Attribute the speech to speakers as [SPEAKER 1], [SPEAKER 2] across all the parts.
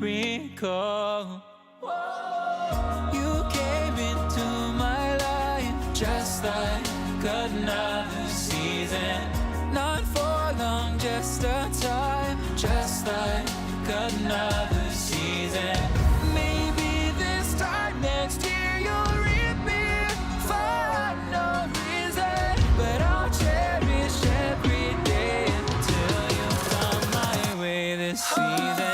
[SPEAKER 1] recall. You came into my life just like another season. Not for long, just a time, just like another season. Maybe this time next year you'll reappear for no reason, but I'll cherish every day until you come my way this season.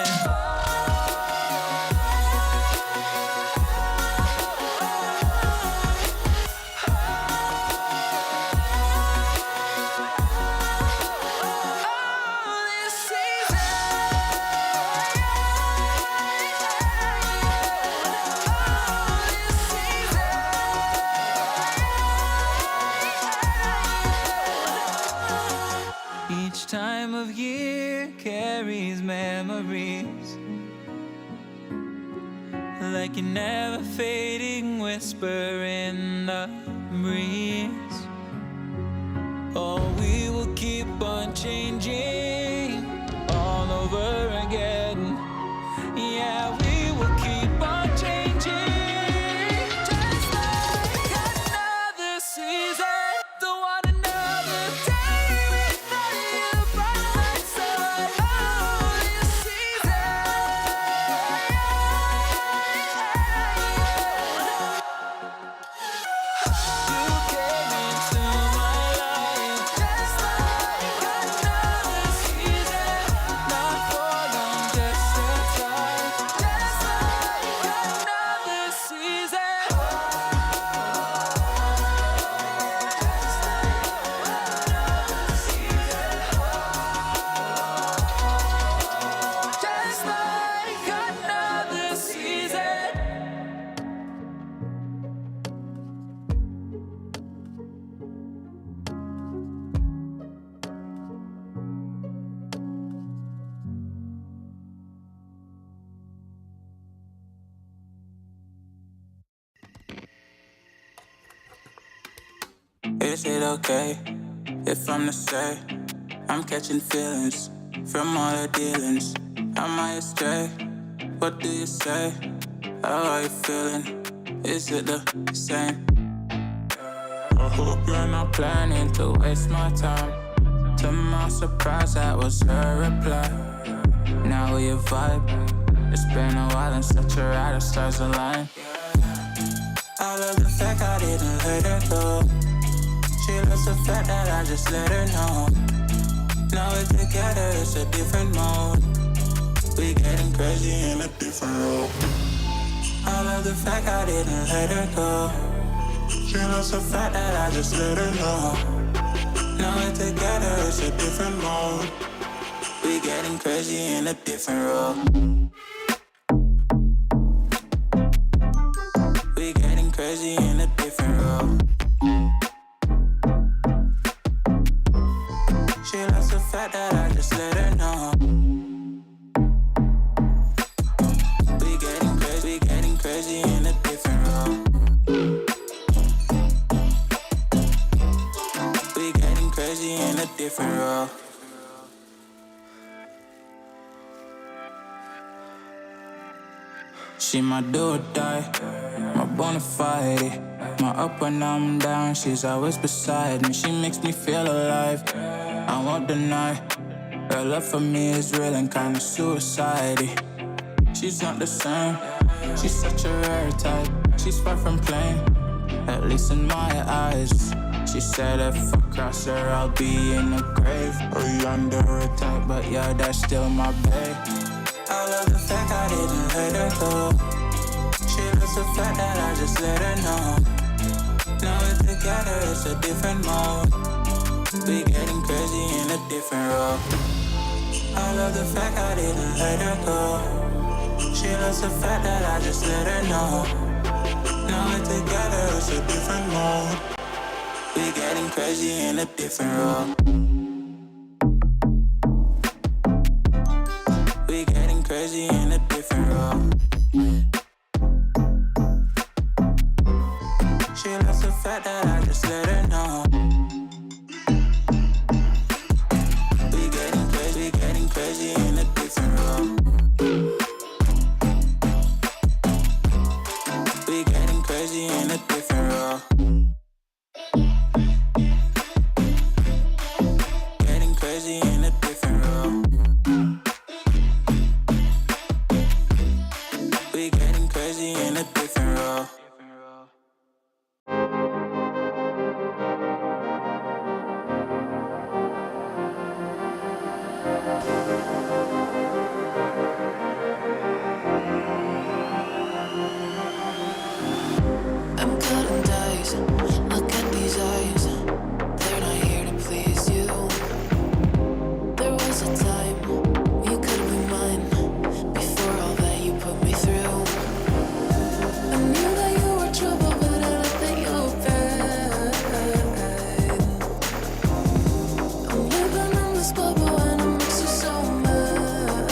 [SPEAKER 1] Each time of year carries memories, like a never fading whisper in the breeze. Oh, we will keep on changing all over again. Yeah, we will keep on changing, just like another season. Don't want another day without you by my side. Oh, this season. You came into my life just like another season. Not for long, just a time, just like another season. Just like another season.
[SPEAKER 2] Is it okay if I'm to say I'm catching feelings from all the dealings? Am I astray? What do you say? How are you feeling? Is it the same? I hope you're not planning to waste my time. To my surprise, that was her reply. Now we vibe. It's been a while and such a ride, the stars align. I love the fact I didn't let her go. She loves the fact that I just let her know. Now we're together, it's a different mode. We getting crazy in a different role. I love the fact I didn't let her go. She loves the fact that I just let her know. Now we're together, it's a different mode. We getting crazy in a different role. We getting crazy in a different role. She loves the fact that I just let her know. We getting crazy in a different role. We getting crazy in a different role. She my do or die, my bona fide. My up when I'm down, she's always beside me. She makes me feel alive, I won't deny. Her love for me is real and kinda suicide-y. She's not the same, she's such a rare type. She's far from plain, at least in my eyes. She said if I cross her, I'll be in the grave or under her type, but yeah, that's still my babe. I love the fact I didn't let her go. She loves the fact that I just let her know. Now we're together, it's a different mode. We getting crazy in a different role. I love the fact I didn't let her go. She loves the fact that I just let her know. Now we're together, it's a different mode. We getting crazy in a different role. We getting crazy in a different role. She loves the fact that I just let her know. We getting crazy in a different role. crazy in a different role. We getting crazy in a different role.
[SPEAKER 1] I'm cutting dice. Look at these eyes. They're not here to please you. There was a time you could be mine. Before all that you put me through, I knew that you were trouble, but I let that you were bad. I'm living in this bubble and it makes you so mad.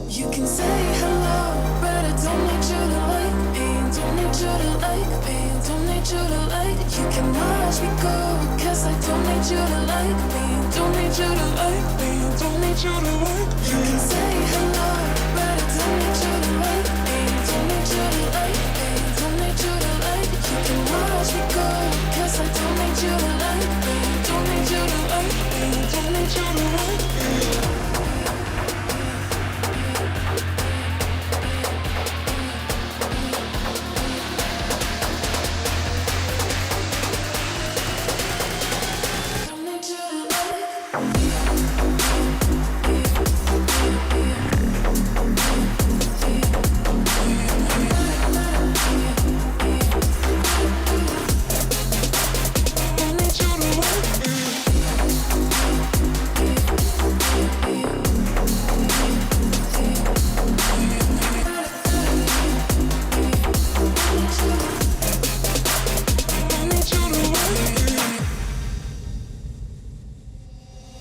[SPEAKER 1] You can say hello, but I don't need you to like me. Don't need you to like me. Don't need you to like. You can watch me go, 'cause I don't need you to like me. Don't need you to like me. Don't need you to like me. You can say hello, but I don't need you to like me. Don't need you to like me. Don't need you to like. You can watch me go, 'cause I don't need you to like me. Don't need you to like me. Don't need you to like me.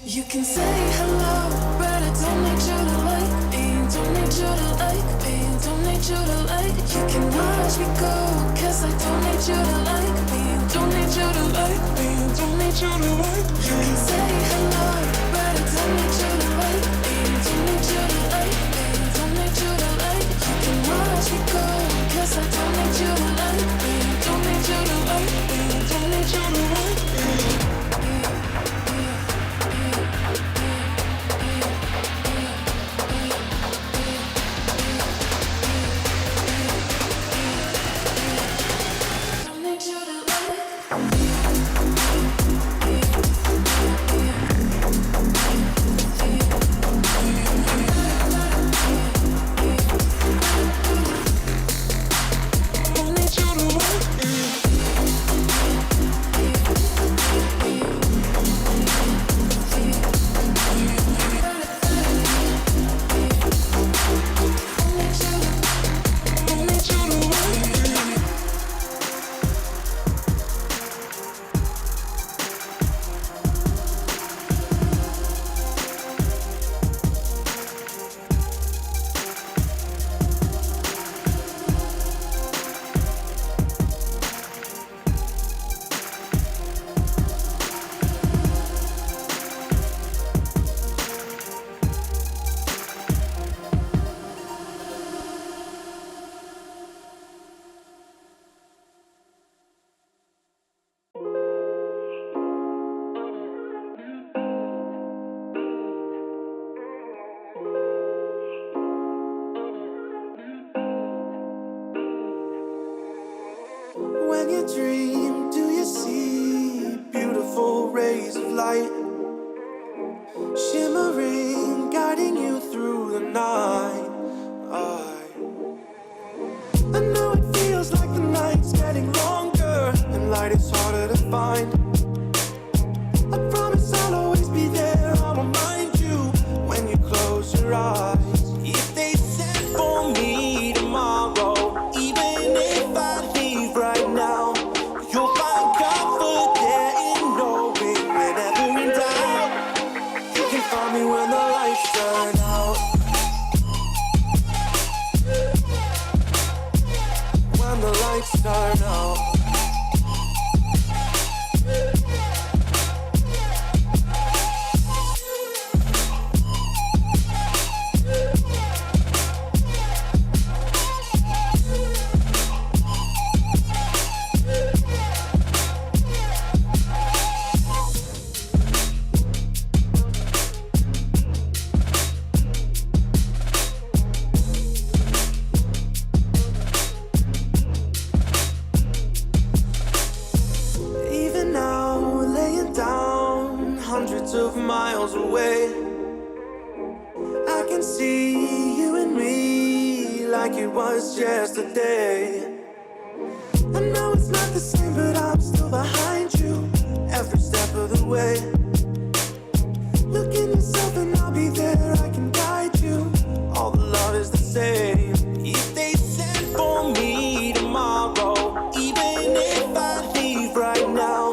[SPEAKER 1] You can say hello, but I don't need you to like me. Don't need you to like me. Don't need you to like. You can watch me go, 'cause I don't need you to like me. Don't need you to like me. Don't need you to like. You can say hello, but I don't need you to like me. Don't need you to like me. Don't need you to like. You can watch me go, 'cause I don't need you to like me. Don't need you to like me. Don't need you to like me.
[SPEAKER 3] When you dream, do you see beautiful rays of light shimmering, guiding you through the night? I know it feels like the night's getting longer and light is harder to find. I promise I'll always be there, I'll remind you when you close your eyes. If they send for me tomorrow, even if I leave right now, you'll find comfort there in knowing whenever in doubt, you can find me when the lights turn out. When the lights turn out. of miles away. I can see you and me like it was yesterday. I know it's not the same, but I'm still behind you every step of the way. Look in yourself and I'll be there, I can guide you. All the love is the same. If they send for me tomorrow, even if I leave right now,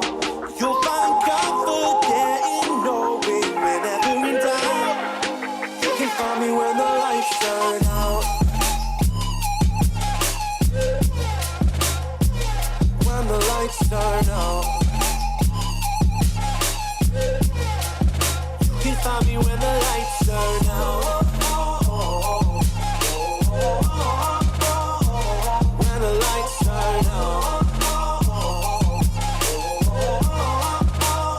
[SPEAKER 3] you'll find comfort there in knowing whenever in doubt, you can find me when the lights turn out. When the lights turn out, you can find me when the lights turn out. When the lights turn out,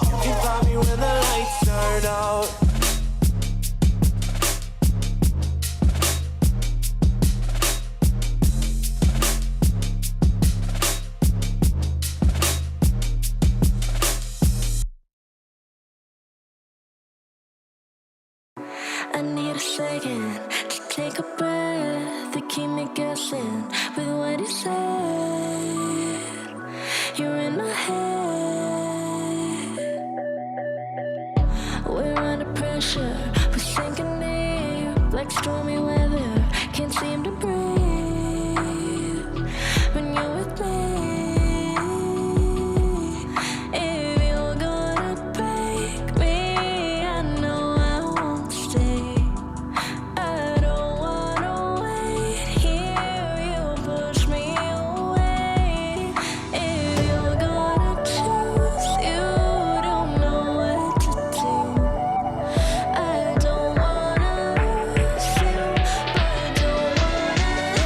[SPEAKER 3] you can find me when the lights turn out.
[SPEAKER 4] I need a second to take a breath, to keep me guessing with what you said. You're in my head. We're under pressure, we're sinking deep like stormy weather. Can't seem to breathe when you're with me. If you're gonna break me, I know I won't stay. I don't wanna wait here, you push me away. If you're gonna choose, you don't know what to do. I don't wanna lose you, but don't wanna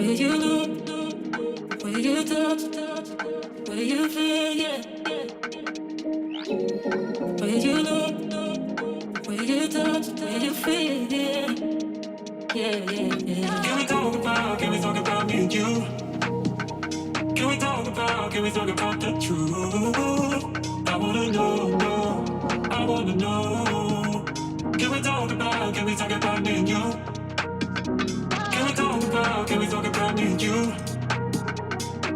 [SPEAKER 4] Where you look, where you touch, where you feel, yeah. Where you look, where you touch, where you feel, yeah. Yeah, yeah, yeah. Can we talk about me and you? Can we talk about the truth? I wanna know, I wanna know. Can we talk about me and you? Can we talk about me and you?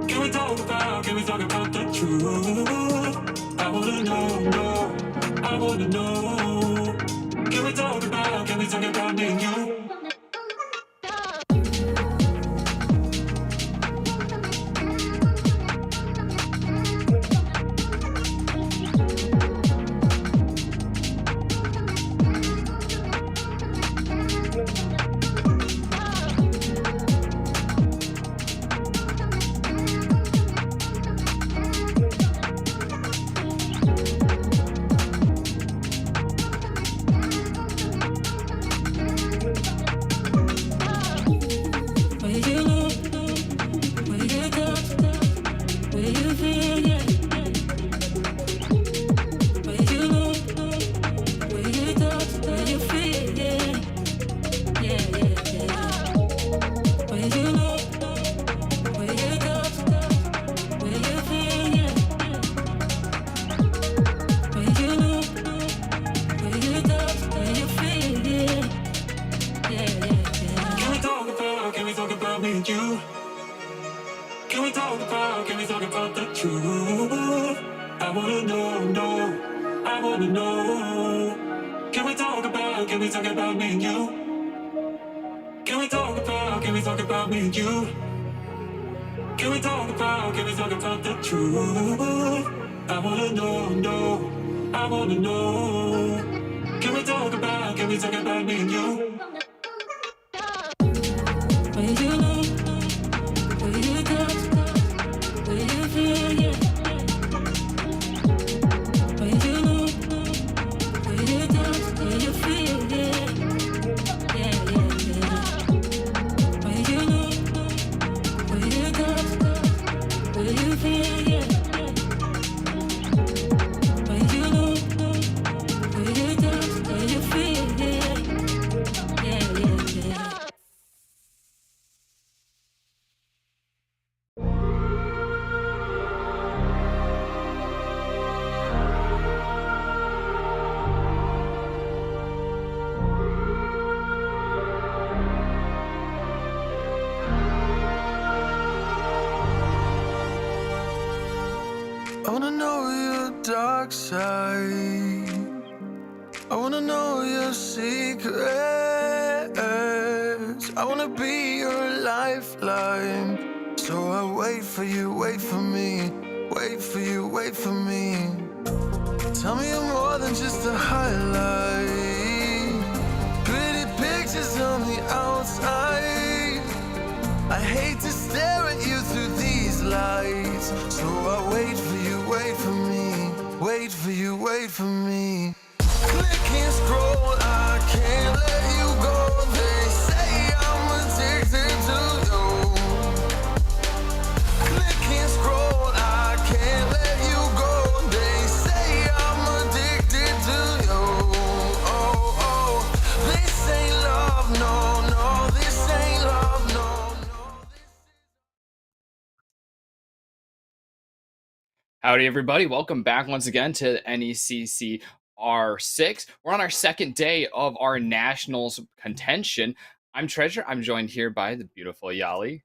[SPEAKER 4] Can we talk about the truth? I wanna know, I wanna know. Can we talk about me and you?
[SPEAKER 3] I wanna know your dark side. I wanna know your secrets. I wanna be your lifeline. So I wait for you, wait for me. Wait for you, wait for me. Tell me you're more than just a highlight. Pretty pictures on the outside. I hate to stare at you through these lights. So I wait for you, wait for me. Wait for you, wait for me. Click and scroll, I can't let you go. They say I'm addicted to you. Click and scroll, I can't let you go. They say I'm addicted to you. Oh, oh, this ain't love, no, no, this ain't love, no, no.
[SPEAKER 5] Howdy, everybody. Welcome back once again to NECC R6. We're on our second day of our Nationals contention. I'm Treasure. I'm joined here by the beautiful Yali.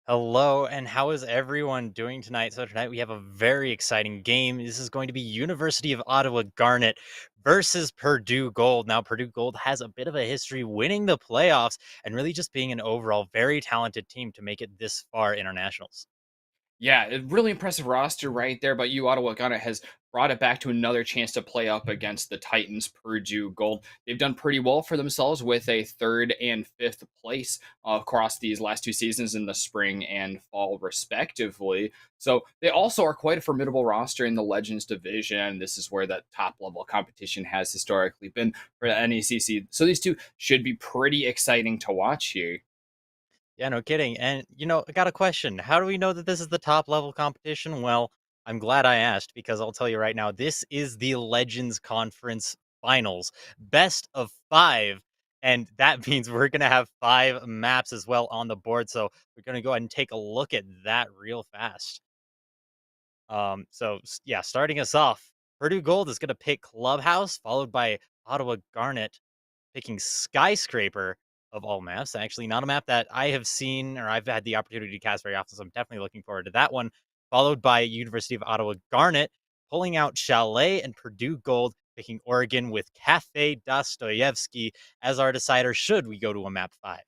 [SPEAKER 6] Hello, and how is everyone doing tonight? So tonight we have a very exciting game. This is going to be University of Ottawa Garnet versus Purdue Gold. Now, Purdue Gold has a bit of a history winning the playoffs and really just being an overall very talented team to make it this far in our nationals.
[SPEAKER 5] Yeah, a really impressive roster right there, but Ottawa Ghana has brought it back to another chance to play up against the Titans, Purdue Gold. They've done pretty well for themselves with a third and fifth place across these last two seasons in the spring and fall, respectively. So they also are quite a formidable roster in the Legends division. This is where that top level competition has historically been for the NECC. So these two should be pretty exciting to watch here.
[SPEAKER 6] Yeah, no kidding. And I got a question. How do we know that this is the top level competition? Well, I'm glad I asked because I'll tell you right now, this is the Legends Conference Finals, best of 5. And that means we're going to have 5 maps as well on the board. So we're going to go ahead and take a look at that real fast. Yeah, starting us off, Purdue Gold is going to pick Clubhouse, followed by Ottawa Garnet picking Skyscraper of all maps. Actually, not a map that I have seen or I've had the opportunity to cast very often, so I'm definitely looking forward to that one. Followed by University of Ottawa Garnet pulling out Chalet, and Purdue Gold picking Oregon with Cafe Dostoevsky as our decider should we go to a map 5.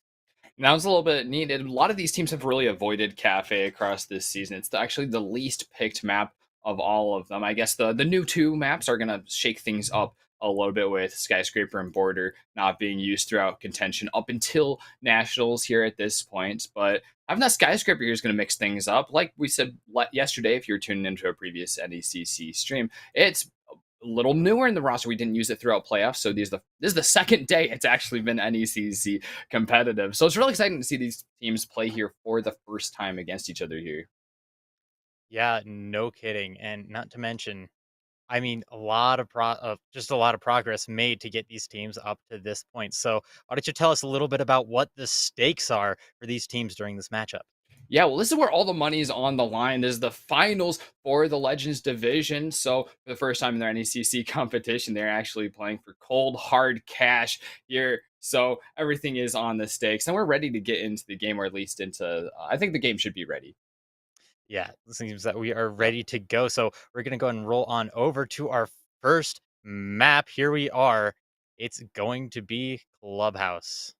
[SPEAKER 5] Now it's a little bit needed. A lot of these teams have really avoided Cafe across this season. It's actually the least picked map of all of them. I guess the new two maps are gonna shake things up a little bit with Skyscraper and Border not being used throughout contention up until nationals here at this point. But having that Skyscraper here is going to mix things up. Like we said yesterday, if you're tuning into a previous NECC stream, it's a little newer in the roster. We didn't use it throughout playoffs, so this is the second day it's actually been NECC competitive. So it's really exciting to see these teams play here for the first time against each other here.
[SPEAKER 6] Yeah, no kidding. And not to mention, I mean, a lot of just a lot of progress made to get these teams up to this point. So, why don't you tell us a little bit about what the stakes are for these teams during this matchup?
[SPEAKER 5] Yeah, well, this is where all the money is on the line. This is the finals for the Legends division. So, for the first time in their NECC competition, they're actually playing for cold, hard cash here. So, everything is on the stakes, and we're ready to get into the game, or at least into, I think the game should be ready.
[SPEAKER 6] Yeah, it seems that we are ready to go. So, we're going to go and roll on over to our first map. Here we are. It's going to be Clubhouse.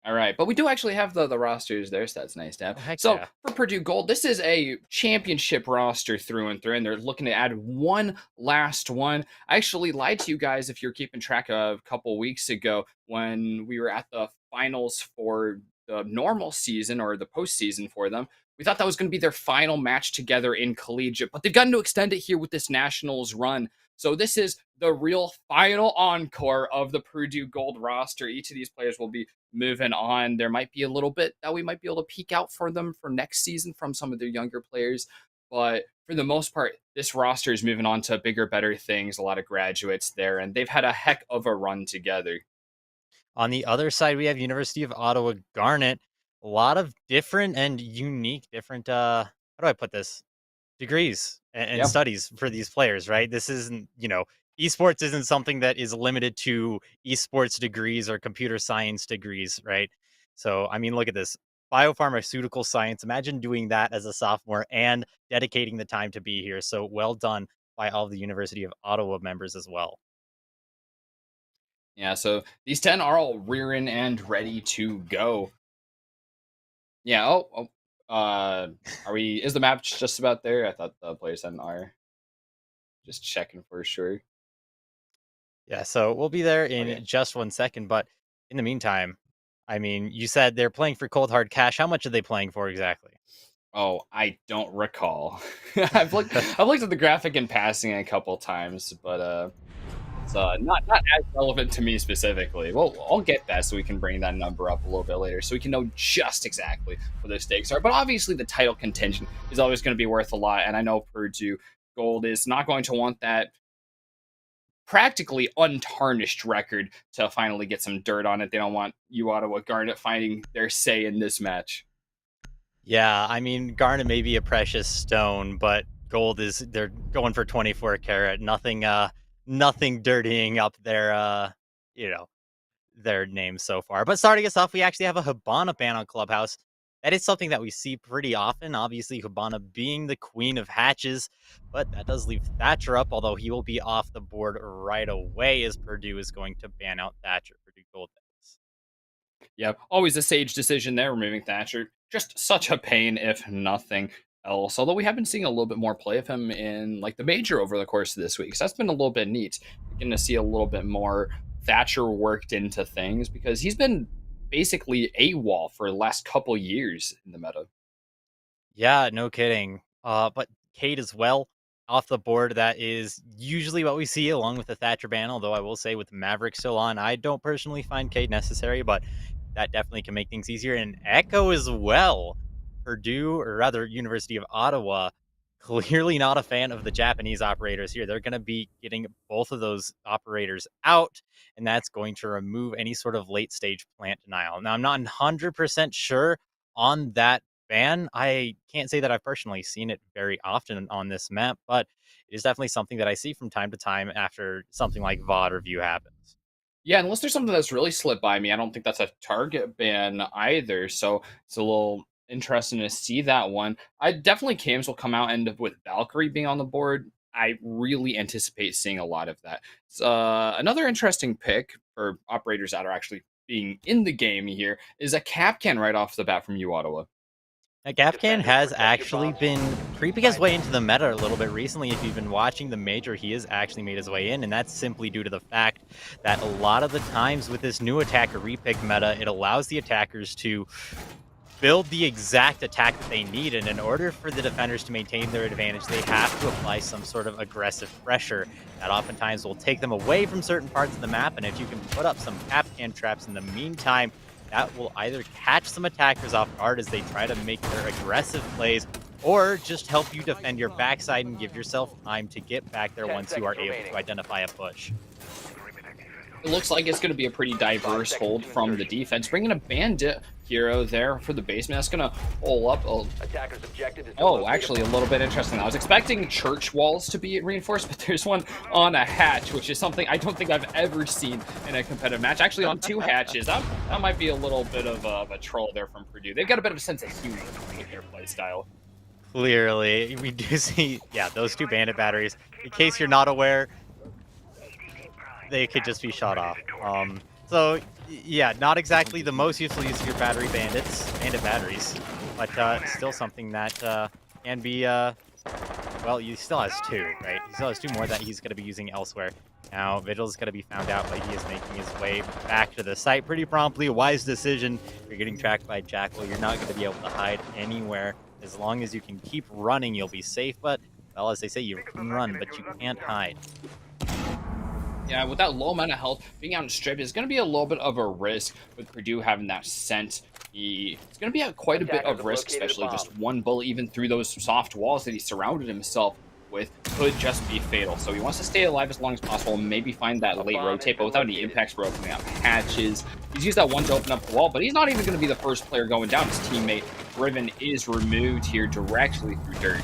[SPEAKER 5] All right, but we do actually have the rosters there, so that's nice to have.
[SPEAKER 6] Oh, heck
[SPEAKER 5] So
[SPEAKER 6] yeah.
[SPEAKER 5] for Purdue Gold, this is a championship roster through and through, and they're looking to add one last one. I actually lied to you guys if you're keeping track of a couple weeks ago when we were at the finals for the normal season or the postseason for them. We thought that was going to be their final match together in collegiate, but they've gotten to extend it here with this nationals run. So this is the real final encore of the Purdue Gold roster. Each of these players will be moving on. There might be a little bit that we might be able to peek out for them for next season from some of their younger players. But for the most part, this roster is moving on to bigger, better things. A lot of graduates there, and they've had a heck of a run together.
[SPEAKER 6] On the other side, we have University of Ottawa Garnet. A lot of different and unique, different, how do I put this? Degrees and
[SPEAKER 5] Yeah.
[SPEAKER 6] studies for these players, right? This isn't, esports isn't something that is limited to esports degrees or computer science degrees, right? So, I mean, look at this biopharmaceutical science. Imagine doing that as a sophomore and dedicating the time to be here. So, well done by all the University of Ottawa members as well.
[SPEAKER 5] Yeah, so these 10 are all rearing and ready to go. Yeah, are we, is the map just about there? I thought the players had an R. Just checking for sure.
[SPEAKER 6] Yeah, so we'll be there
[SPEAKER 5] Okay.
[SPEAKER 6] in just 1 second. But in the meantime, I mean, you said they're playing for cold hard cash. How much are they playing for exactly?
[SPEAKER 5] Oh, I don't recall. I've looked at the graphic in passing a couple times, but it's not as relevant to me specifically. Well, I'll get that so we can bring that number up a little bit later, so we can know just exactly what the stakes are. But obviously, the title contention is always going to be worth a lot, and I know Purdue Gold is not going to want that practically untarnished record to finally get some dirt on it. They don't want you Ottawa Garnet finding their say in this match.
[SPEAKER 6] Yeah, I mean, garnet may be a precious stone, but gold is they're going for 24 karat. Nothing dirtying up you know, their names so far. But starting us off, we actually have a Hibana ban on Clubhouse. That is something that we see pretty often. Obviously, Hibana being the queen of hatches, but that does leave Thatcher up, although he will be off the board right away as Purdue is going to ban out Thatcher. Purdue Gold.
[SPEAKER 5] Yep, always a sage decision there, removing Thatcher. Just such a pain, if nothing else. Although we have been seeing a little bit more play of him in like the major over the course of this week, so that's been a little bit neat. We're getting to see a little bit more Thatcher worked into things because he's been basically AWOL for the last couple years in the meta.
[SPEAKER 6] Yeah, no kidding. But Kate as well off the board. That is usually what we see along with the Thatcher ban. Although I will say with Maverick still on, I don't personally find Kate necessary. But that definitely can make things easier. And Echo as well. Purdue, or rather University of Ottawa, clearly not a fan of the Japanese operators here. They're going to be getting both of those operators out, and that's going to remove any sort of late stage plant denial. Now, I'm not 100% sure on that ban. I can't say that I've personally seen it very often on this map, but it is definitely something that I see from time to time after something like VOD review happens.
[SPEAKER 5] Yeah, unless there's something that's really slipped by me, I don't think that's a target ban either. So it's a little interesting to see that one. I definitely Cams will come out, and with Valkyrie being on the board, I really anticipate seeing a lot of that. It's, another interesting pick for operators that are actually being in the game here is a Capcan right off the bat from U Ottawa.
[SPEAKER 6] Now, Gafcan has actually been creeping his way into the meta a little bit recently. If you've been watching the major, he has actually made his way in, and that's simply due to the fact that a lot of the times with this new attacker repick meta, it allows the attackers to build the exact attack that they need, and in order for the defenders to maintain their advantage, they have to apply some sort of aggressive pressure that oftentimes will take them away from certain parts of the map, and if you can put up some Capcan traps in the meantime, that will either catch some attackers off guard as they try to make their aggressive plays, or just help you defend your backside and give yourself time to get back there once you are able to identify a push.
[SPEAKER 5] It looks like it's going to be a pretty diverse hold from the defense. Bringing a bandit hero there for the basement. That's going to pull up. Actually, a little bit interesting. I was expecting church walls to be reinforced, but there's one on a hatch, which is something I don't think I've ever seen in a competitive match. Actually, on 2 hatches. That might be a little bit of a troll there from Purdue. They've got a bit of a sense of humor with their play style.
[SPEAKER 6] Clearly, we do see, those 2 bandit batteries. In case you're not aware, they could just be shot off. So, yeah, not exactly the most useful use of your bandit batteries, but still something that can be, well, he still has 2, right? He still has 2 more that he's going to be using elsewhere. Now, Vigil's going to be found out, but he is making his way back to the site pretty promptly. A wise decision. You're getting tracked by Jackal. You're not going to be able to hide anywhere. As long as you can keep running, you'll be safe, but, well, as they say, you can run, but you can't hide.
[SPEAKER 5] Yeah, with that low amount of health, being out in strip is going to be a little bit of a risk with Purdue having that scent. It's going to be quite a bit of risk, especially just one bullet, even through those soft walls that he surrounded himself with, could just be fatal. So he wants to stay alive as long as possible, and maybe find that late rotate, but without any impacts for opening up hatches. He's used that one to open up the wall, but he's not even going to be the first player going down. His teammate, Riven, is removed here directly through dirt.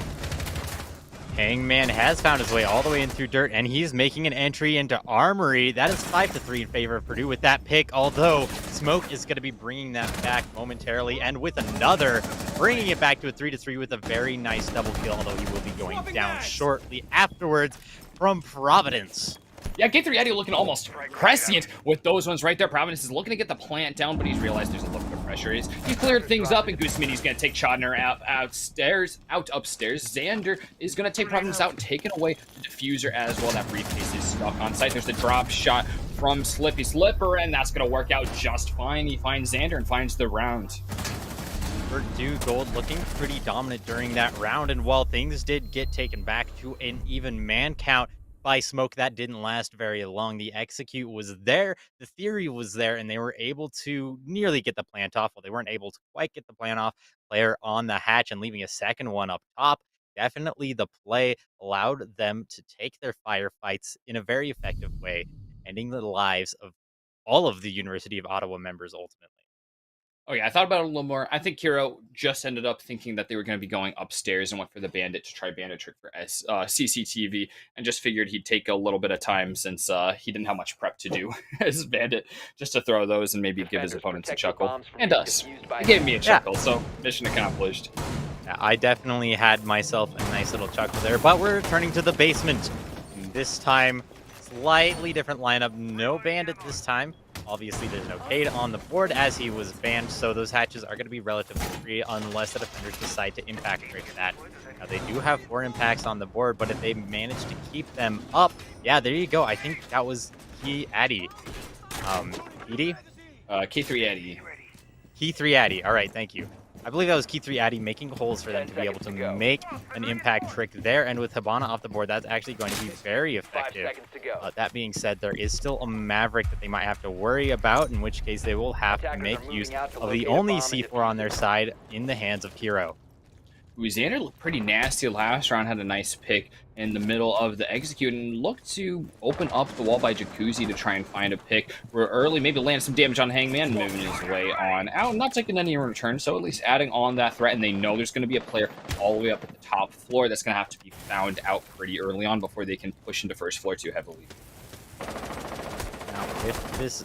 [SPEAKER 6] Hangman has found his way all the way in through dirt, and he's making an entry into Armory. That is 5-3 in favor of Purdue with that pick, although Smoke is going to be bringing that back momentarily, and with another, bringing it back to a 3-3 with a very nice double kill, although he will be going down shortly afterwards from Providence.
[SPEAKER 5] Yeah, K3 Eddie looking almost prescient with those ones right there. Providence is looking to get the plant down, but he's realized there's a little bit of pressure. He cleared things up, and Guzmini's going to take Chodner out upstairs. Xander is going to take Providence out and taking away the diffuser as well. That briefcase is stuck on site. There's the drop shot from Slippy Slipper, and that's going to work out just fine. He finds Xander and finds the round.
[SPEAKER 6] Purdue Gold looking pretty dominant during that round, and while things did get taken back to an even man count by Smoke, that didn't last very long. The execute was there, the theory was there, and they were able to nearly get the plant off. Well, they weren't able to quite get the plant off. Player on the hatch and leaving a second one up top. Definitely the play allowed them to take their firefights in a very effective way, ending the lives of all of the University of Ottawa members ultimately.
[SPEAKER 5] Oh yeah, I thought about it a little more. I think Kiro just ended up thinking that they were going to be going upstairs and went for the bandit to try bandit trick for CCTV, and just figured he'd take a little bit of time since he didn't have much prep to do as bandit, just to throw those and maybe give his opponents a chuckle. And us. It gave me a chuckle, so mission accomplished.
[SPEAKER 6] Yeah, I definitely had myself a nice little chuckle there, but we're returning to the basement. This time, slightly different lineup. No bandit this time. Obviously, there's no Cade on the board as he was banned, so those hatches are going to be relatively free unless the defenders decide to impact break that. Now, they do have 4 impacts on the board, but if they manage to keep them up, yeah, there you go. I think that was Key Addy. Edie?
[SPEAKER 5] K3 Eddie.
[SPEAKER 6] Key 3 Addy. All right, thank you. I believe that was Key3 Addy making holes for them to be able to make an impact trick there. And with Hibana off the board, that's actually going to be very effective. That being said, there is still a Maverick that they might have to worry about, in which case they will have to make use of the only C4 on their side in the hands of Hero.
[SPEAKER 5] Xander looked pretty nasty last round, had a nice pick in the middle of the execute and looked to open up the wall by Jacuzzi to try and find a pick where early, maybe land some damage on Hangman, moving his way on out, not taking any return, so at least adding on that threat, and they know there's going to be a player all the way up at the top floor that's going to have to be found out pretty early on before they can push into first floor too heavily.
[SPEAKER 6] Now, with this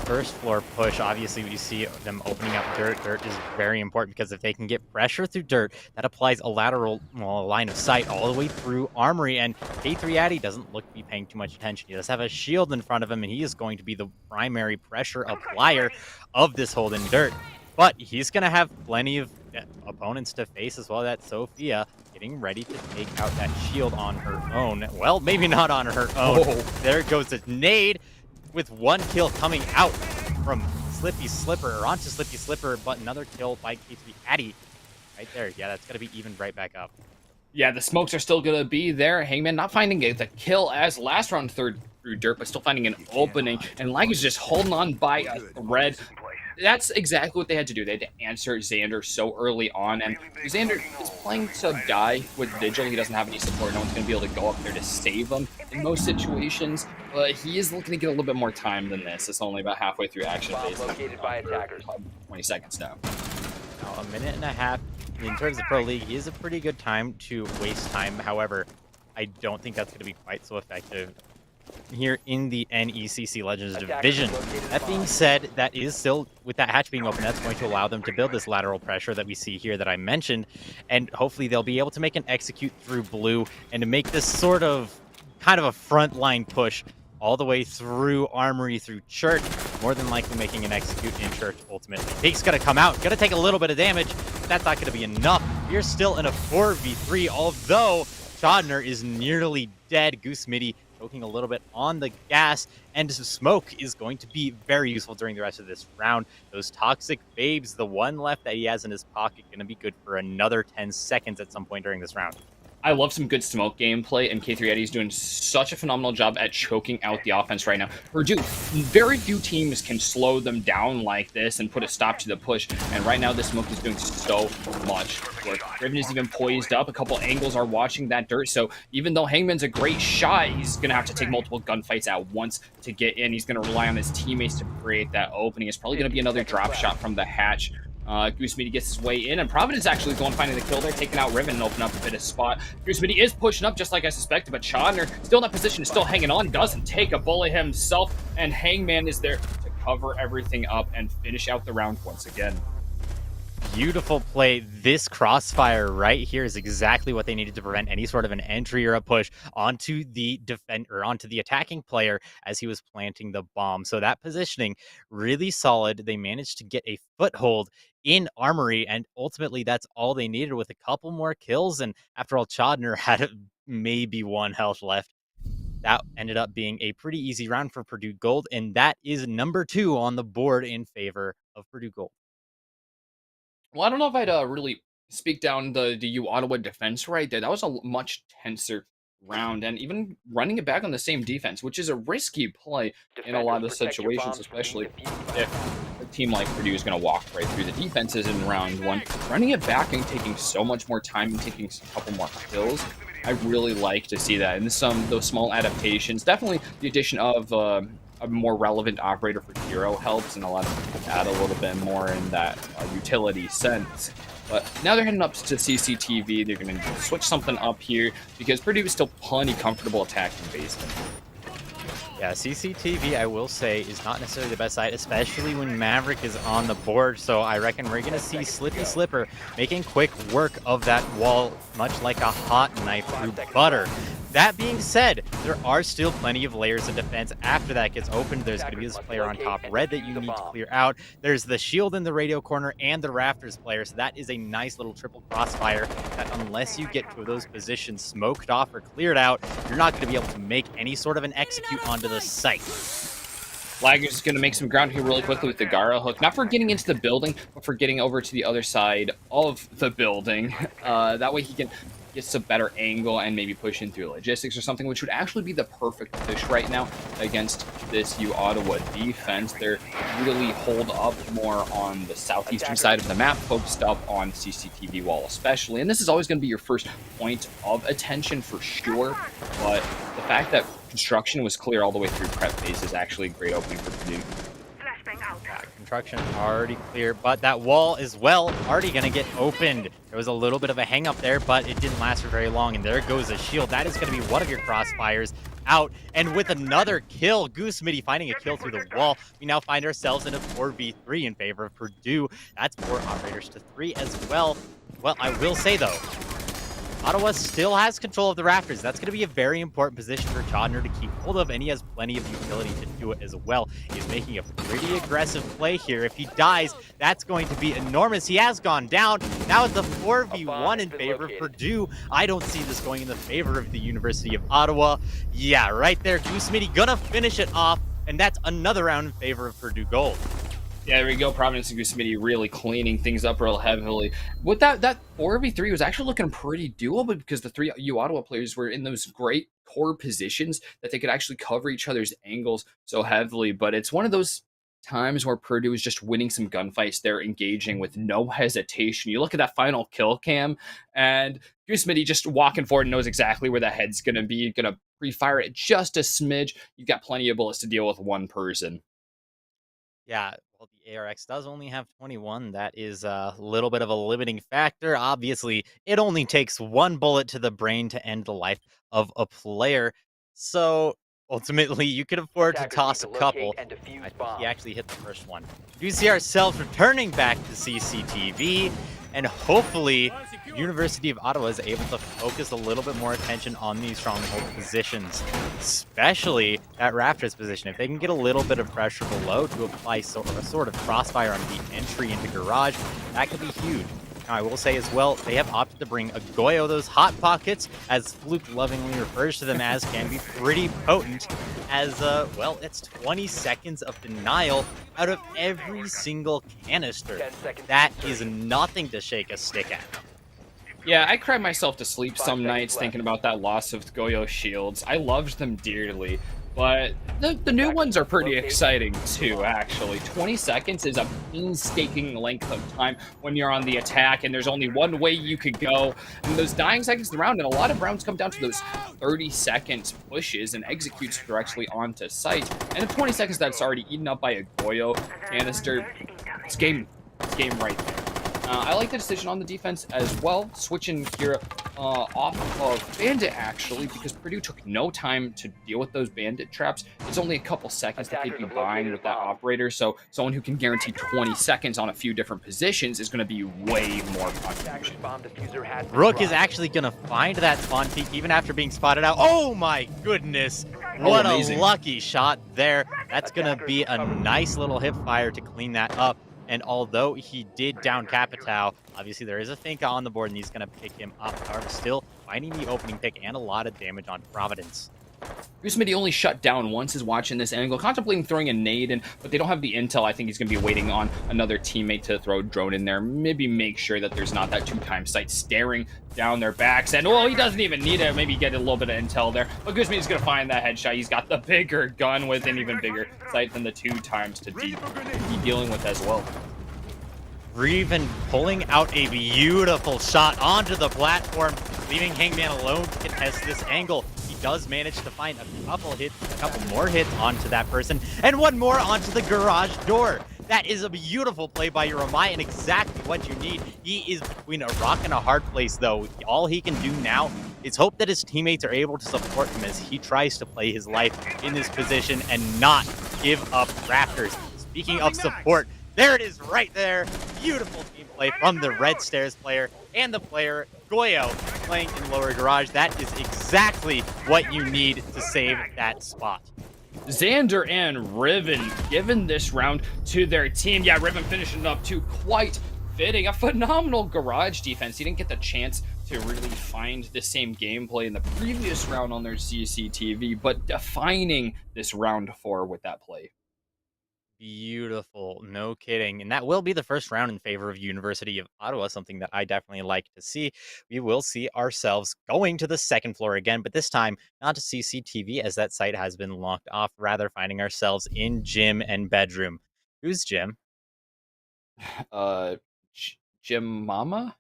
[SPEAKER 6] first floor push, obviously we see them opening up dirt. Dirt is very important because if they can get pressure through dirt, that applies a lateral line of sight all the way through Armory. And K3 Addy doesn't look to be paying too much attention. He does have a shield in front of him, and he is going to be the primary pressure applier of this hold in dirt. But he's going to have plenty of opponents to face as well. That Sophia getting ready to take out that shield on her own. Well, maybe not on her own. Oh. There goes the nade, with one kill coming out from Slippy Slipper, or onto Slippy Slipper, but another kill by K3 Addy right there. Yeah, that's going to be evened right back up.
[SPEAKER 5] Yeah, the smokes are still going to be there. Hangman not finding the kill as last round through dirt, but still finding an opening, and Lag is just holding on by a thread. That's exactly what they had to do. They had to answer Xander so early on, and Xander is playing to die with Vigil. He doesn't have any support. No one's going to be able to go up there to save him in most situations, but he is looking to get a little bit more time than this. It's only about halfway through action phase. 20 seconds now.
[SPEAKER 6] Now, a minute and a half. In terms of Pro League, is a pretty good time to waste time. However, I don't think that's going to be quite so effective here in the NECC Legends division. That being said, that is still, with that hatch being open, that's going to allow them to build this lateral pressure that we see here that I mentioned, and hopefully they'll be able to make an execute through blue and to make this sort of kind of a frontline push all the way through Armory, through Church, more than likely making an execute in Church ultimately. Peak's gonna come out, gonna take a little bit of damage, but that's not gonna be enough. You're still in a 4v3, although Shodner is nearly dead. Goose Midi choking a little bit on the gas, and smoke is going to be very useful during the rest of this round. Those toxic babes, the one left that he has in his pocket, going to be good for another 10 seconds at some point during this round.
[SPEAKER 5] I love some good smoke gameplay, and K3 Eddie's doing such a phenomenal job at choking out the offense right now. Purdue, very few teams can slow them down like this and put a stop to the push, and right now the smoke is doing so much work. Riven is even poised up. A couple angles are watching that dirt, so even though Hangman's a great shot, he's going to have to take multiple gunfights at once to get in. He's going to rely on his teammates to create that opening. It's probably going to be another drop shot from the hatch. Goose Midi gets his way in, and Providence actually going finding the kill there, taking out Riven and open up a bit of spot. Goose Midi is pushing up just like I suspected, but Chodner still in that position, is still hanging on, doesn't take a bullet himself, and Hangman is there to cover everything up and finish out the round once again.
[SPEAKER 6] Beautiful play. This crossfire right here is exactly what they needed to prevent any sort of an entry or a push onto the onto the attacking player as he was planting the bomb. So that positioning really solid. They managed to get a foothold in Armory, and ultimately that's all they needed with a couple more kills. And after all, Chodner had maybe 1 health left. That ended up being a pretty easy round for Purdue Gold, and that is number 2 on the board in favor of Purdue Gold.
[SPEAKER 5] Well, I don't know if I'd really speak down the U Ottawa defense right there. That was a much tenser round, and even running it back on the same defense, which is a risky play in a lot of situations, especially if a team like Purdue is going to walk right through the defenses in round 1. Running it back and taking so much more time and taking a couple more kills, I really like to see that. And those small adaptations, definitely the addition of a more relevant operator for Hero helps, and a lot of add a little bit more in that utility sense. But now they're heading up to CCTV. They're going to switch something up here because Purdue is still plenty comfortable attacking basement.
[SPEAKER 6] Yeah, CCTV, I will say, is not necessarily the best side, especially when Maverick is on the board. So I reckon we're going to see Slippy Slipper making quick work of that wall, much like a hot knife through butter. That being said, there are still plenty of layers of defense. After that gets opened, there's going to be this player on top red that you need to clear out. There's the shield in the radio corner and the rafters player. So that is a nice little triple crossfire that, unless you get to those positions smoked off or cleared out, you're not going to be able to make any sort of an execute onto the site.
[SPEAKER 5] Lager's is going to make some ground here really quickly with the Gara hook. Not for getting into the building, but for getting over to the other side of the building. That way he can get some better angle and maybe push in through logistics or something, which would actually be the perfect push right now against this U Ottawa defense. They're really holed up more on the southeastern side of the map, focused up on CCTV wall especially. And this is always going to be your first point of attention for sure. But the fact that construction was clear all the way through prep phase is actually a great opening for Purdue.
[SPEAKER 6] Construction already clear, but that wall as well already going to get opened. There was a little bit of a hang up there, but it didn't last for very long, and there goes a shield. That is going to be one of your crossfires out, and with another kill, Goose Midi finding a kill through the wall, we now find ourselves in a 4v3 in favor of Purdue. That's 4 operators to 3 as well. Well, I will say though, Ottawa still has control of the rafters. That's going to be a very important position for Chodner to keep hold of, and he has plenty of utility to do it as well. He's making a pretty aggressive play here. If he dies, that's going to be enormous. He has gone down. Now it's a 4v1 in favor of Purdue. I don't see this going in the favor of the University of Ottawa. Yeah, right there. Goose Midi gonna finish it off, and that's another round in favor of Purdue Gold.
[SPEAKER 5] Yeah, there we go. Providence and Goose Midi really cleaning things up real heavily. With that 4v3 was actually looking pretty doable because the 3 U Ottawa players were in those great core positions that they could actually cover each other's angles so heavily. But it's one of those times where Purdue is just winning some gunfights. They're engaging with no hesitation. You look at that final kill cam, and Goose Midi just walking forward and knows exactly where the head's going to be. Going to pre-fire it just a smidge. You've got plenty of bullets to deal with one person.
[SPEAKER 6] Yeah, well, the ARX does only have 21. That is a little bit of a limiting factor. Obviously, it only takes one bullet to the brain to end the life of a player. So ultimately, you could afford to toss a couple. I think he actually hit the first one. We see ourselves returning back to CCTV, and hopefully, University of Ottawa is able to focus a little bit more attention on these stronghold positions, especially that Raptors position. If they can get a little bit of pressure below to apply a sort of crossfire on the entry into garage, that could be huge. Now, I will say as well, they have opted to bring a Goyo. Those hot pockets, as Fluke lovingly refers to them as, can be pretty potent, as, well, it's 20 seconds of denial out of every single canister. That is nothing to shake a stick at.
[SPEAKER 5] Yeah, I cry myself to sleep some nights thinking about that loss of Goyo shields. I loved them dearly, but the new ones are pretty exciting too, actually. 20 seconds is a painstaking length of time when you're on the attack, and there's only one way you could go. And those dying seconds of the round, and a lot of rounds come down to those 30-second pushes and executes directly onto site. And in 20 seconds, that's already eaten up by a Goyo canister. It's game right there. I like the decision on the defense as well, switching Kira off of Bandit, actually, because Purdue took no time to deal with those Bandit traps. It's only a couple seconds that they'd be buying with that operator, so someone who can guarantee 20 seconds on a few different positions is going to be way more contribution.
[SPEAKER 6] Rook is actually going to find that spawn peak even after being spotted out. Oh my goodness! What a lucky shot there. That's going to be a nice little hip fire to clean that up. And although he did down Capitao, obviously there is a Finka on the board and he's going to pick him up. However, still finding the opening pick and a lot of damage on Providence.
[SPEAKER 5] Goose Midi only shut down once, is watching this angle, contemplating throwing a nade in, but they don't have the intel. I think he's going to be waiting on another teammate to throw a drone in there. Maybe make sure that there's not that 2-time sight staring down their backs. And, well, he doesn't even need it. Maybe get a little bit of intel there. But Goose Midi's going to find that headshot. He's got the bigger gun with an even bigger sight than the 2 times to be dealing with as well.
[SPEAKER 6] Reven pulling out a beautiful shot onto the platform, leaving Hangman alone to contest this angle. He does manage to find a couple more hits onto that person, and one more onto the garage door. That is a beautiful play by Yeromai and exactly what you need. He is between a rock and a hard place, though. All he can do now is hope that his teammates are able to support him as he tries to play his life in this position and not give up Raptors. Speaking of support, there it is right there. Beautiful team play from the Red Stairs player and the player Goyo playing in lower garage. That is exactly what you need to save that spot.
[SPEAKER 5] Xander and Riven giving this round to their team. Yeah, Riven finishing it up too, quite fitting. A phenomenal garage defense. He didn't get the chance to really find the same gameplay in the previous round on their CCTV, but defining this round 4 with that play.
[SPEAKER 6] beautiful. No kidding. And that will be the first round in favor of University of Ottawa, something that I definitely like to see. We will see ourselves going to the second floor again, but this time not to CCTV as that site has been locked off, rather finding ourselves in gym and bedroom. Who's Jim?
[SPEAKER 5] Uh, Jim Mama?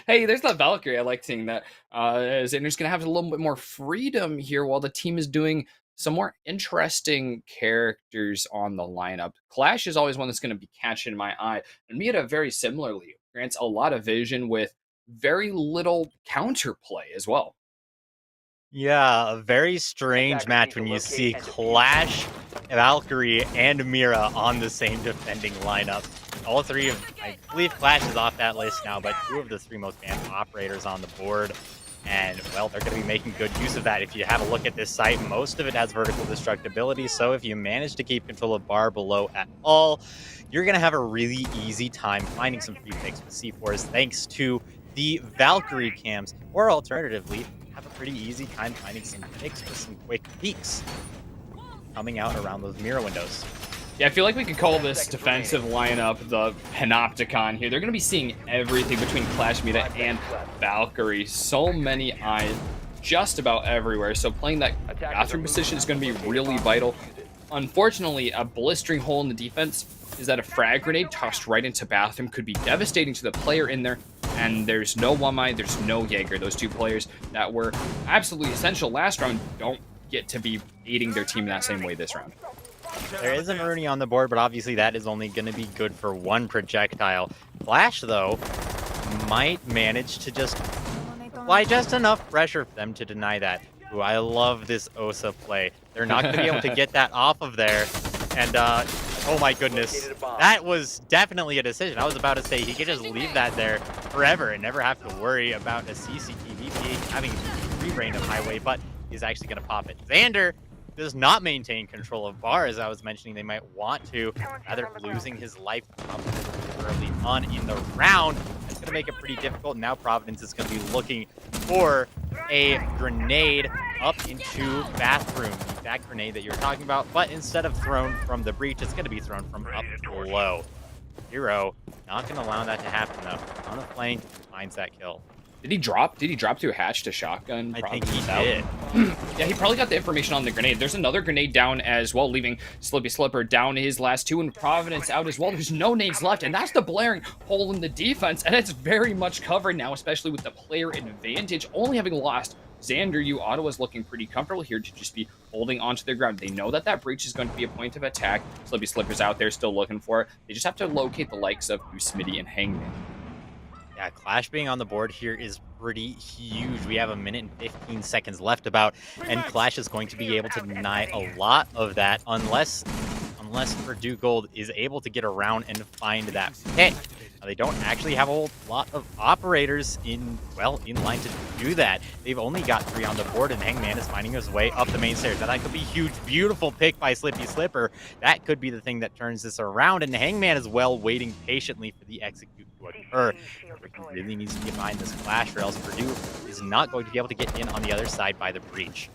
[SPEAKER 5] Hey, there's that Valkyrie. I like seeing that. Xander's going to have a little bit more freedom here while the team is doing some more interesting characters on the lineup. Clash is always one that's going to be catching my eye. And Mira very similarly grants a lot of vision with very little counterplay as well.
[SPEAKER 6] Yeah, a very strange match when you see Clash, Valkyrie, and Mira on the same defending lineup. All three of, I believe Clash is off that list now, but two of the three most banned operators on the board. And, well, they're going to be making good use of that. If you have a look at this site, most of it has vertical destructibility. So if you manage to keep control of bar below at all, you're going to have a really easy time finding some free picks with C4s thanks to the Valkyrie cams. Or alternatively, have a pretty easy time finding some picks with some quick peeks coming out around those mirror windows.
[SPEAKER 5] Yeah, I feel like we could call this defensive lineup the Panopticon here. They're going to be seeing everything between Clash, Mira, and Valkyrie. So many eyes just about everywhere. So playing that bathroom position is going to be really vital. Unfortunately, a blistering hole in the defense is that a frag grenade tossed right into bathroom could be devastating to the player in there. And there's no Wamai, there's no Jaeger. Those two players that were absolutely essential last round don't get to be aiding their team in that same way this round.
[SPEAKER 6] There is an Rooney on the board, but obviously that is only going to be good for one projectile. Flash, though, might manage to just apply just enough pressure for them to deny that. Ooh, I love this Osa play. They're not going to be able to get that off of there. And, oh my goodness, that was definitely a decision. I was about to say he could just leave that there forever and never have to worry about a CCTV having free reign of highway, but he's actually going to pop it. Xander does not maintain control of bar, as I was mentioning they might want to, rather losing his life early on in the round. It's going to make it pretty difficult. Now Providence is going to be looking for a grenade up into bathroom, that grenade that you were talking about, but instead of thrown from the breach, it's going to be thrown from up below. Hero not going to allow that to happen, though. On the flank, finds that kill.
[SPEAKER 5] Did he drop? Did he drop through hatch to shotgun?
[SPEAKER 6] I think he did.
[SPEAKER 5] Yeah, he probably got the information on the grenade. There's another grenade down as well, leaving Slippy Slipper down his last two, and Providence out as well. There's no nades left, and that's the blaring hole in the defense, and it's very much covered now, especially with the player advantage, only having lost. Xander, Ottawa's looking pretty comfortable here to just be holding onto their ground. They know that that breach is going to be a point of attack. Slippy Slipper's out there still looking for it. They just have to locate the likes of Smitty and Hangman.
[SPEAKER 6] Yeah, Clash being on the board here is pretty huge. We have 1 minute and 15 seconds left about, and Clash is going to be able to deny a lot of that unless Purdue Gold is able to get around and find that pick. Now, they don't actually have a whole lot of operators in line to do that. They've only got 3 on the board, and Hangman is finding his way up the main stairs. Now, that could be huge. Beautiful pick by Slippy Slipper. That could be the thing that turns this around, and Hangman is waiting patiently for the execute to occur. He really needs to get behind this Clash, or else Purdue is not going to be able to get in on the other side by the breach.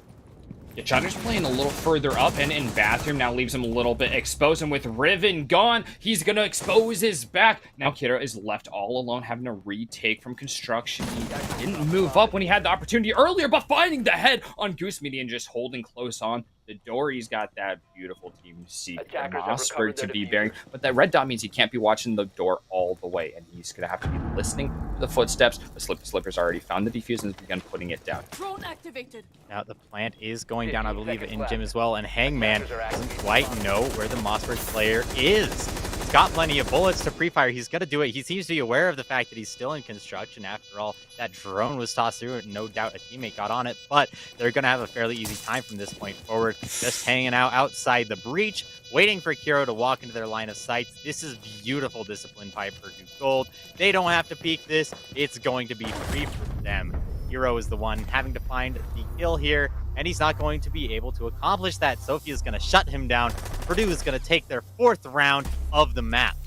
[SPEAKER 5] Yeah, Chatter's playing a little further up and in bathroom now leaves him a little bit exposed, and with Riven gone, he's gonna expose his back. Now Kira is left all alone, having to retake from construction. He didn't move up when he had the opportunity earlier, but finding the head on Goose Media and just holding close on the door. He's got that beautiful team seat Mossberg to be bearing, but that red dot means he can't be watching the door all the way, and he's gonna have to be listening to the footsteps. The Slipper's already found the defuse and has begun putting it down.
[SPEAKER 7] Drone activated.
[SPEAKER 6] Now the plant is going down, I believe, in gym as well, and Hangman doesn't quite know where the Mossberg player is. He's got plenty of bullets to pre-fire. He's going to do it. He seems to be aware of the fact that he's still in construction. After all, that drone was tossed through, and no doubt a teammate got on it, but they're going to have a fairly easy time from this point forward, just hanging out outside the breach, waiting for Kiro to walk into their line of sight. This is beautiful discipline by Purdue Gold. They don't have to peek this. It's going to be free for them. Hero is the one having to find the kill here, and he's not going to be able to accomplish that. Sophia is going to shut him down. Purdue is going to take their 4th round of the map.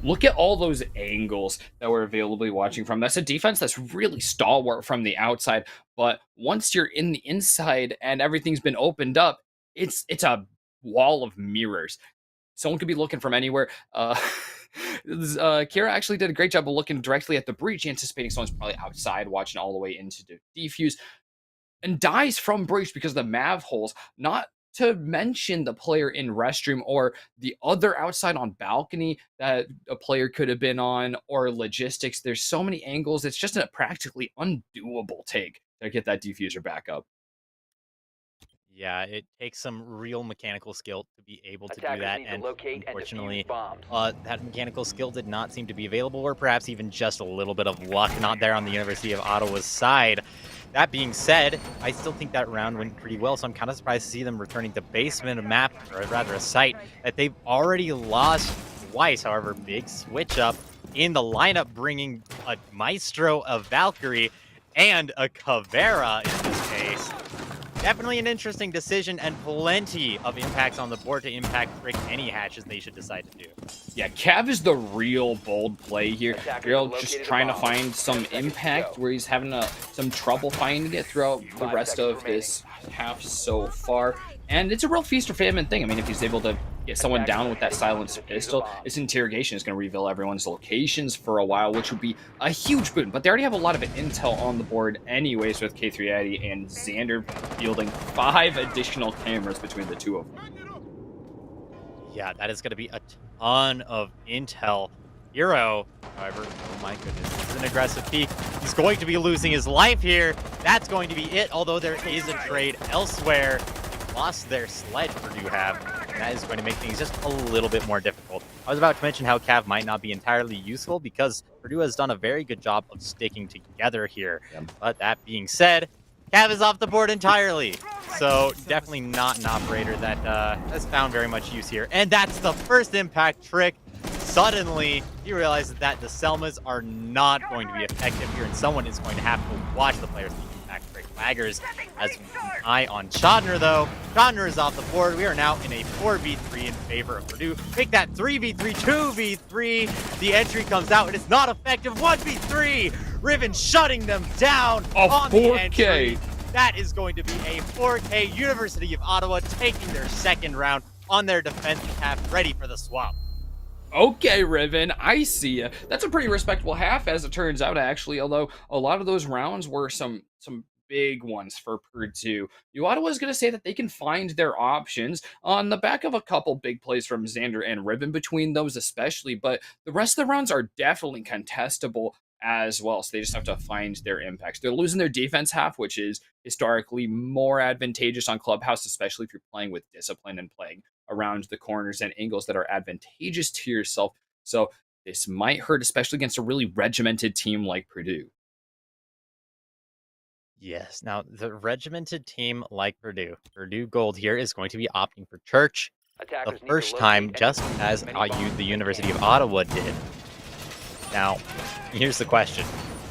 [SPEAKER 5] Look at all those angles that we're availably watching from. That's a defense that's really stalwart from the outside, but once you're in the inside and everything's been opened up, it's a wall of mirrors. Someone could be looking from anywhere. Kira actually did a great job of looking directly at the breach, anticipating someone's probably outside watching all the way into the defuse, and dies from breach because of the Mav holes. Not to mention the player in restroom or the other outside on balcony that a player could have been on, or logistics. There's so many angles. It's just a practically undoable take to get that diffuser back up.
[SPEAKER 6] Yeah, it takes some real mechanical skill to be able to do
[SPEAKER 7] Attackers
[SPEAKER 6] that,
[SPEAKER 7] need to
[SPEAKER 6] and
[SPEAKER 7] locate and
[SPEAKER 6] unfortunately,
[SPEAKER 7] defuse bombs.
[SPEAKER 6] that mechanical skill did not seem to be available, or perhaps even just a little bit of luck not there on the University of Ottawa's side. That being said, I still think that round went pretty well, so I'm kind of surprised to see them returning to basement, a map, or rather a site that they've already lost twice. However, big switch up in the lineup, bringing a Maestro, a Valkyrie, and a Caveira in this case. Definitely an interesting decision, and plenty of impacts on the board to impact any hatches they should decide to do.
[SPEAKER 5] Yeah, Cav is the real bold play here.
[SPEAKER 7] Attackers
[SPEAKER 5] Real
[SPEAKER 7] have
[SPEAKER 5] just
[SPEAKER 7] located a
[SPEAKER 5] trying to
[SPEAKER 7] bomb.
[SPEAKER 5] find some
[SPEAKER 7] 10 seconds to
[SPEAKER 5] impact
[SPEAKER 7] go.
[SPEAKER 5] where he's having some trouble finding it throughout the
[SPEAKER 7] 5
[SPEAKER 5] rest
[SPEAKER 7] seconds
[SPEAKER 5] of this half so far. And it's a real feast or famine thing. I mean, if he's able to get someone down with that silenced pistol, this interrogation is going to reveal everyone's locations for a while, which would be a huge boon. But they already have a lot of intel on the board anyways, with K380 and Xander fielding 5 additional cameras between the two of them.
[SPEAKER 6] Yeah, that is going to be a ton of intel. Hero, however, oh my goodness, this is an aggressive peek. He's going to be losing his life here. That's going to be it, although there is a trade elsewhere. They've lost their sled, Purdue have, and that is going to make things just a little bit more difficult. I was about to mention how Cav might not be entirely useful because Purdue has done a very good job of sticking together here.
[SPEAKER 5] Yep.
[SPEAKER 6] But that being said, Cav is off the board entirely. So definitely not an operator that has found very much use here. And that's the first impact trick. Suddenly, he realizes that the Selmas are not going to be effective here, and someone is going to have to watch the players the impact trick. Laggers has an eye on Chodner, though. Chodner is off the board. We are now in a 4v3 in favor of Purdue. Make that 3v3, 2v3. The entry comes out, and it's not effective. 1v3. Riven shutting them down on the
[SPEAKER 5] 4K.
[SPEAKER 6] entry. That is going to be a 4K. University of Ottawa taking their second round on their defensive half, ready for the swap.
[SPEAKER 5] Okay, Riven, I see ya. That's a pretty respectable half, as it turns out, actually, although a lot of those rounds were some big ones for Purdue. Ottawa's going to say that they can find their options on the back of a couple big plays from Xander and Riven, between those especially, but the rest of the rounds are definitely contestable as well, so they just have to find their impacts. They're losing their defense half, which is historically more advantageous on Clubhouse, especially if you're playing with discipline and playing around the corners and angles that are advantageous to yourself. So this might hurt, especially against a really regimented team like Purdue.
[SPEAKER 6] Yes. Now, the regimented team like Purdue Gold here is going to be opting for Church
[SPEAKER 7] Attackers
[SPEAKER 6] the
[SPEAKER 7] need to
[SPEAKER 6] first
[SPEAKER 7] locate
[SPEAKER 6] time,
[SPEAKER 7] and
[SPEAKER 6] just
[SPEAKER 7] defuse
[SPEAKER 6] as
[SPEAKER 7] many bombs.
[SPEAKER 6] the University of Ottawa did. Now, here's the question.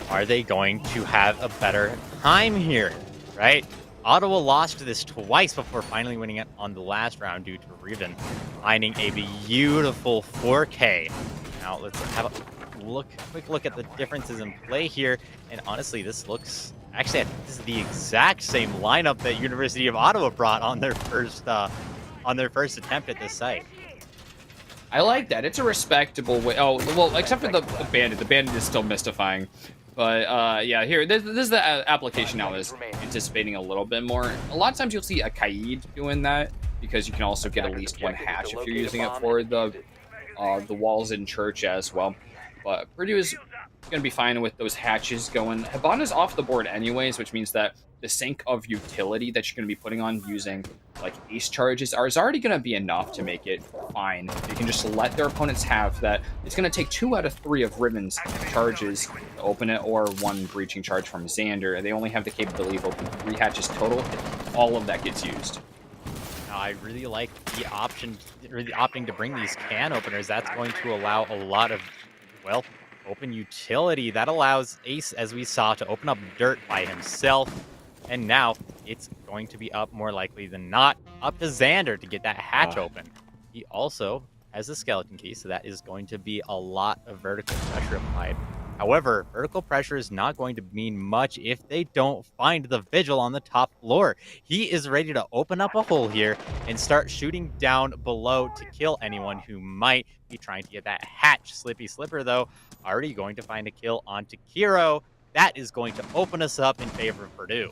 [SPEAKER 6] Are they going to have a better time here, right? Ottawa lost this twice before finally winning it on the last round due to Riven finding a beautiful 4K. Now, let's have a quick look at the differences in play here. And honestly, this looks... Actually, I think this is the exact same lineup that University of Ottawa brought on their first attempt at this site.
[SPEAKER 5] I like that. It's a respectable way. Oh, well, except for the Bandit. The Bandit is still mystifying. But, yeah, here, this is the application I was anticipating a little bit more. A lot of times you'll see a Kaid doing that, because you can also get at least one hatch if you're using it for the walls in Church as well. But Purdue is going to be fine with those hatches going. Habana's off the board anyways, which means that the sink of utility that you're going to be putting on using like ace charges is already going to be enough to make it fine. You can just let their opponents have that. It's going to take 2 out of 3 of Riven's charges to open it, or 1 breaching charge from Xander. They only have the capability of opening 3 hatches total if all of that gets used.
[SPEAKER 6] Now, I really like the option, really opting to bring these can openers. That's going to allow a lot of, well, open utility. That allows Ace, as we saw, to open up dirt by himself. And now it's going to be up, more likely than not, up to Xander to get that hatch open. He also has a skeleton key, so that is going to be a lot of vertical pressure applied However, vertical pressure is not going to mean much if they don't find the Vigil on the top floor. He is ready to open up a hole here and start shooting down below to kill anyone who might be trying to get that hatch. Slippy Slipper, though, already going to find a kill onto Kiro. That is going to open us up in favor of Purdue.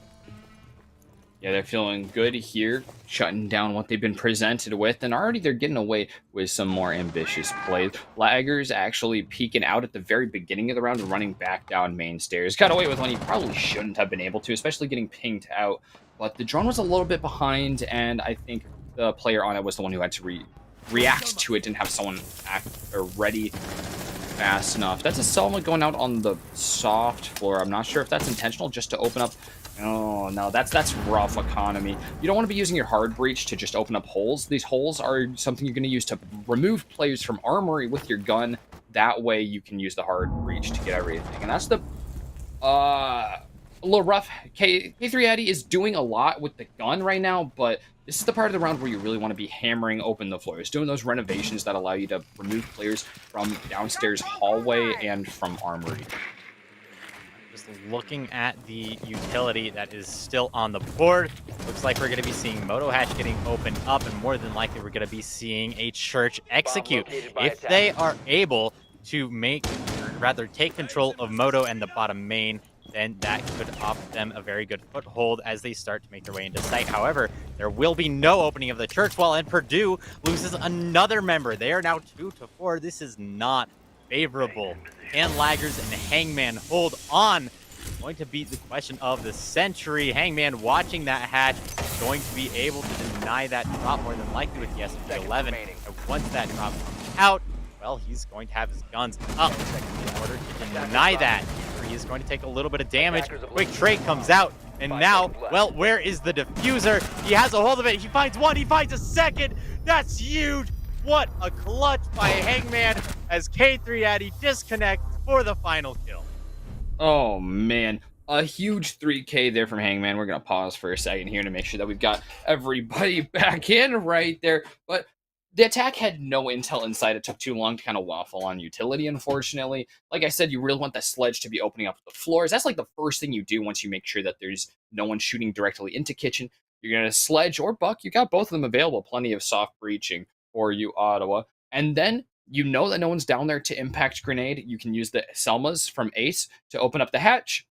[SPEAKER 5] Yeah, they're feeling good here, shutting down what they've been presented with, and already they're getting away with some more ambitious plays. Laggers actually peeking out at the very beginning of the round and running back down main stairs. Got away with one he probably shouldn't have been able to, especially getting pinged out. But the drone was a little bit behind, and I think the player on it was the one who had to react to it, didn't have someone act or ready fast enough. That's a Selma going out on the soft floor. I'm not sure if that's intentional, just to open up. Oh, no, that's rough economy. You don't want to be using your hard breach to just open up holes. These holes are something you're going to use to remove players from armory with your gun. That way you can use the hard breach to get everything. And that's the a little rough. K3 Addy is doing a lot with the gun right now, but this is the part of the round where you really want to be hammering open the floors, doing those renovations that allow you to remove players from downstairs hallway and from armory.
[SPEAKER 6] Just looking at the utility that is still on the board, looks like we're going to be seeing Moto Hatch getting opened up, and more than likely we're going to be seeing a church execute. If they are able to take control of Moto and the bottom main, then that could offer them a very good foothold as they start to make their way into sight. However, there will be no opening of the church wall, and Purdue loses another member. They are now 2-4. This is not favorable. Can Laggers and Hangman hold on? Going to be the question of the century. Hangman watching that hatch, going to be able to deny that drop more than likely with the SMG-11. And once that drop comes out, well, he's going to have his guns up in order to deny that. He is going to take a little bit of damage. Quick trade comes out. And now, well, where is the diffuser? He has a hold of it. He finds one. He finds a second. That's huge. What a clutch by Hangman as K3 Addy disconnects for the final kill.
[SPEAKER 5] Oh, man. A huge 3K there from Hangman. We're going to pause for a second here to make sure that we've got everybody back in right there. But the attack had no intel inside. It took too long to kind of waffle on utility, unfortunately. Like I said, you really want that sledge to be opening up the floors. That's like the first thing you do once you make sure that there's no one shooting directly into kitchen. You're going to sledge or buck. You got both of them available. Plenty of soft breaching for you, Ottawa. And then you know that no one's down there to impact grenade. You can use the Selmas from Ace to open up the hatch.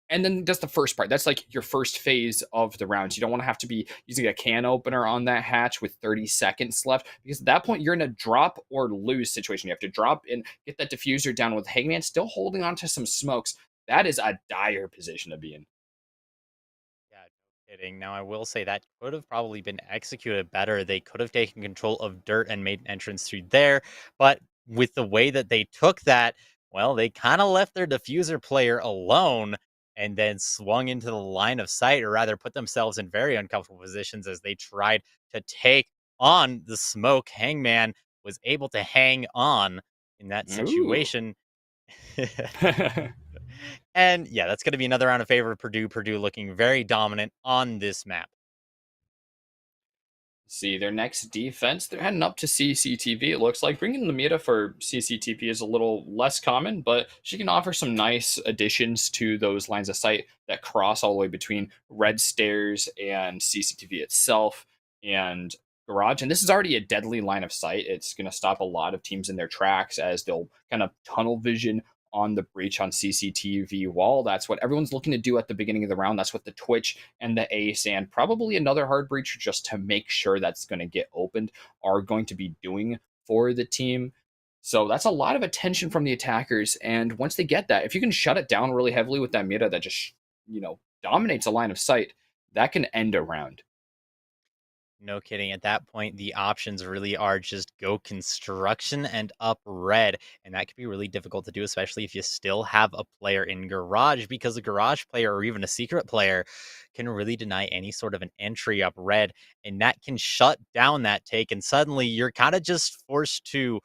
[SPEAKER 5] And then that's the first part. That's like your first phase of the rounds. You don't want to have to be using a can opener on that hatch with 30 seconds left, because at that point you're in a drop or lose situation. You have to drop and get that diffuser down with Hangman still holding on to some smokes. That is a dire position to be in.
[SPEAKER 6] Yeah, no kidding. Now, I will say that could have probably been executed better. They could have taken control of dirt and made an entrance through there. But with the way that they took that, well, they kind of left their diffuser player alone and then swung into the line of sight, or rather put themselves in very uncomfortable positions as they tried to take on the smoke. Hangman was able to hang on in that situation. And yeah, that's going to be another round of favor of Purdue. Purdue looking very dominant on this map.
[SPEAKER 5] See their next defense. They're heading up to CCTV. It looks like bringing the Mira for CCTV is a little less common, but she can offer some nice additions to those lines of sight that cross all the way between Red Stairs and CCTV itself and Garage. And this is already a deadly line of sight. It's going to stop a lot of teams in their tracks as they'll kind of tunnel vision on the breach on CCTV wall. That's what everyone's looking to do at the beginning of the round. That's what the Twitch and the Ace and probably another hard breach just to make sure that's going to get opened are going to be doing for the team. So that's a lot of attention from the attackers. And once they get that, if you can shut it down really heavily with that Mira that just, dominates a line of sight, that can end a round.
[SPEAKER 6] No kidding. At that point, the options really are just go construction and up red. And that could be really difficult to do, especially if you still have a player in garage, because a garage player or even a secret player can really deny any sort of an entry up red. And that can shut down that take. And suddenly you're kind of just forced to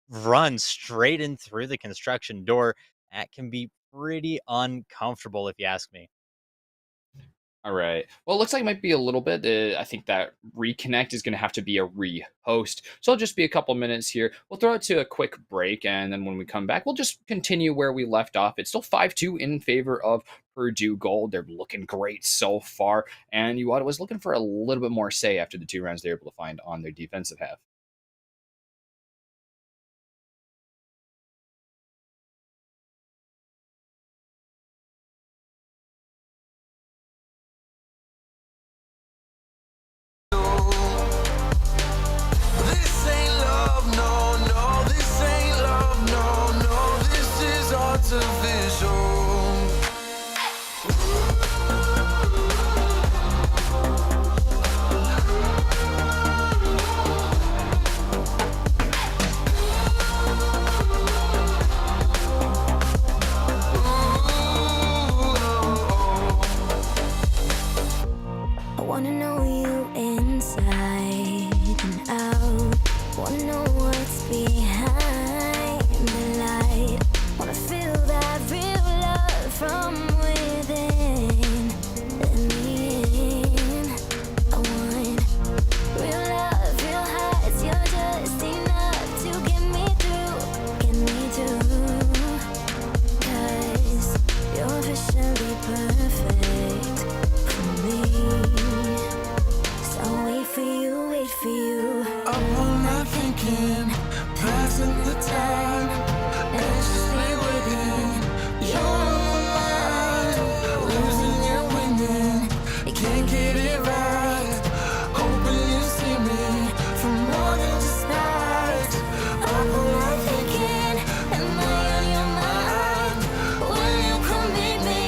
[SPEAKER 6] run straight in through the construction door. That can be pretty uncomfortable, if you ask me.
[SPEAKER 5] All right. Well, it looks like it might be a little bit. I think that reconnect is going to have to be a rehost. So it'll just be a couple minutes here. We'll throw it to a quick break. And then when we come back, we'll just continue where we left off. It's still 5-2 in favor of Purdue Gold. They're looking great so far. And Uwada was looking for a little bit more say after the 2 rounds they were able to find on their defensive half.
[SPEAKER 3] This ain't love, no, no. This ain't love, no, no. This is artificial.
[SPEAKER 4] I wanna know you inside and out. Wanna know what's behind the light. Wanna feel that real love from within. Let me in. I want real love, real heights. You're just enough to get me through, get me through. 'Cause you're officially perfect for me. So wait for you, wait for you.
[SPEAKER 3] Up all night thinking, passing the time, anxiously waiting. You're on my mind, losing and winning. You can't get it right. Hoping you see me for more than just nights. Up all night thinking, am I on your mind? Will you come meet me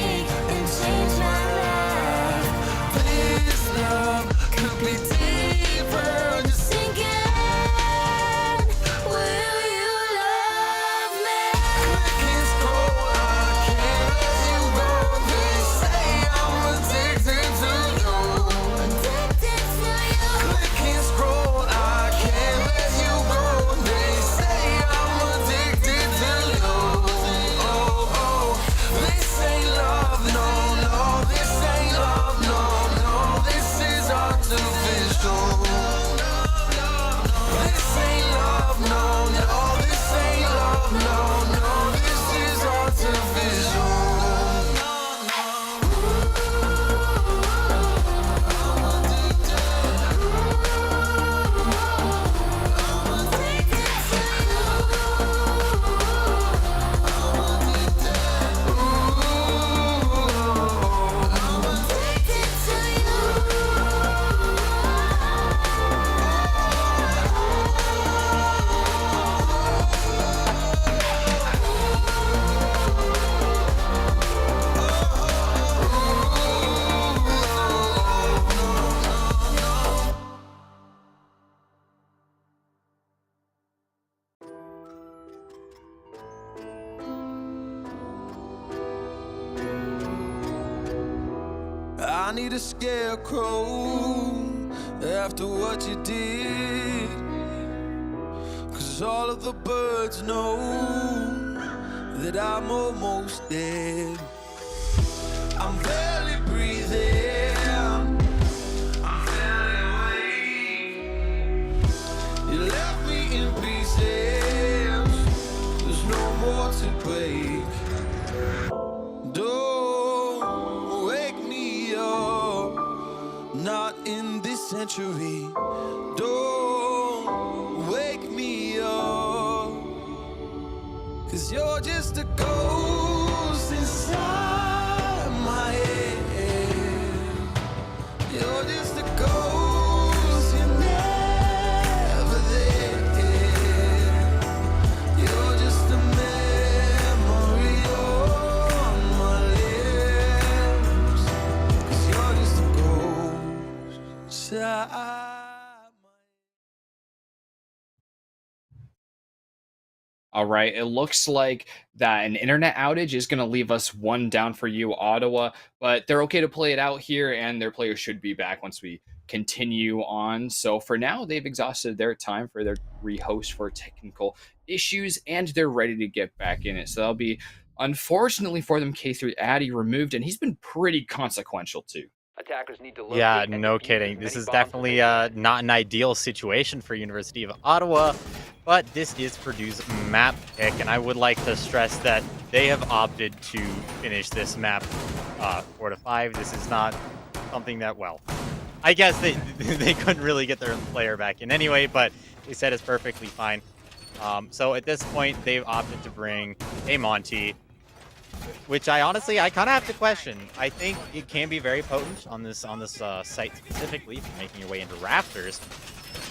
[SPEAKER 3] and change my life? This love could be deeper, just sinking. Will you love me? Click scroll, I can't let you go. They say I'm addicted to you.
[SPEAKER 4] Addicted to you.
[SPEAKER 3] Click scroll, I can't let you go. They say I'm addicted to you. Oh, oh, this ain't love, no, no. This ain't love, no, no. This is artificial. This ain't love, no, no. This ain't love, no, no. This is artificial. I need a scarecrow after what you did. 'Cause all of the birds know that I'm almost dead. I'm barely breathing. I'm barely awake. You left me in pieces. There's no more to break. Don't wake me up, not in this century. Don't wake me up, 'cause you're just a ghost inside my head. You're just a ghost, you're never there. You're just a memory on my lips. 'Cause you're just a ghost inside my
[SPEAKER 5] All right. It looks like that an internet outage is going to leave us 1 down for you, Ottawa, but they're okay to play it out here, and their players should be back once we continue on. So for now, they've exhausted their time for their rehost for technical issues, and they're ready to get back in it. So that'll be, unfortunately for them, K3 Addy removed, and he's been pretty consequential too.
[SPEAKER 7] Attackers need to locate
[SPEAKER 6] Yeah,
[SPEAKER 7] and
[SPEAKER 6] no
[SPEAKER 7] defuse
[SPEAKER 6] kidding.
[SPEAKER 7] as
[SPEAKER 6] This
[SPEAKER 7] many
[SPEAKER 6] is
[SPEAKER 7] bombs as
[SPEAKER 6] definitely
[SPEAKER 7] they can.
[SPEAKER 6] not an ideal situation for University of Ottawa, but this is Purdue's map pick, and I would like to stress that they have opted to finish this map 4 to 5. This is not something that, well, I guess they they couldn't really get their player back in anyway, but they said it's perfectly fine. So at this point, they've opted to bring a Monty, which I honestly kind of have to question. I think it can be very potent on this site specifically, if you're making your way into rafters.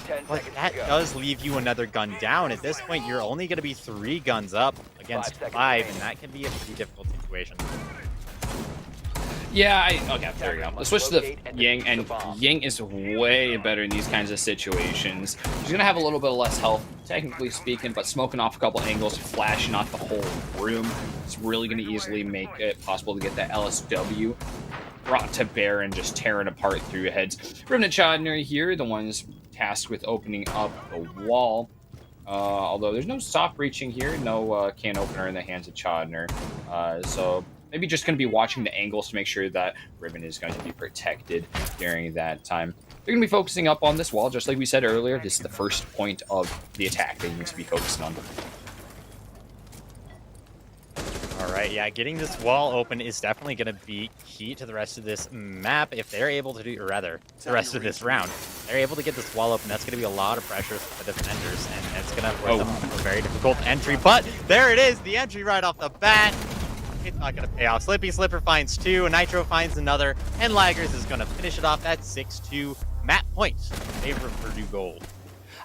[SPEAKER 7] 10
[SPEAKER 6] But
[SPEAKER 7] seconds
[SPEAKER 6] that
[SPEAKER 7] to go.
[SPEAKER 6] does leave you another gun down. At this point, you're only going to be 3 guns up against
[SPEAKER 7] 5 seconds
[SPEAKER 6] 5,
[SPEAKER 7] remaining.
[SPEAKER 6] and that can be a pretty difficult situation.
[SPEAKER 5] Yeah, okay, there we go. Let's switch to
[SPEAKER 7] Locate and
[SPEAKER 5] Ying,
[SPEAKER 7] defuse
[SPEAKER 5] and
[SPEAKER 7] the bomb.
[SPEAKER 5] Ying is way better in these kinds of situations. She's gonna have a little bit less health, technically speaking, but smoking off a couple angles, flashing off the whole room, it's really gonna easily make it possible to get that LSW brought to bear and just tearing apart through heads. Remnant Chodner here, the ones tasked with opening up the wall. Although there's no soft breaching here, no can opener in the hands of Chodner. So maybe just going to be watching the angles to make sure that Ribbon is going to be protected during that time. They're going to be focusing up on this wall, just like we said earlier. This is the first point of the attack they need to be focusing on.
[SPEAKER 6] All right, yeah, getting this wall open is definitely going to be key to the rest of this map. If they're able to do, or rather, the rest of this round, they're able to get this wall open, that's going to be a lot of pressure for the defenders, and it's going to force them a very difficult entry. But there it is, the entry right off the bat. It's not going to pay off. Slippy Slipper finds 2, Nitro finds another, and Laggers is going to finish it off at 6-2 map points in favor of Purdue Gold.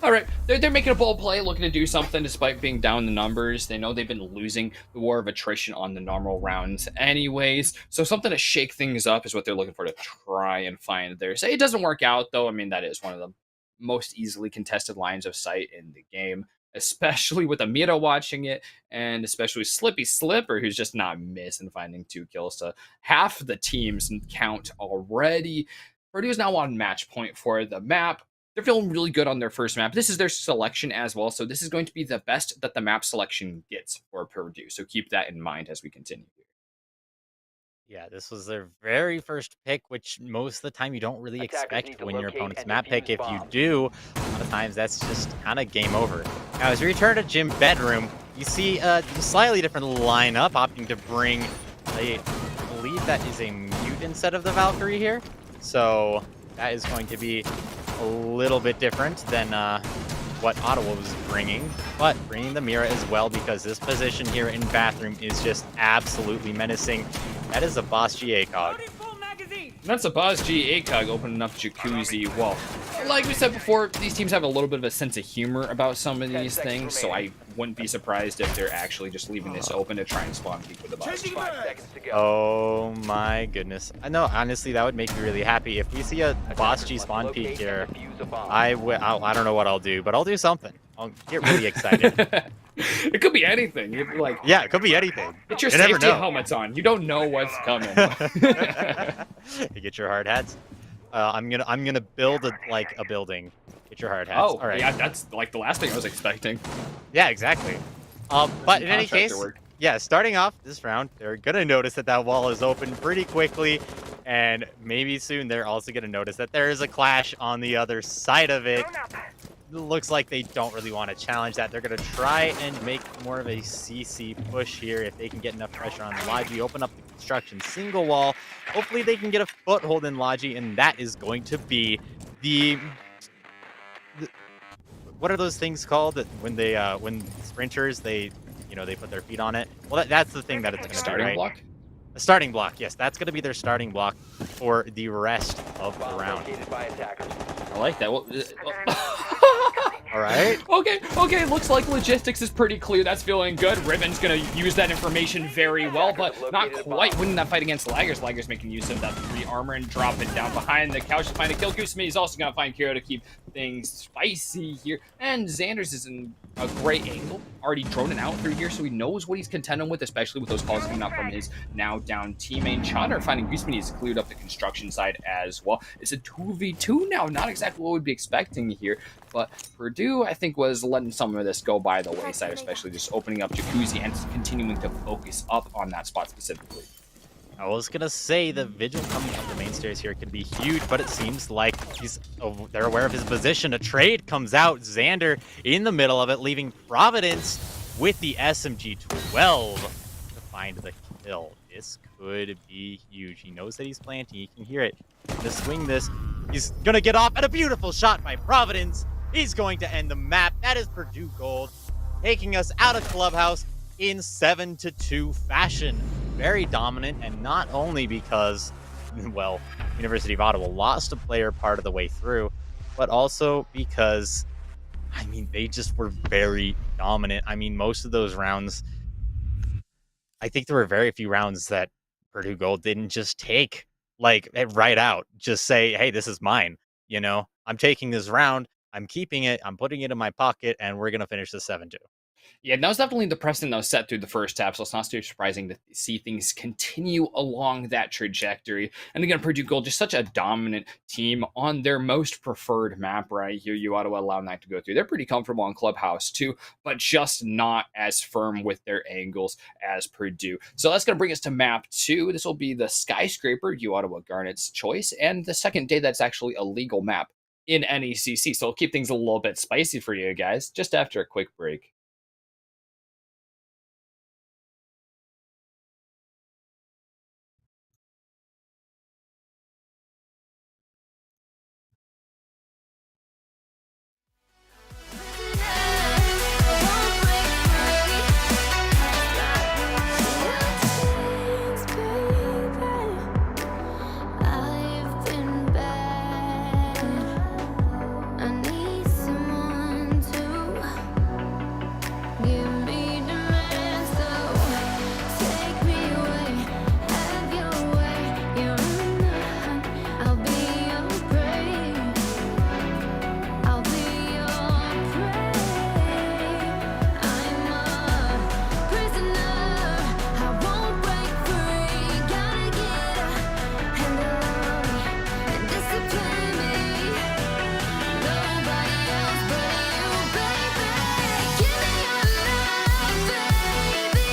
[SPEAKER 5] All right, they're making a bold play, looking to do something despite being down the numbers. They know they've been losing the war of attrition on the normal rounds anyways, so something to shake things up is what they're looking for to try and find there. Say it doesn't work out, though. I mean, that is one of the most easily contested lines of sight in the game, especially with Amira watching it, and especially Slippy Slipper, who's just not missing finding 2 kills to half the team's count already. Purdue's now on match point for the map. They're feeling really good on their first map. This is their selection as well, so this is going to be the best that the map selection gets for Purdue. So keep that in mind as we continue.
[SPEAKER 6] Yeah, this was their very first pick, which most of the time you don't really
[SPEAKER 7] Attackers need
[SPEAKER 6] expect
[SPEAKER 7] to
[SPEAKER 6] when your
[SPEAKER 7] locate
[SPEAKER 6] opponent's
[SPEAKER 7] and
[SPEAKER 6] map pick.
[SPEAKER 7] defuse
[SPEAKER 6] If you
[SPEAKER 7] bombs.
[SPEAKER 6] do, a lot of times that's just kind of game over. Now, as we return to Gym Bedroom, you see a slightly different lineup, opting to bring, I believe that is a Mute instead of the Valkyrie here. So that is going to be a little bit different than what Ottawa was bringing, but bringing the Mira as well, because this position here in Bathroom is just absolutely menacing. That is a Boss G ACOG.
[SPEAKER 5] That's a Boss G ACOG opening up Jacuzzi. Well, like we said before, these teams have a little bit of a sense of humor about some of these things, so I wouldn't be surprised if they're actually just leaving this open to try and spawn peek with the Boss G.
[SPEAKER 7] 5 seconds to go.
[SPEAKER 6] Oh my goodness. I know, honestly, that would make me really happy. If we see a Boss G spawn
[SPEAKER 7] Locate
[SPEAKER 6] peek
[SPEAKER 7] and
[SPEAKER 6] here,
[SPEAKER 7] defuse a bomb.
[SPEAKER 6] I don't know what I'll do, but I'll do something. I'll get really excited.
[SPEAKER 5] It could be anything. You'd be like,
[SPEAKER 6] Yeah, it could be anything.
[SPEAKER 5] get your
[SPEAKER 6] You never
[SPEAKER 5] safety
[SPEAKER 6] know.
[SPEAKER 5] helmets on. You don't know what's coming.
[SPEAKER 6] You get your hard hats. I'm gonna build a building. Get your hard hats.
[SPEAKER 5] Oh,
[SPEAKER 6] All right.
[SPEAKER 5] yeah, that's like the last thing I was expecting.
[SPEAKER 6] Yeah, exactly. But in any
[SPEAKER 5] Contractor
[SPEAKER 6] case,
[SPEAKER 5] work.
[SPEAKER 6] yeah, starting off this round, they're gonna notice that wall is open pretty quickly, and maybe soon they're also gonna notice that there is a clash on the other side of it. Looks like they don't really want to challenge that. They're gonna try and make more of a CC push here if they can get enough pressure on Logi, open up the construction single wall. Hopefully they can get a foothold in Logi, and that is going to be the what are those things called that when they when sprinters they put their feet on it? Well, that's the thing that it's going to be,
[SPEAKER 5] Starting
[SPEAKER 6] right?
[SPEAKER 5] block?
[SPEAKER 6] A starting block, yes, that's going to be their starting block for the rest of the
[SPEAKER 7] Bomb
[SPEAKER 6] round.
[SPEAKER 7] located by attackers.
[SPEAKER 5] I like that. Well,
[SPEAKER 6] All right.
[SPEAKER 5] Okay, looks like logistics is pretty clear. That's feeling good. Ribbon's gonna use that information very well, but not quite winning that fight against Laggers. Laggers making use of that 3 armor and dropping down behind the couch to find a kill. Kusumi is also gonna find Kiro to keep things spicy here. And Xanders is in a great angle, already droning out through here, so he knows what he's contending with, especially with those calls coming out from his now down teammate. Chodder finding Kusumi has cleared up the construction side as well. It's a 2v2 now, not exactly what we'd be expecting here, but Purdue, I think, was letting some of this go by the wayside, especially just opening up Jacuzzi and continuing to focus up on that spot specifically.
[SPEAKER 6] I was gonna say the Vigil coming up the main stairs here could be huge, but it seems like they're aware of his position. A trade comes out. Xander in the middle of it, leaving Providence with the SMG-12 to find the kill. This could be huge. He knows that he's planting. He can hear it. To swing this, he's gonna get off, and a beautiful shot by Providence. He's going to end the map. That is Purdue Gold, taking us out of Clubhouse in 7-2 fashion. Very dominant, and not only because, well, University of Ottawa lost a player part of the way through, but also because, I mean, they just were very dominant. I mean, most of those rounds, I think there were very few rounds that Purdue Gold didn't just take, like, right out. Just say, hey, this is mine. You know, I'm taking this round, I'm keeping it, I'm putting it in my pocket, and we're going to finish this 7-2.
[SPEAKER 5] Yeah, that was definitely the precedent that was set through the first half, so it's not too surprising to see things continue along that trajectory. And again, Purdue Gold, just such a dominant team on their most preferred map right here. You ought to allow that to go through. They're pretty comfortable on Clubhouse too, but just not as firm with their angles as Purdue. So that's going to bring us to map 2. This will be the Skyscraper, U Ottawa Garnet's choice, and the second day that's actually a legal map in NECC. So we'll keep things a little bit spicy for you guys just after a quick break.
[SPEAKER 4] I've been bad. I need someone to give me demands. So take me away, have your way. You're mine, I'll be your prey. I'll be your prey. I'm a prisoner, I won't break free. Gotta get a handle on me and discipline me. Nobody else but you, baby. Give me your love, baby.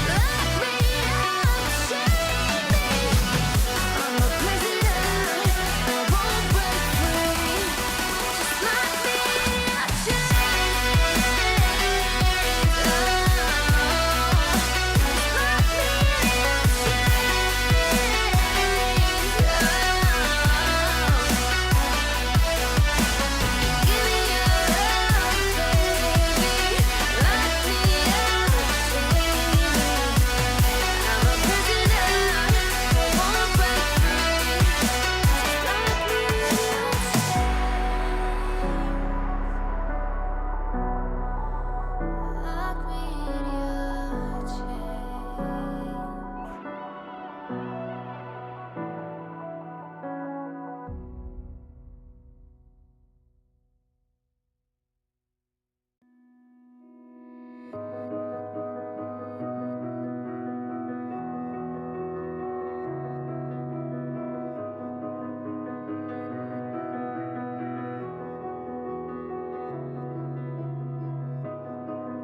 [SPEAKER 4] Lock me up, shame me. I'm a prisoner, I won't break free. Just lock me up,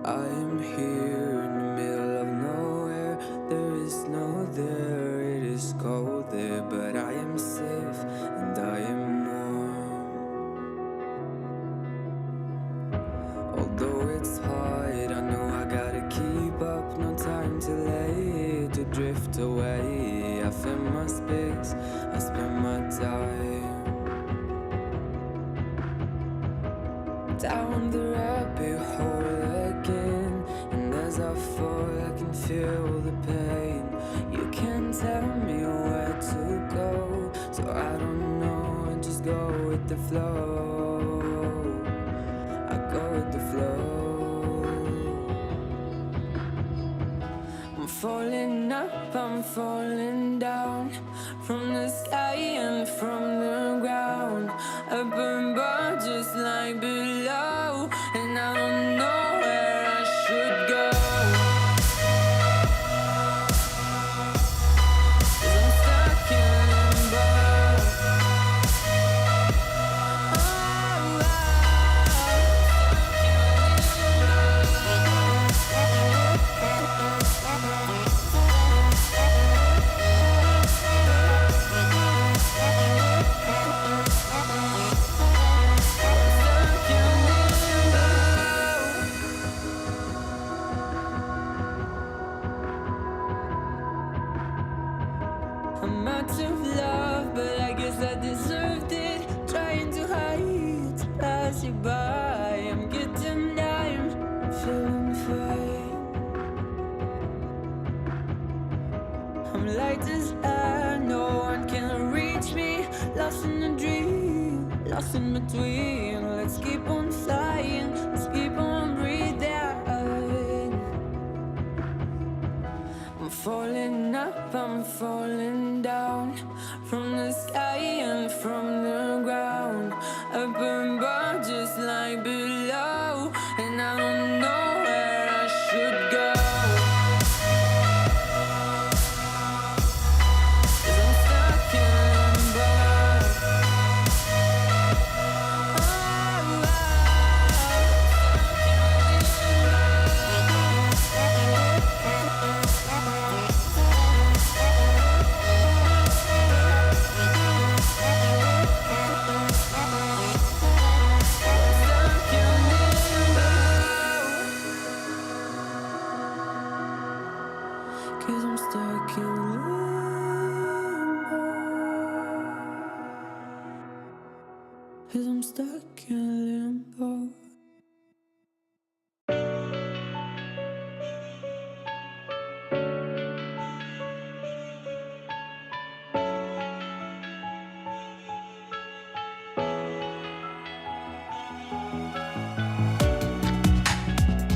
[SPEAKER 1] I am here in the middle of nowhere. There is no there, it is cold there, but I am safe and I am warm. Although it's hard, I know I gotta keep up. No time to lay, to drift away. I find my space, I spend my time down the rabbit hole again. And as I fall, I can feel the pain. You can't tell me where to go, so I don't know, I just go with the flow. I go with the flow. I'm falling up, I'm falling down, from the sky and from the ground. Up above just like below, and I don't know where I should go. 'Cause I'm stuck in limbo. I'm out of love, but I guess I deserved it. Trying to hide, to pass you by. I'm getting down, I'm feeling fine. I'm light as air, no one can reach me. Lost in a dream, lost in between. Let's keep on flying, let's keep on breathing. I'm falling up, I'm falling down. From the sky and from the ground. Up above, just like below. And I don't know where I should go. 'Cause I'm stuck in limbo. Cause I'm stuck in limbo. Cause I'm stuck in limbo.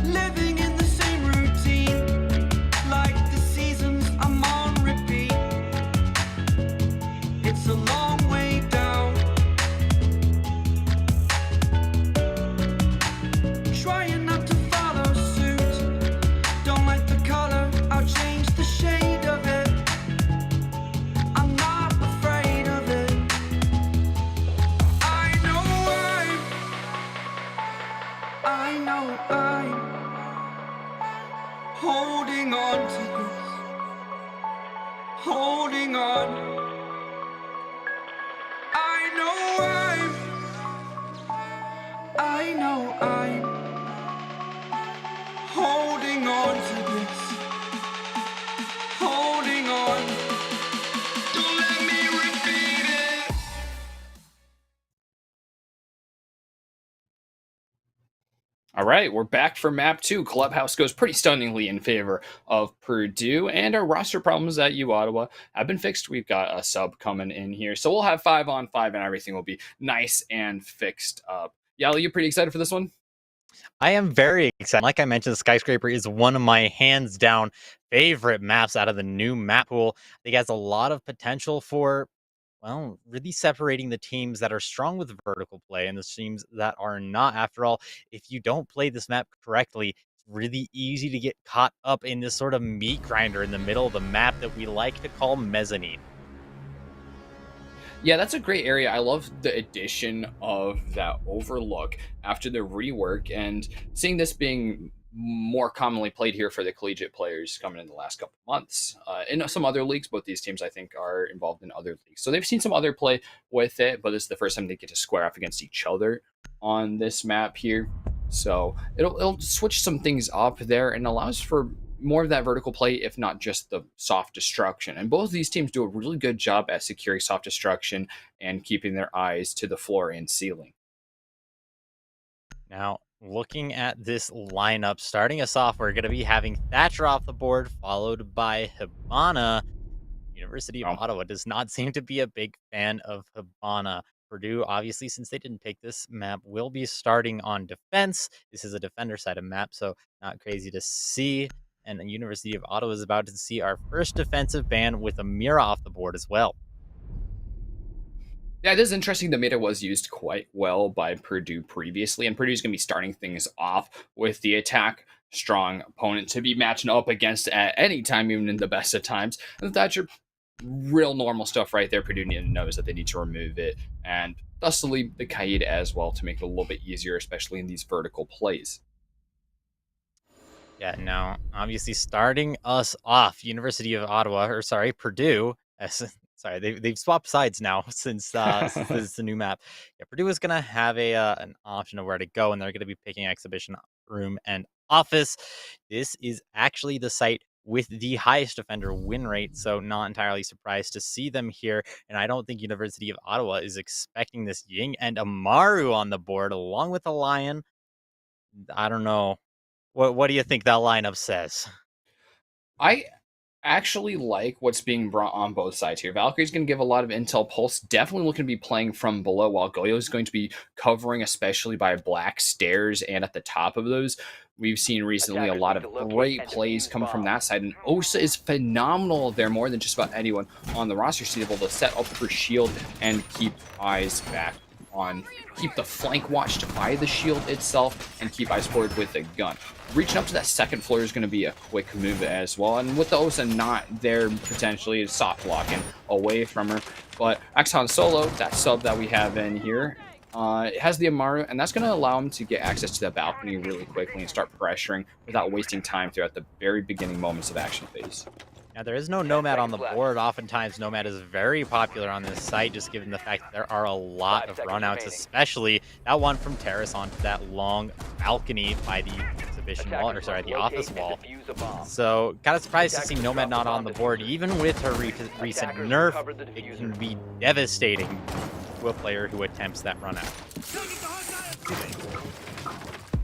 [SPEAKER 3] Living in the same routine, like the seasons I'm on repeat. It's a long way down. Trying not to follow suit. Don't like the color, I'll change the shade of it. I'm not afraid of it. I know I'm holding on to this. Holding on. I know I'm holding on to this. Holding on. Don't let me repeat it.
[SPEAKER 5] All right, we're back for map 2. Clubhouse goes pretty stunningly in favor of Purdue, and our roster problems at U Ottawa have been fixed. We've got a sub coming in here, so we'll have 5-on-5, and everything will be nice and fixed up. Yali, you pretty excited for this one?
[SPEAKER 6] I am very excited. Like I mentioned, Skyscraper is one of my hands down favorite maps out of the new map pool. I think it has a lot of potential for, well, really separating the teams that are strong with vertical play and the teams that are not. After all, if you don't play this map correctly, it's really easy to get caught up in this sort of meat grinder in the middle of the map that we like to call mezzanine.
[SPEAKER 5] Yeah, that's a great area. I love the addition of that overlook after the rework, and seeing this being more commonly played here for the collegiate players coming in the last couple months. In some other leagues, both these teams I think are involved in other leagues, so they've seen some other play with it, but this is the first time they get to square off against each other on this map here. So it'll switch some things up there and allows for more of that vertical play, if not just the soft destruction. And both of these teams do a really good job at securing soft destruction and keeping their eyes to the floor and ceiling.
[SPEAKER 6] Now, looking at this lineup, starting us off, we're going to be having Thatcher off the board, followed by Hibana. University of
[SPEAKER 5] Oh,
[SPEAKER 6] Ottawa does not seem to be a big fan of Hibana. Purdue, obviously, since they didn't pick this map, will be starting on defense. This is a defender side of map, so not crazy to see. And the University of Ottawa is about to see our first defensive ban with Amira off the board as well.
[SPEAKER 5] yeah, it is interesting. The meta was used quite well by Purdue previously, and Purdue's going to be starting things off with the attack strong opponent to be matching up against at any time, even in the best of times. And that's your real normal stuff right there. Purdue knows that they need to remove it, and thusly the Kaid as well to make it a little bit easier, especially in these vertical plays.
[SPEAKER 6] Yeah, now, obviously, starting us off, University of Ottawa, or sorry, Purdue. Sorry, they've swapped sides now since since this is the new map. Yeah, Purdue is gonna have an option of where to go, and they're gonna be picking exhibition room and office. This is actually the site with the highest defender win rate, so not entirely surprised to see them here. And I don't think University of Ottawa is expecting this. Ying and Amaru on the board, along with a Lion. I don't know. What do you think that lineup says?
[SPEAKER 5] I actually like what's being brought on both sides here. Valkyrie's going to give a lot of intel. Pulse definitely looking to be playing from below, while Goyo is going to be covering, especially by black stairs and at the top of those. We've seen recently a lot of great plays come from that side, and Osa is phenomenal there, more than just about anyone on the roster. She's able to set up her shield and keep eyes back on, keep the flank watched by the shield itself, and keep eyes forward with a gun. Reaching up to that second floor is going to be a quick move as well, and with the Osa not there, potentially is soft blocking away from her. But Axon Solo, that sub that we have in here, it has the Amaru, and that's going to allow him to get access to that balcony really quickly and start pressuring without wasting time throughout the very beginning moments of action phase.
[SPEAKER 6] Now, there is no Nomad on the board. Oftentimes, Nomad is very popular on this site, just given the fact that there are a lot of runouts, especially that one from Terrace onto that long balcony by the exhibition wall, or sorry, the office wall. So, kind of surprised to see Nomad not on the board. Even with her recent nerf, it can be devastating to a player who attempts that runout.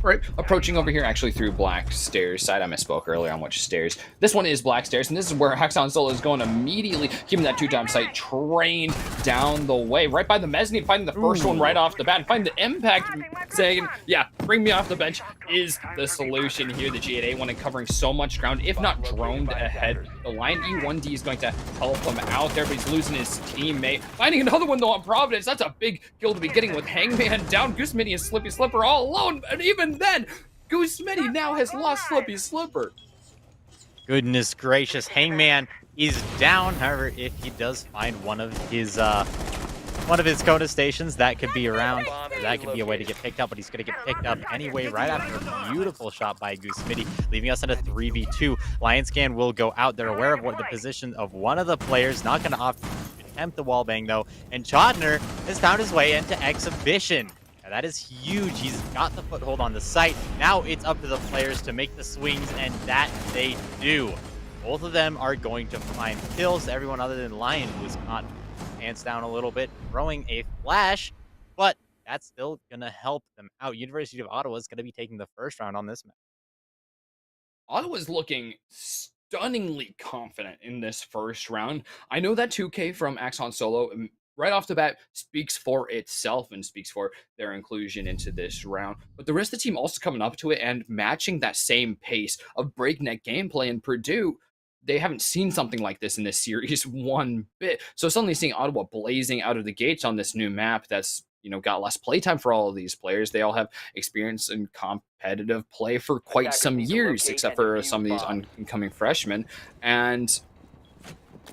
[SPEAKER 5] Right, approaching over here actually through black stairs side. I misspoke earlier on which stairs. This one is black stairs, and this is where Hexon Solo is going immediately, keeping that two-time sight trained down the way, right by the mezzanine, finding the first one right off the bat, and finding the impact, saying, yeah, bring me off the bench is the solution here. The G8A one covering so much ground, if not droned ahead. The Lion E1D is going to help him out there, but he's losing his teammate. Finding another one though on Providence. That's a big kill to be getting with Hangman down. Goose Mini and Slippy Slipper all alone, and even then, Goose Mini now has lost Slippy Slipper.
[SPEAKER 6] Goodness gracious, Hangman is down. However, if he does find one of his Kona stations, that could be around. That could be a way to get picked up, but he's going to get picked up anyway right after a beautiful shot by Goose Mini, leaving us in a 3v2. Lion Scan will go out. They're aware of what the position of one of the players, not going to attempt the wallbang though, and Chodner has found his way into exhibition. Now that is huge. He's got the foothold on the site. Now it's up to the players to make the swings, and that they do. Both of them are going to find kills. Everyone other than Lion was caught hands down a little bit, throwing a flash, but that's still going to help them out. University of Ottawa is going to be taking the first round on this match.
[SPEAKER 5] Ottawa's looking stunningly confident in this first round. I know that 2K from Axon Solo right off the bat speaks for itself and speaks for their inclusion into this round. But the rest of the team also coming up to it and matching that same pace of breakneck gameplay. In Purdue, they haven't seen something like this in this series one bit. So suddenly seeing Ottawa blazing out of the gates on this new map that's, you know, got less playtime for all of these players. They all have experience in competitive play for quite some years, except for some of these incoming freshmen. And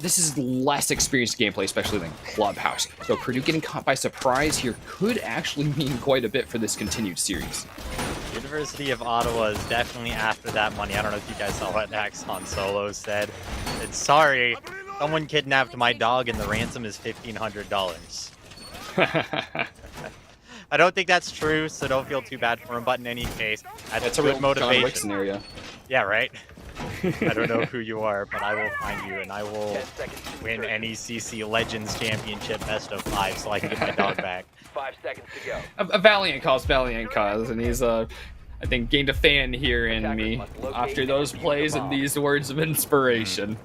[SPEAKER 5] this is less experienced gameplay, especially than Clubhouse. So Purdue getting caught by surprise here could actually mean quite a bit for this continued series.
[SPEAKER 6] University of Ottawa is definitely after that money. I don't know if you guys saw what Axon Solo said. It's sorry, someone kidnapped my dog and the ransom is $1,500. I don't think that's true, so don't feel too bad for him. But in any case, that's a real motivation.
[SPEAKER 5] John Wick scenario.
[SPEAKER 6] Yeah, right. I don't know who you are, but I will find you and I will win NECC Legends Championship Best of 5 so I can get my dog back.
[SPEAKER 7] 5 seconds to go.
[SPEAKER 5] A valiant cause, and he's I think gained a fan here in me after those plays and these words of inspiration.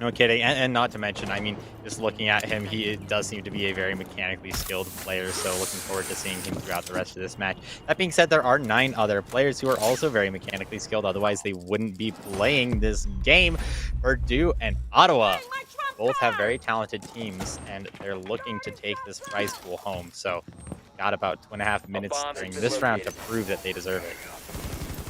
[SPEAKER 6] No kidding, and not to mention, I mean, just looking at him, he does seem to be a very mechanically skilled player, so looking forward to seeing him throughout the rest of this match. That being said, there are 9 other players who are also very mechanically skilled, otherwise they wouldn't be playing this game. Purdue and Ottawa both have very talented teams, and they're looking to take this prize pool home, so got about 2.5 minutes during this round to prove that they deserve it.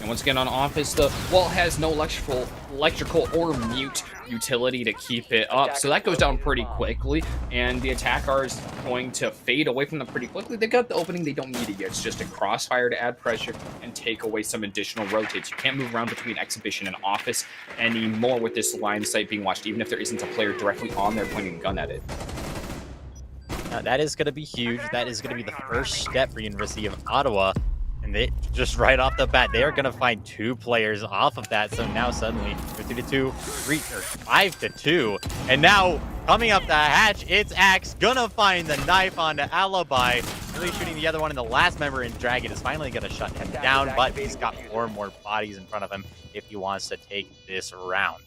[SPEAKER 5] And once again on Office, the wall has no electrical or mute utility to keep it up, so that goes down pretty quickly, and the attacker is going to fade away from them pretty quickly. They've got the opening, they don't need it yet. It's just a crossfire to add pressure and take away some additional rotates. You can't move around between Exhibition and Office anymore with this line sight being watched, even if there isn't a player directly on there pointing a gun at it.
[SPEAKER 6] Now, that is going to be huge. That is going to be the first step for University of Ottawa. And they just right off the bat, they are going to find 2 players off of that. So now suddenly, 3-2, 5-2. And now coming up the hatch, it's Axe gonna find the knife onto Alibi. Really shooting the other one, and the last member in Dragon is finally gonna shut him down, but he's got 4 more bodies in front of him if he wants to take this round.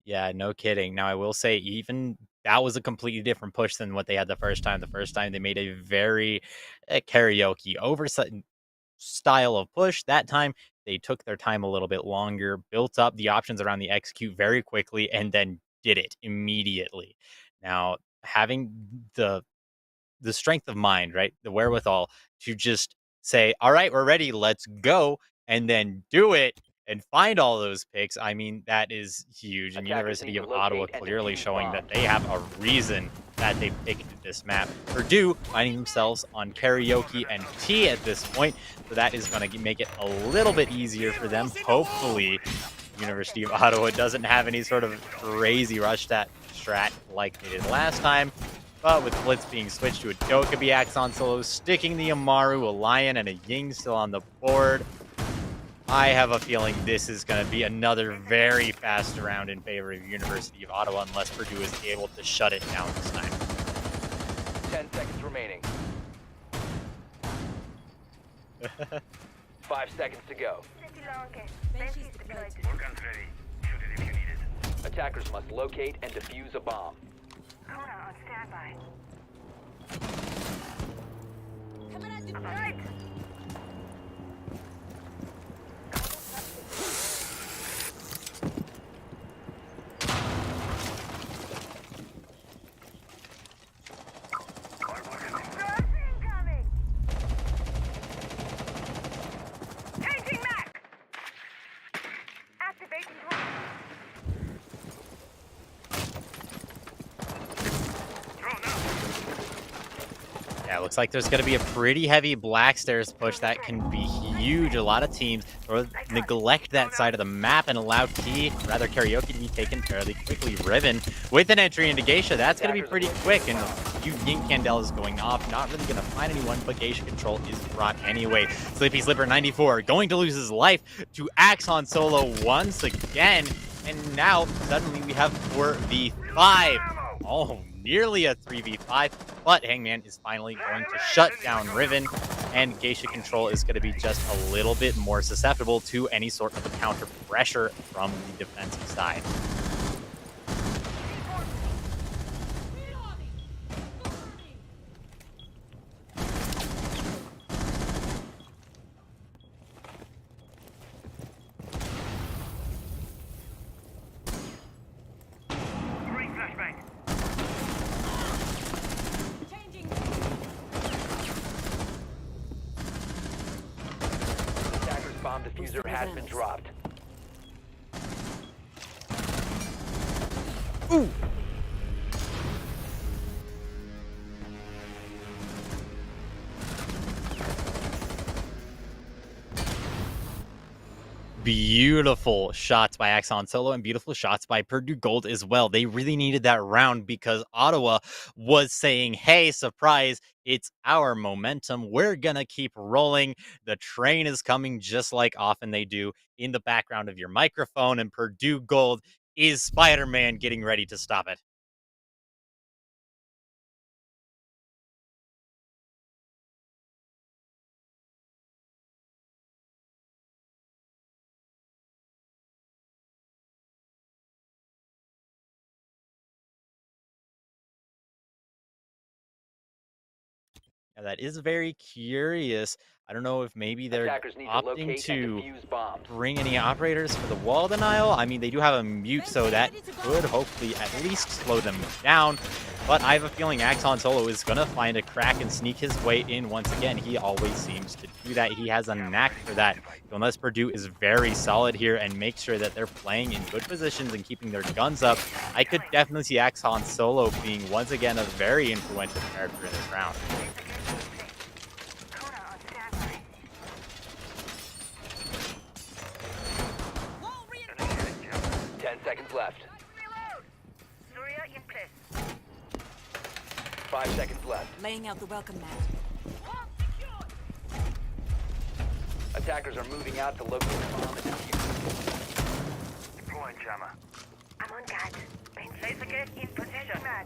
[SPEAKER 6] Yeah, no kidding. Now, I will say, even that was a completely different push than what they had the first time. The first time, they made a very karaoke over style of push. That time, they took their time a little bit longer, built up the options around the execute very quickly, and then did it immediately. Now, having the strength of mind, right? The wherewithal to just say, all right, we're ready, let's go, and then do it and find all those picks. I mean, that is huge. And
[SPEAKER 7] Attackers
[SPEAKER 6] University
[SPEAKER 7] need
[SPEAKER 6] of
[SPEAKER 7] to
[SPEAKER 6] Ottawa
[SPEAKER 7] locate and
[SPEAKER 6] clearly
[SPEAKER 7] defuse
[SPEAKER 6] showing that
[SPEAKER 7] bombs.
[SPEAKER 6] they have a reason that they've taken to this map. Purdue finding themselves on karaoke and T at this point, so that is going to make it a little bit easier for them. Hopefully, University of Ottawa doesn't have any sort of crazy rush strat like they did last time. But with Blitz being switched to a Dokkaebi Axon solo, sticking the Amaru, a Lion, and a Ying still on the board, I have a feeling this is going to be another very fast round in favor of University of Ottawa unless Purdue is able to shut it down this time.
[SPEAKER 7] 10 seconds remaining. 5 seconds to go. Attackers must locate and defuse a bomb.
[SPEAKER 8] On standby. Incoming! Changing Mac! Activating point.
[SPEAKER 6] Yeah, it looks like there's going to be a pretty heavy Black Stairs push that can be huge. A lot of teams sort of neglect that side of the map and allow karaoke to be taken fairly quickly. Riven with an entry into Geisha, that's going to be pretty quick. And a few Ying Candles going off, not really going to find anyone, but Geisha control is brought anyway. Sleepy Slipper 94 going to lose his life to Axon solo once again. And now suddenly we have 4v5. Oh, nearly a 3v5, but Hangman is finally going to shut down Riven, and Geisha control is going to be just a little bit more susceptible to any sort of a counter pressure from the defensive side.
[SPEAKER 7] Attackers bomb diffuser has been dropped.
[SPEAKER 6] Beautiful shots by Axon Solo and beautiful shots by Purdue Gold as well. They really needed that round because Ottawa was saying, hey, surprise, it's our momentum. We're going to keep rolling. The train is coming just like often they do in the background of your microphone, and Purdue Gold is Spider-Man getting ready to stop it. Now, that is very curious. I don't know if maybe they're
[SPEAKER 7] Attackers need to
[SPEAKER 6] opting
[SPEAKER 7] locate and
[SPEAKER 6] to
[SPEAKER 7] defuse bombs.
[SPEAKER 6] bring any operators for the wall denial. I mean, they do have a mute, so that could hopefully at least slow them down. but I have a feeling Axon Solo is going to find a crack and sneak his way in once again. He always seems to do that. He has a knack for that. So unless Purdue is very solid here and make sure that they're playing in good positions and keeping their guns up, I could definitely see Axon Solo being once again a very influential character in this round.
[SPEAKER 8] Kona on standby.
[SPEAKER 7] 10 seconds left.
[SPEAKER 8] Reload. Surya in place.
[SPEAKER 7] 5 seconds left.
[SPEAKER 9] Laying out the welcome mat.
[SPEAKER 7] Attackers are moving out to locate the bomb and defuse
[SPEAKER 8] Deploying jammer. I'm on guard. Laser gate in position. Mad.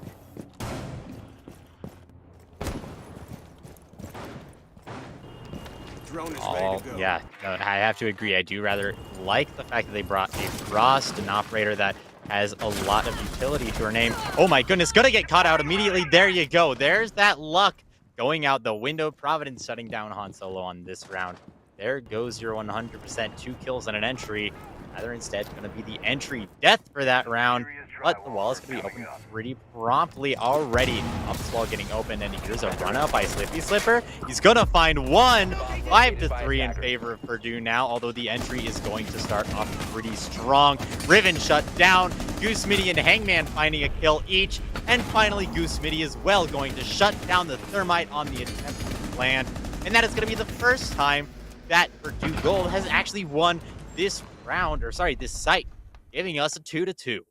[SPEAKER 6] Oh, yeah, no, I have to agree. I do rather like the fact that they brought a Frost, an operator that has a lot of utility to her name. Oh my goodness, gonna get caught out immediately. There you go. There's that luck going out the window. Providence shutting down Han Solo on this round. There goes your 100%, 2 kills and an entry. Rather instead going to be the entry death for that round. But the wall is going to be open pretty promptly already. Upswell getting open, and here's a run up by Slippy Slipper. He's going to find one. 5-3 in favor of Purdue now, although the entry is going to start off pretty strong. Riven shut down. Goose Mitty and Hangman finding a kill each. And finally, Goose Mitty as well going to shut down the Thermite on the attempt to land. And that is going to be the first time that Purdue Gold has actually won this round, or sorry, this site, giving us a 2-2.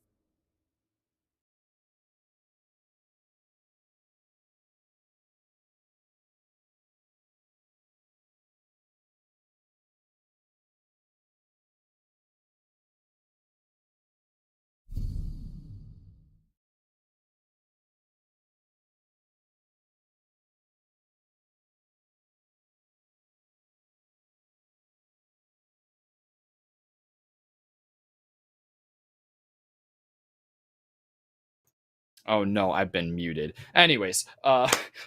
[SPEAKER 5] Oh no, I've been muted. Anyways,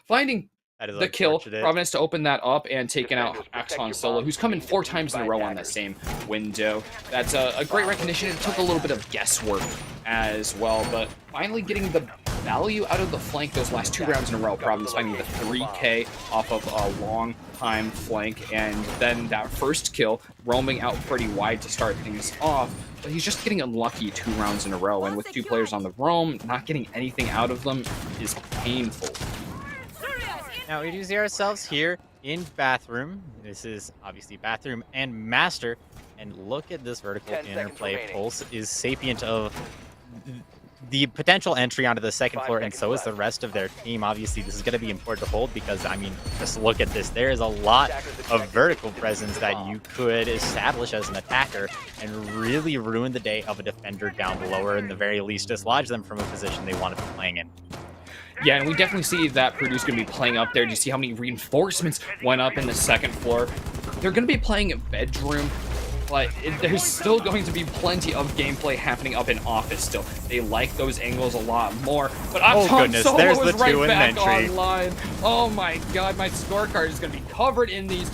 [SPEAKER 5] finding
[SPEAKER 6] That is
[SPEAKER 5] the kill,
[SPEAKER 6] unfortunate.
[SPEAKER 5] Providence to open that up and taking out
[SPEAKER 7] Defenders, protect
[SPEAKER 5] Axon
[SPEAKER 7] your
[SPEAKER 5] Solo,
[SPEAKER 7] bombs
[SPEAKER 5] who's
[SPEAKER 7] from
[SPEAKER 5] coming
[SPEAKER 7] being
[SPEAKER 5] 4
[SPEAKER 7] defused
[SPEAKER 5] times in a
[SPEAKER 7] by
[SPEAKER 5] row on that
[SPEAKER 7] attackers.
[SPEAKER 5] same window. That's a great recognition. It took a little bit of guesswork as well, but finally getting the value out of the flank those last 2 rounds in a row. Providence finding the 3K off of a long time flank, and then that first kill roaming out pretty wide to start things off. But he's just getting unlucky 2 rounds in a row, and with 2 players on the roam, not getting anything out of them is painful.
[SPEAKER 6] Now we do see ourselves here in bathroom. This is obviously bathroom and master. And look at this vertical
[SPEAKER 7] 10 seconds
[SPEAKER 6] interplay.
[SPEAKER 7] remaining.
[SPEAKER 6] Pulse is sapient of the potential entry onto the second
[SPEAKER 7] 5
[SPEAKER 6] floor, and
[SPEAKER 7] seconds
[SPEAKER 6] so is the
[SPEAKER 7] left.
[SPEAKER 6] rest of their team. Obviously, this is going to be important to hold because, I mean, just look at this. There is a lot of vertical presence that you could establish as an attacker and really ruin the day of a defender down below, or in the very least, dislodge them from a position they want to be playing in.
[SPEAKER 5] Yeah, and we definitely see that Purdue's going to be playing up there. Do you see how many reinforcements went up in the second floor? They're going to be playing a bedroom, but there's still going to be plenty of gameplay happening up in office still. They like those angles a lot more. But
[SPEAKER 6] Oh,
[SPEAKER 5] Tom
[SPEAKER 6] goodness,
[SPEAKER 5] Solo
[SPEAKER 6] there's
[SPEAKER 5] is
[SPEAKER 6] the
[SPEAKER 5] right
[SPEAKER 6] 2 in
[SPEAKER 5] back
[SPEAKER 6] entry.
[SPEAKER 5] online. Oh my god, my scorecard is going to be covered in these.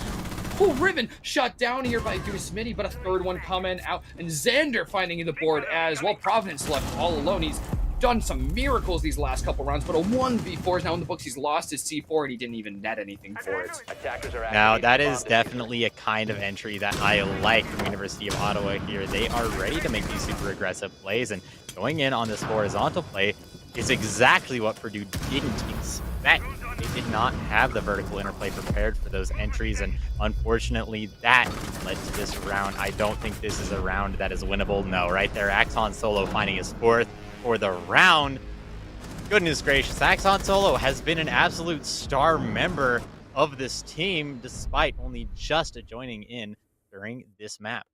[SPEAKER 5] Oh, Riven shut down here by Goose Mitty, but a third one coming out. And Xander finding the board as well. Providence left all alone. He's done some miracles these last couple rounds, but a 1v4 is now in the books. He's lost his C4 and he didn't even net anything for it.
[SPEAKER 7] Attackers are
[SPEAKER 6] Now,
[SPEAKER 7] activating
[SPEAKER 6] that
[SPEAKER 7] the
[SPEAKER 6] is
[SPEAKER 7] bomb
[SPEAKER 6] definitely a kind of entry that I like from University of Ottawa here. They are ready to make these super aggressive plays, and going in on this horizontal play is exactly what Purdue didn't expect. They did not have the vertical interplay prepared for those entries, and unfortunately, that led to this round. I don't think this is a round that is winnable. No, right there, Axon Solo finding his 4th for the round. Goodness gracious, Axon Solo has been an absolute star member of this team, despite only just joining in during this map.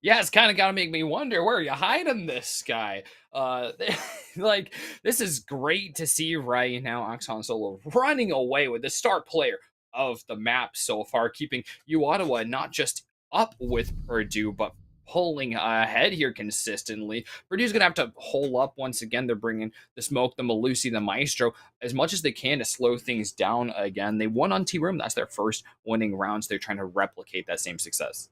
[SPEAKER 5] Yeah, it's kind of got to make me wonder, where are you hiding this guy? Like, this is great to see right now. Axon Solo running away with the star player of the map so far, keeping U Ottawa not just up with Purdue, but pulling ahead here consistently. Purdue's going to have to hole up once again. They're bringing the Smoke, the Malusi, the Maestro as much as they can to slow things down again. They won on T-Room. That's their first winning rounds. They're trying to replicate that same success.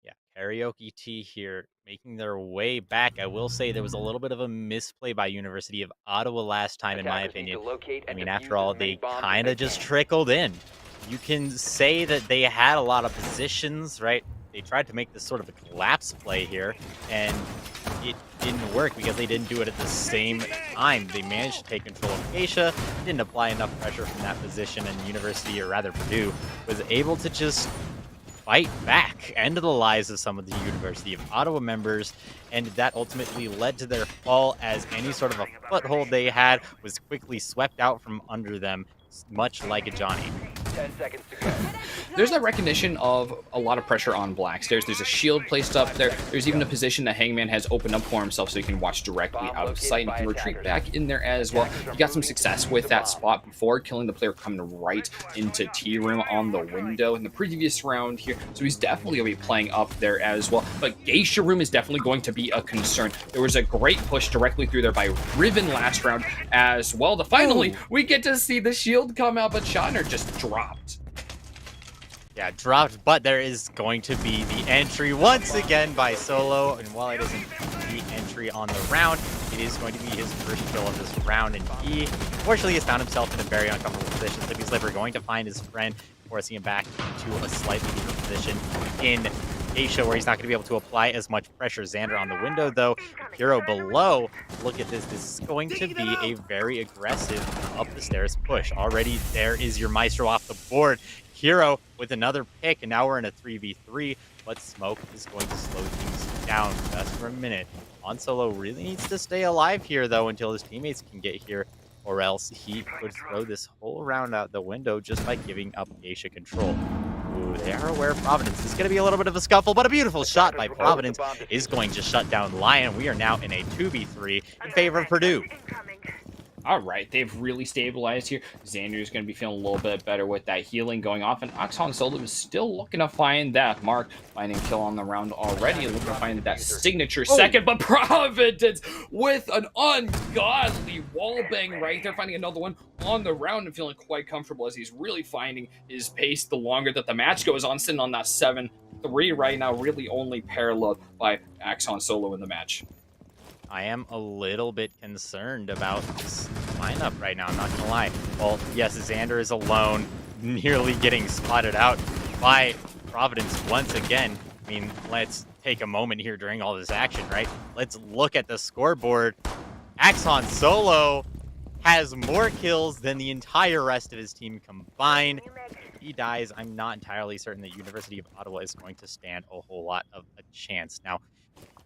[SPEAKER 6] Yeah, Karaoke Tea here, making their way back. I will say there was a little bit of a misplay by University of Ottawa last time, in my
[SPEAKER 7] Attackers need
[SPEAKER 6] opinion.
[SPEAKER 7] to locate
[SPEAKER 6] I
[SPEAKER 7] and
[SPEAKER 6] mean,
[SPEAKER 7] defuse
[SPEAKER 6] after all,
[SPEAKER 7] as many
[SPEAKER 6] they
[SPEAKER 7] bombs as
[SPEAKER 6] kind
[SPEAKER 7] they
[SPEAKER 6] of just
[SPEAKER 7] can.
[SPEAKER 6] trickled in. You can say that they had a lot of positions, right? They tried to make this sort of a collapse play here, and it didn't work because they didn't do it at the same time. They managed to take control of Acacia, didn't apply enough pressure from that position, and University, or rather Purdue, was able to just fight back, end the lives of some of the University of Ottawa members, and that ultimately led to their fall as any sort of a foothold they had was quickly swept out from under them, much like a Johnny.
[SPEAKER 7] 10 seconds to go.
[SPEAKER 5] There's that recognition of a lot of pressure on Black. There's a shield placed up there. There's even a position that Hangman has opened up for himself so he can watch directly out of sight and can retreat back in there as well. He got some success with that spot before, killing the player coming right into T-Room on the window in the previous round here. So he's definitely going to be playing up there as well. But Geisha Room is definitely going to be a concern. There was a great push directly through there by Riven last round as well. Finally, we get to see the shield come out, but Shatner just dropped.
[SPEAKER 6] Yeah, dropped, but there is going to be the entry once again by Solo, and while it isn't the entry on the round, it is going to be his first kill of this round, and he, fortunately, has found himself in a very uncomfortable position. Slippy Slipper going to find his friend, forcing him back into a slightly different position in Asia, where he's not going to be able to apply as much pressure. Xander on the window, though. Hero below. Look at this. This is going to be a very aggressive up the stairs push. Already there is your Maestro off the board. Hero with another pick, and now we're in a 3v3, but Smoke is going to slow things down just for a minute. On Solo really needs to stay alive here, though, until his teammates can get here, or else he could throw this whole round out the window just by giving up Geisha control. Ooh, they are aware of Providence. It's going to be a little bit of a scuffle, but a beautiful shot by Providence is going to shut down Lion. We are now in a 2v3 in favor of Purdue.
[SPEAKER 5] All right, they've really stabilized here. Xander is going to be feeling a little bit better with that healing going off, and Oxon Solo is still looking to find that mark. Finding kill on the round already, looking to find that signature second, but Providence with an ungodly wall bang right there, finding another one on the round and feeling quite comfortable as he's really finding his pace the longer that the match goes on, sitting on that 7-3 right now, really only paralleled by Axon Solo in the match.
[SPEAKER 6] I am a little bit concerned about this lineup right now, I'm not gonna lie. Well, yes, Xander is alone, nearly getting spotted out by Providence once again. I mean, let's take a moment here during all this action, right? Let's look at the scoreboard. Axon Solo has more kills than the entire rest of his team combined. If he dies, I'm not entirely certain that University of Ottawa is going to stand a whole lot of a chance. Now,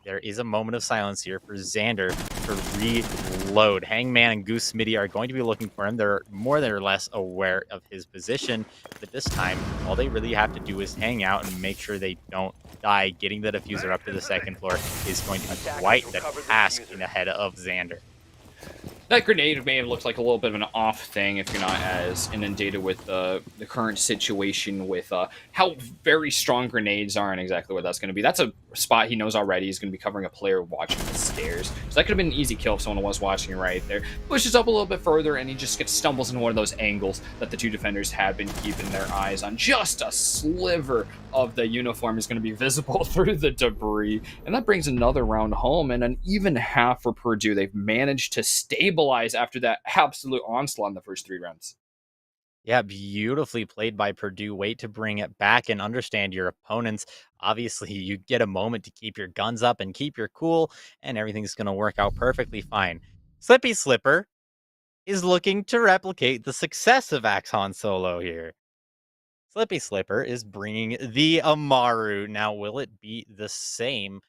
[SPEAKER 6] there is a moment of silence here for Xander to reload. Hangman and Goose Smitty are going to be looking for him. They're more or less aware of his position. But this time, all they really have to do is hang out and make sure they don't die. Getting the diffuser up to the second floor is going to be quite the task in ahead of Xander.
[SPEAKER 5] That grenade may have looked like a little bit of an off thing if you're not as inundated with the current situation with how very strong grenades are and exactly what that's going to be. That's a spot he knows already. He's going to be covering a player watching the stairs. So that could have been an easy kill if someone was watching right there. Pushes up a little bit further and he just stumbles into one of those angles that the two defenders have been keeping their eyes on. Just a sliver of the uniform is going to be visible through the debris. And that brings another round home and an even half for Purdue. They've managed to stabilize after that absolute onslaught in the first 3 rounds.
[SPEAKER 6] Yeah, beautifully played by Purdue. Wait to bring it back and understand your opponents. Obviously, you get a moment to keep your guns up and keep your cool, and everything's going to work out perfectly fine. Slippy Slipper is looking to replicate the success of Axon Solo here. Slippy Slipper is bringing the Amaru. Now, will it be the same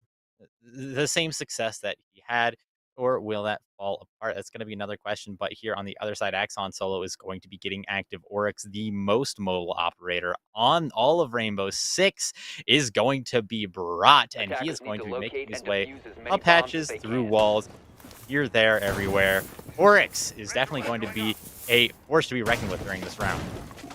[SPEAKER 6] success that he had, or will that fall apart? That's going to be another question. But here on the other side, Axon Solo is going to be getting active. Oryx, the most mobile operator on all of Rainbow Six, is going to be brought, and he is going to be making his way up hatches, through walls, here, there, everywhere. Oryx is definitely going to be a force to be reckoned with during this round.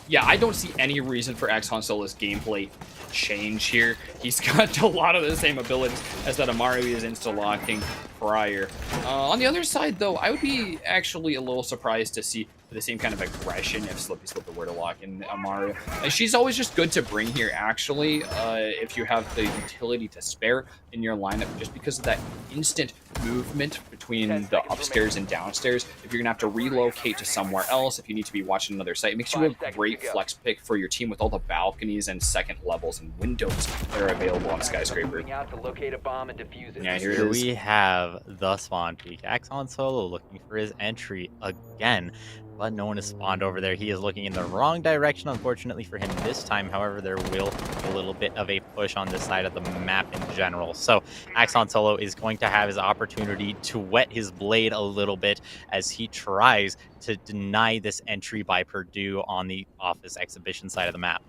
[SPEAKER 5] Yeah, I don't see any reason for Axon Solo's gameplay change here. He's got a lot of the same abilities as that Amaru is insta-locking prior. On the other side, though, I would be actually a little surprised to see the same kind of aggression if Slippy Slipper were to lock in Mario. She's always just good to bring here, actually, if you have the utility to spare in your lineup, just because of that instant movement between the upstairs and downstairs. If you're going to have to relocate to somewhere else, if you need to be watching another site, it makes you a great flex pick for your team with all the balconies and second levels and windows that are available on Skyscraper. Yeah,
[SPEAKER 6] Here we have the spawn peak. Axon Solo looking for his entry again, but no one has spawned over there. He is looking in the wrong direction, unfortunately for him this time. However, there will be a little bit of a push on this side of the map in general. So Axon Solo is going to have his opportunity to wet his blade a little bit as he tries to deny this entry by Purdue on the office exhibition side of the map.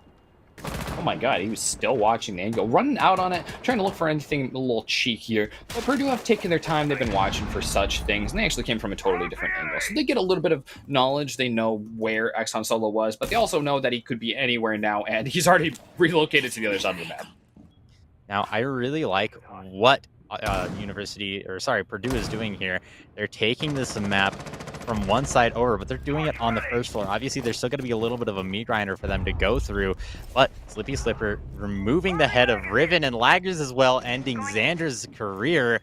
[SPEAKER 5] Oh my god, he was still watching the angle, running out on it, trying to look for anything a little cheekier. But Purdue have taken their time, they've been watching for such things, and they actually came from a totally different angle. So they get a little bit of knowledge, they know where Axon Solo was, but they also know that he could be anywhere now, and he's already relocated to the other side of the map.
[SPEAKER 6] Now, I really like what Purdue is doing here. They're taking this map from one side over, but they're doing it on the first floor. Obviously, there's still going to be a little bit of a meat grinder for them to go through, but Slippy Slipper removing the head of Riven and Laggers as well, ending Xander's career.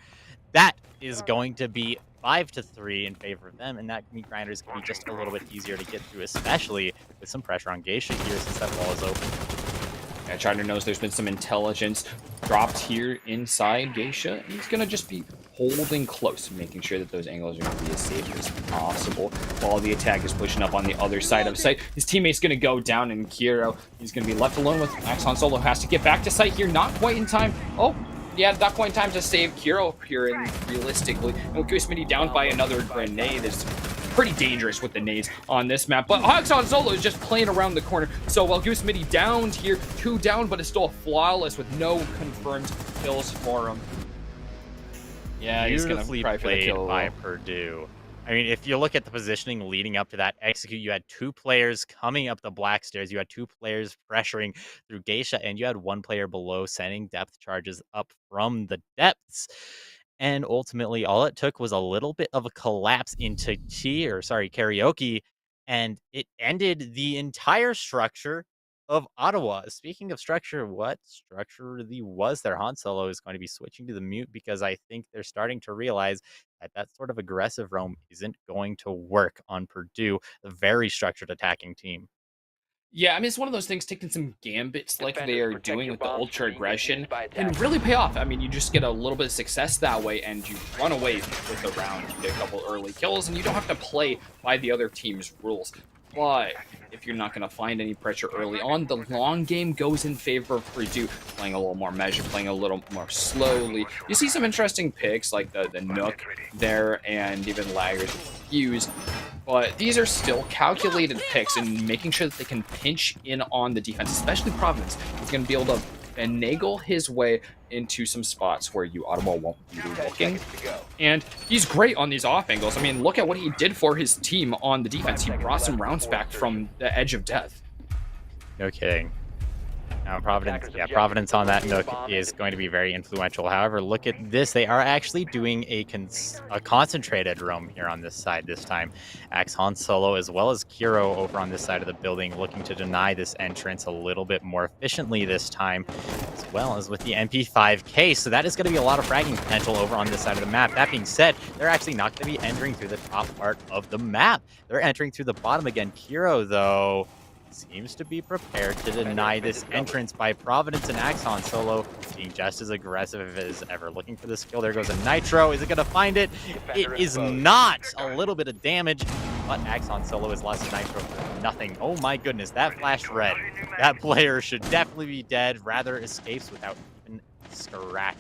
[SPEAKER 6] That is going to be 5-3 in favor of them, and that meat grinder is going to be just a little bit easier to get through, especially with some pressure on Geisha here since that wall is open.
[SPEAKER 5] Yeah, Charter knows there's been some intelligence dropped here inside Geisha, and he's going to just be holding close, making sure that those angles are going to be as safe as possible while the attack is pushing up on the other side of site. His teammate's going to go down, and Kiro, he's going to be left alone with Axon Solo. Has to get back to site here, not quite in time. Oh, yeah, not quite in time to save Kiro here, and realistically. And Smitty down by another grenade is pretty dangerous with the nades on this map, but Axon Solo is just playing around the corner. So while Goose Midi downed here, 2 down, but it's still flawless with no confirmed kills for him. Yeah, he's gonna try for the kill
[SPEAKER 6] by Purdue. I mean, if you look at the positioning leading up to that execute, you had 2 players coming up the black stairs, you had 2 players pressuring through Geisha, and you had 1 player below sending depth charges up from the depths. And ultimately, all it took was a little bit of a collapse into karaoke, and it ended the entire structure of Ottawa. Speaking of structure, what structure really was there? Han Solo is going to be switching to the mute because I think they're starting to realize that that sort of aggressive roam isn't going to work on Purdue, a very structured attacking team.
[SPEAKER 5] Yeah, I mean, it's one of those things, taking some gambits like they are doing with the ultra aggression can really pay off. I mean, you just get a little bit of success that way, and you run away with the round. You get a couple early kills, and you don't have to play by the other team's rules. But if you're not going to find any pressure early on, the long game goes in favor of Purdue, playing a little more measured, playing a little more slowly. You see some interesting picks like the Nook there, and even Laggers Fuse. But these are still calculated picks and making sure that they can pinch in on the defense, especially Providence. He's going to be able to finagle his way into some spots where you Ottawa won't be looking. And he's great on these off angles. I mean, look at what he did for his team on the defense. He brought some rounds back from the edge of death.
[SPEAKER 6] No kidding. Now, Providence on that Nook is going to be very influential. However, look at this. They are actually doing a concentrated roam here on this side this time. Axon Solo as well as Kiro over on this side of the building looking to deny this entrance a little bit more efficiently this time, as well as with the MP5K. So that is going to be a lot of fragging potential over on this side of the map. That being said, they're actually not going to be entering through the top part of the map. They're entering through the bottom again. Kiro, though, seems to be prepared to deny this entrance by Providence, and Axon Solo being just as aggressive as ever. Looking for this kill. There goes a Nitro. Is it going to find it? It is not. A little bit of damage, but Axon Solo has lost a Nitro for nothing. Oh my goodness, that flashed red. That player should definitely be dead. Rather escapes without even a scratch.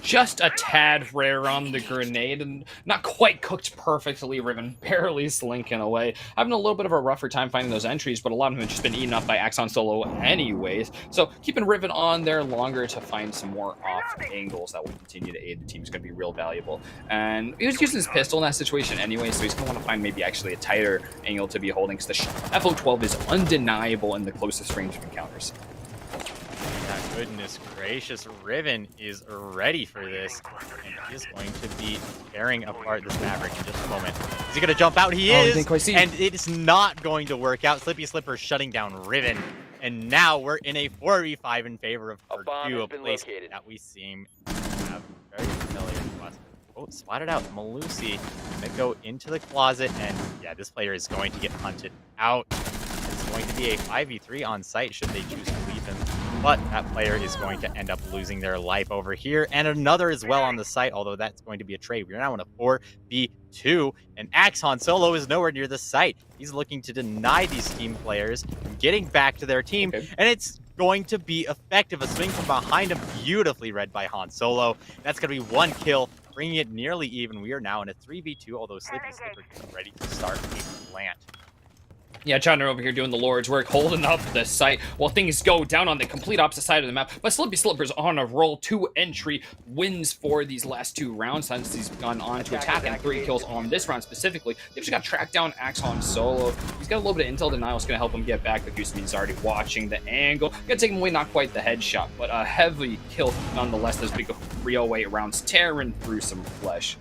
[SPEAKER 5] Just a tad rare on the grenade, and not quite cooked perfectly. Riven barely slinking away. Having a little bit of a rougher time finding those entries, but a lot of them have just been eaten up by Axon Solo anyways. So keeping Riven on there longer to find some more off angles that will continue to aid the team is going to be real valuable. And he was using his pistol in that situation anyway, so he's going to want to find maybe actually a tighter angle to be holding, because the FO12 is undeniable in the closest range of encounters.
[SPEAKER 6] Goodness gracious, Riven is ready for this, and he is going to be tearing apart this Maverick in just a moment. Is he going to jump out? He
[SPEAKER 5] Oh, he
[SPEAKER 6] is,
[SPEAKER 5] didn't quite see.
[SPEAKER 6] and it's not going to work out. Slippy Slipper shutting down Riven, and now we're in a 4v5 in favor of
[SPEAKER 7] A bomb
[SPEAKER 6] Purdue,
[SPEAKER 7] has
[SPEAKER 6] a
[SPEAKER 7] been
[SPEAKER 6] place
[SPEAKER 7] located.
[SPEAKER 6] that we seem to have very familiar to us. Oh, spotted out. Malusi going to go into the closet, and yeah, this player is going to get hunted out. It's going to be a 5v3 on site should they choose to leave him. But that player is going to end up losing their life over here. And another as well on the site, although that's going to be a trade. We're now in a 4v2. And Axon Solo is nowhere near the site. He's looking to deny these team players from getting back to their team.
[SPEAKER 5] Okay.
[SPEAKER 6] And it's going to be effective. A swing from behind him, beautifully read by Han Solo. That's going to be one kill, bringing it nearly even. We are now in a 3v2, although Slippy Slipper is ready to start a plant.
[SPEAKER 5] Yeah, Chandler over here doing the Lord's work, holding up the site while things go down on the complete opposite side of the map. But Slippy Slipper's on a roll. 2 entry wins for these last 2 rounds since he's gone on to attack, and 3 kills on this round specifically. They've just got tracked down Axon Solo. He's got a little bit of intel denial. It's going to help him get back, but Houston's already watching the angle. Gonna take him away, not quite the headshot, but a heavy kill nonetheless. Those big 308 rounds tearing through some flesh.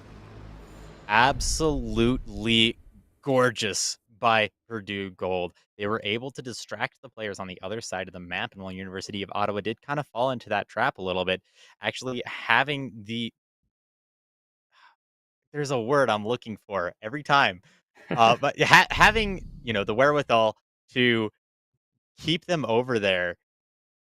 [SPEAKER 6] Absolutely gorgeous by Purdue Gold. They were able to distract the players on the other side of the map, and while University of Ottawa did kind of fall into that trap a little bit, actually having there's a word I'm looking for every time, but having, the wherewithal to keep them over there,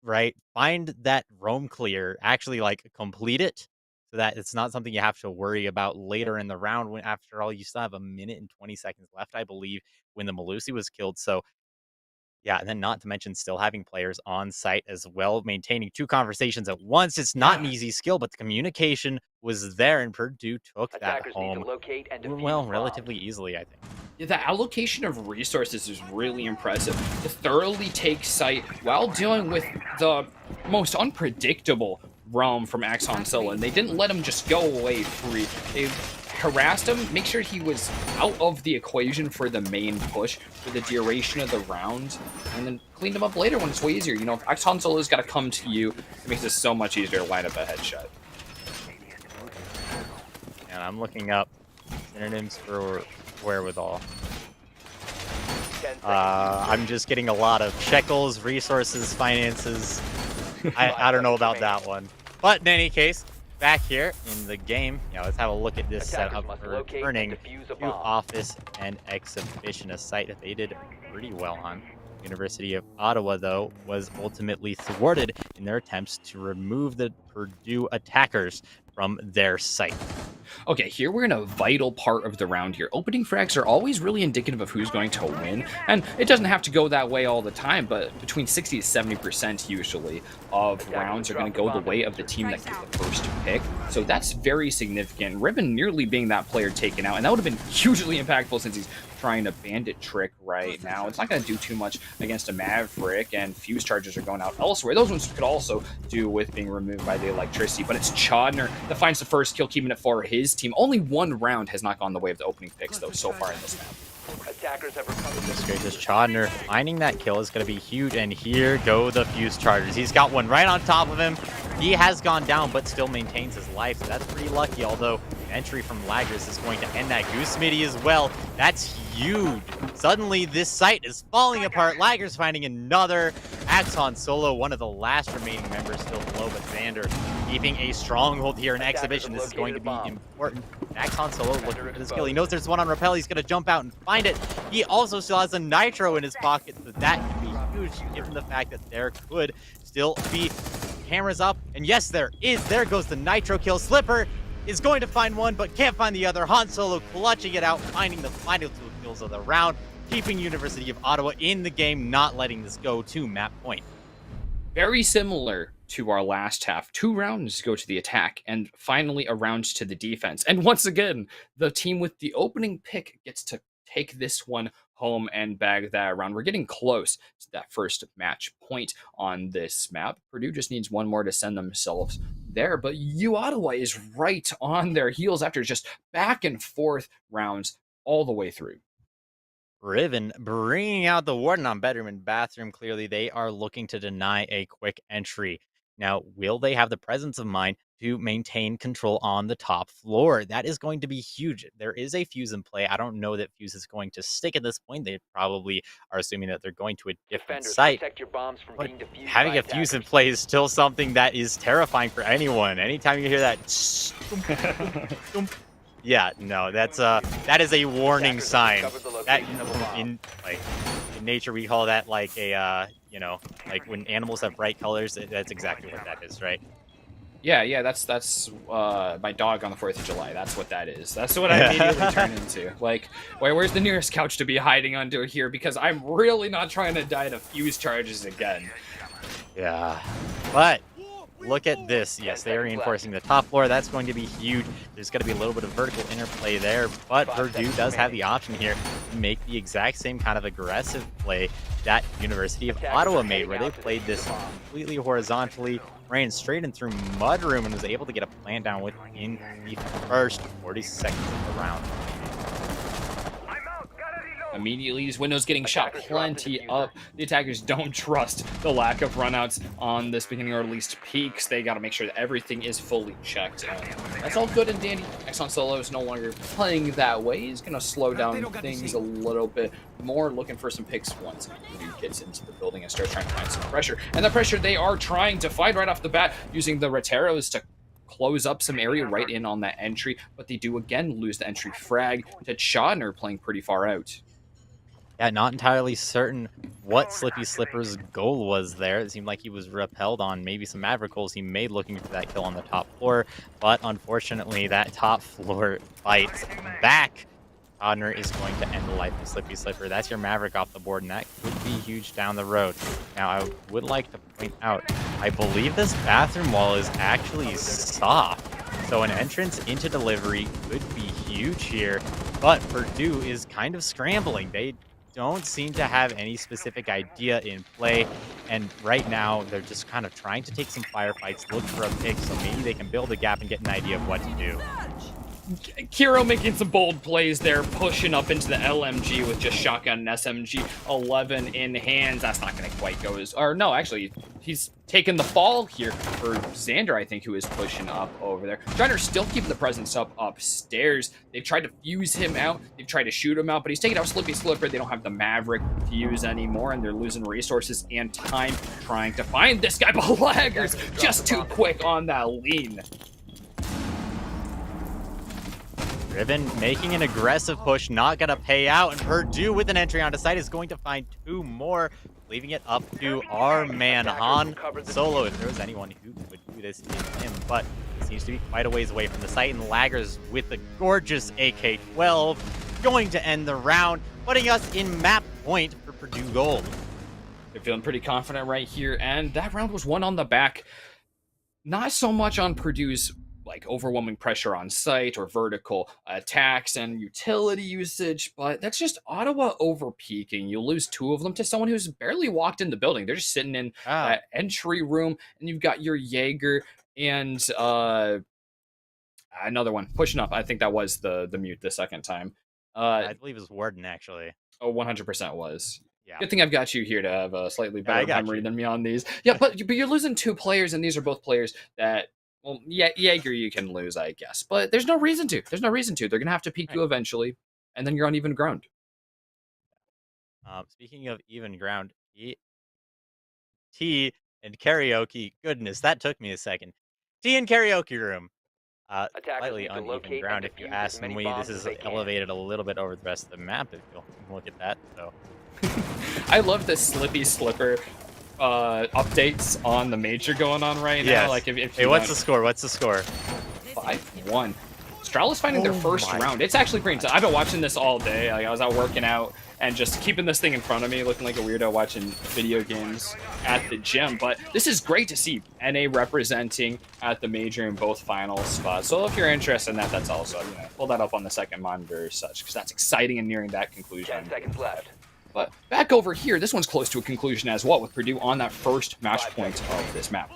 [SPEAKER 6] right? Find that roam clear, actually complete it so that it's not something you have to worry about later in the round when, after all, you still have a minute and 20 seconds left, I believe, when the Malusi was killed. So yeah, and then not to mention still having players on site as well, maintaining 2 conversations at once. It's not an easy skill, but the communication was there, and Purdue took that
[SPEAKER 7] Attackers need to
[SPEAKER 6] home,
[SPEAKER 7] locate and defuse
[SPEAKER 6] well,
[SPEAKER 7] bombs.
[SPEAKER 6] relatively easily, I think.
[SPEAKER 5] Yeah, the allocation of resources is really impressive. To thoroughly take site while dealing with the most unpredictable realm from Axon Solo, and they didn't let him just go away free. They harassed him, make sure he was out of the equation for the main push for the duration of the round, and then cleaned him up later when it's way easier. If Axon Solo's got to come to you, it makes it so much easier to line up a headshot.
[SPEAKER 6] And I'm looking up synonyms for wherewithal.
[SPEAKER 7] 10 seconds.
[SPEAKER 6] I'm just getting a lot of shekels, resources, finances. I don't know about that one. But in any case, back here in the game, let's have a look at this
[SPEAKER 7] Attackers
[SPEAKER 6] setup
[SPEAKER 7] must
[SPEAKER 6] for
[SPEAKER 7] locate and
[SPEAKER 6] turning
[SPEAKER 7] defuse
[SPEAKER 6] to
[SPEAKER 7] a bomb.
[SPEAKER 6] Office and Exhibition, a site that they did pretty well on. University of Ottawa, though, was ultimately thwarted in their attempts to remove the Purdue attackers from their site.
[SPEAKER 5] Okay, here we're in a vital part of the round here. Opening frags are always really indicative of who's going to win, and it doesn't have to go that way all the time, but between 60 to 70% usually of rounds are going to go the way of the team that gets the first pick. So that's very significant. Ribbon nearly being that player taken out, and that would have been hugely impactful since he's trying a bandit trick right now. It's not going to do too much against a Maverick, and fuse charges are going out elsewhere. Those ones could also do with being removed by the electricity, but it's Chodner that finds the first kill, keeping it for his team. Only 1 round has not gone the way of the opening picks, though, so far in this map.
[SPEAKER 7] Attackers have recovered
[SPEAKER 6] This gracious Chodner finding that kill is going to be huge, and here go the fuse chargers. He's got one right on top of him. He has gone down, but still maintains his life, so that's pretty lucky, although entry from Laggers is going to end that. Goose Midi as well. That's huge. Suddenly, this site is falling apart. Laggers finding another. Axon Solo, one of the last remaining members still below, but Xander keeping a stronghold here in Exhibition. This is going to be important. Axon Solo looking for this kill. He knows there's one on rappel. He's going to jump out and find it. He also still has a nitro in his pocket, so that could be huge given the fact that there could still be cameras up. And yes, there is. There goes the nitro kill. Slipper is going to find one, but can't find the other. Han Solo clutching it out, finding the final 2 kills of the round, keeping University of Ottawa in the game, not letting this go to map point.
[SPEAKER 5] Very similar to our last half. 2 rounds go to the attack, and finally a round to the defense. And once again, the team with the opening pick gets to take this one home and bag that round. We're getting close to that first match point on this map. Purdue just needs 1 more to send themselves there, but U Ottawa is right on their heels after just back and forth rounds all the way through.
[SPEAKER 6] Riven bringing out the Warden on bedroom and bathroom. Clearly, they are looking to deny a quick entry. Now, will they have the presence of mind to maintain control on the top floor? That is going to be huge. There is a fuse in play. I don't know that fuse is going to stick at this point. They probably are assuming that they're going to a different
[SPEAKER 7] Defenders,
[SPEAKER 6] site.
[SPEAKER 7] protect your bombs from
[SPEAKER 6] But
[SPEAKER 7] being defused
[SPEAKER 6] having
[SPEAKER 7] by
[SPEAKER 6] a fuse in
[SPEAKER 7] attackers.
[SPEAKER 6] play is still something that is terrifying for anyone. Anytime you hear that, yeah, no, that is a warning
[SPEAKER 7] Attackers have
[SPEAKER 6] sign.
[SPEAKER 7] discovered the
[SPEAKER 6] That
[SPEAKER 7] location of the bomb.
[SPEAKER 6] in nature we call that like a like when animals have bright colors. That's exactly what that is, right?
[SPEAKER 5] Yeah, that's my dog on the 4th of July. That's what that is. That's what I immediately turn into. Like, where's the nearest couch to be hiding under here? Because I'm really not trying to die to fuse charges again.
[SPEAKER 6] Yeah, but look at this. Yes, they are reinforcing the top floor. That's going to be huge. There's going to be a little bit of vertical interplay there, but Purdue does have the option here to make the exact same kind of aggressive play that University of Ottawa made, where they played this completely horizontally, ran straight in through mudroom, and was able to get a plan down within the first 40 seconds of the round.
[SPEAKER 5] Immediately, these windows getting shot plenty up. The attackers don't trust the lack of runouts on this beginning, or at least peaks. They got to make sure that everything is fully checked. That's all good and dandy. Exxon Solo is no longer playing that way. He's going to slow down things a little bit more, looking for some picks once he gets into the building and starts trying to find some pressure. And the pressure they are trying to find right off the bat, using the Roteros to close up some area right in on that entry, but they do again lose the entry frag to Chodner, playing pretty far out.
[SPEAKER 6] Yeah, not entirely certain what Slippy Slipper's goal was there. It seemed like he was repelled on maybe some Maverick goals he made looking for that kill on the top floor, but unfortunately that top floor fights back. Chodner is going to end the life of Slippy Slipper. That's your Maverick off the board, and that could be huge down the road. Now, I would like to point out, I believe this bathroom wall is actually soft, so an entrance into delivery could be huge here, but Purdue is kind of scrambling. They don't seem to have any specific idea in play, and right now they're just kind of trying to take some firefights, look for a pick, so maybe they can build a gap and get an idea of what to do.
[SPEAKER 5] Kiro making some bold plays there, pushing up into the LMG with just shotgun and SMG 11 in hands. That's not going to quite go as... Or no, actually, he's taking the fall here for Xander, I think, who is pushing up over there. Jonner still keeping the presence up upstairs. They've tried to fuse him out. They've tried to shoot him out, but he's taking out Slippy Slipper. They don't have the Maverick to use anymore, and they're losing resources and time trying to find this guy. But Laggers just too quick on that lean.
[SPEAKER 6] Driven making an aggressive push, not going to pay out, and Purdue with an entry onto site is going to find two more, leaving it up to our man Han Solo. If there was anyone who would do this, it's him, but he seems to be quite a ways away from the site, and Laggers with the gorgeous AK-12 going to end the round, putting us in map point for Purdue Gold.
[SPEAKER 5] They're feeling pretty confident right here, and that round was won on the back. Not so much on Purdue's like overwhelming pressure on site or vertical attacks and utility usage, but that's just Ottawa over peaking. You lose two of them to someone who's barely walked in the building. They're just sitting in that entry room, and you've got your Jaeger and another one pushing up. I think that was the mute the second time.
[SPEAKER 6] I believe it was Warden, actually.
[SPEAKER 5] Oh, 100% was.
[SPEAKER 6] Yeah.
[SPEAKER 5] Good thing I've got you here to have a slightly better memory
[SPEAKER 6] you.
[SPEAKER 5] than me on these. Yeah, but you're losing two players, and these are both players that... Well, yeah, Jaeger you can lose, I guess. But there's no reason to. There's no reason to. They're going to have to peak you eventually, and then you're on even ground.
[SPEAKER 6] Speaking of even ground, T and karaoke. Goodness, that took me a second. T and karaoke room. Slightly uneven ground, if you ask me. This is elevated a little bit over the rest of the map, if you'll look at that. So,
[SPEAKER 5] I love the Slippy Slipper updates on the major going on right now.
[SPEAKER 6] Yes.
[SPEAKER 5] Like if
[SPEAKER 6] hey, what's the score? What's the score?
[SPEAKER 5] 5-1. Strala's finding their first round. It's actually pretty intense. I've been watching this all day. Like I was out working out and just keeping this thing in front of me, looking like a weirdo watching video games at the gym. But this is great to see NA representing at the major in both final spots. So if you're interested in that, that's also, pull that up on the second monitor or such, because that's exciting and nearing that conclusion.
[SPEAKER 7] 10 seconds left.
[SPEAKER 5] But back over here, this one's close to a conclusion as well, with Purdue on that first match point of this map.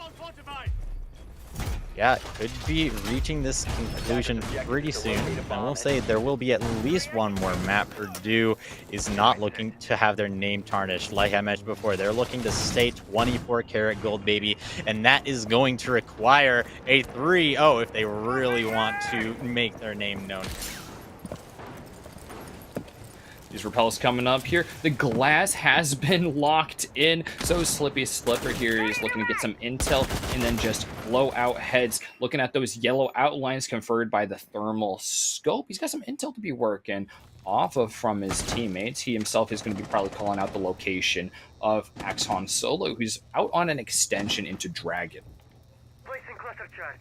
[SPEAKER 6] yeah, could be reaching this conclusion pretty soon. I will say there will be at least one more map. Purdue is not looking to have their name tarnished. Like I mentioned before, they're looking to stay 24-karat gold, baby, and that is going to require a 3-0 if they really want to make their name known.
[SPEAKER 5] These repels coming up here. The glass has been locked in. So Slippy Slipper here is looking to get some intel and then just blow out heads. Looking at those yellow outlines conferred by the thermal scope. He's got some intel to be working off of from his teammates. He himself is going to be probably calling out the location of Axon Solo, who's out on an extension into Dragon.
[SPEAKER 8] Placing cluster charge.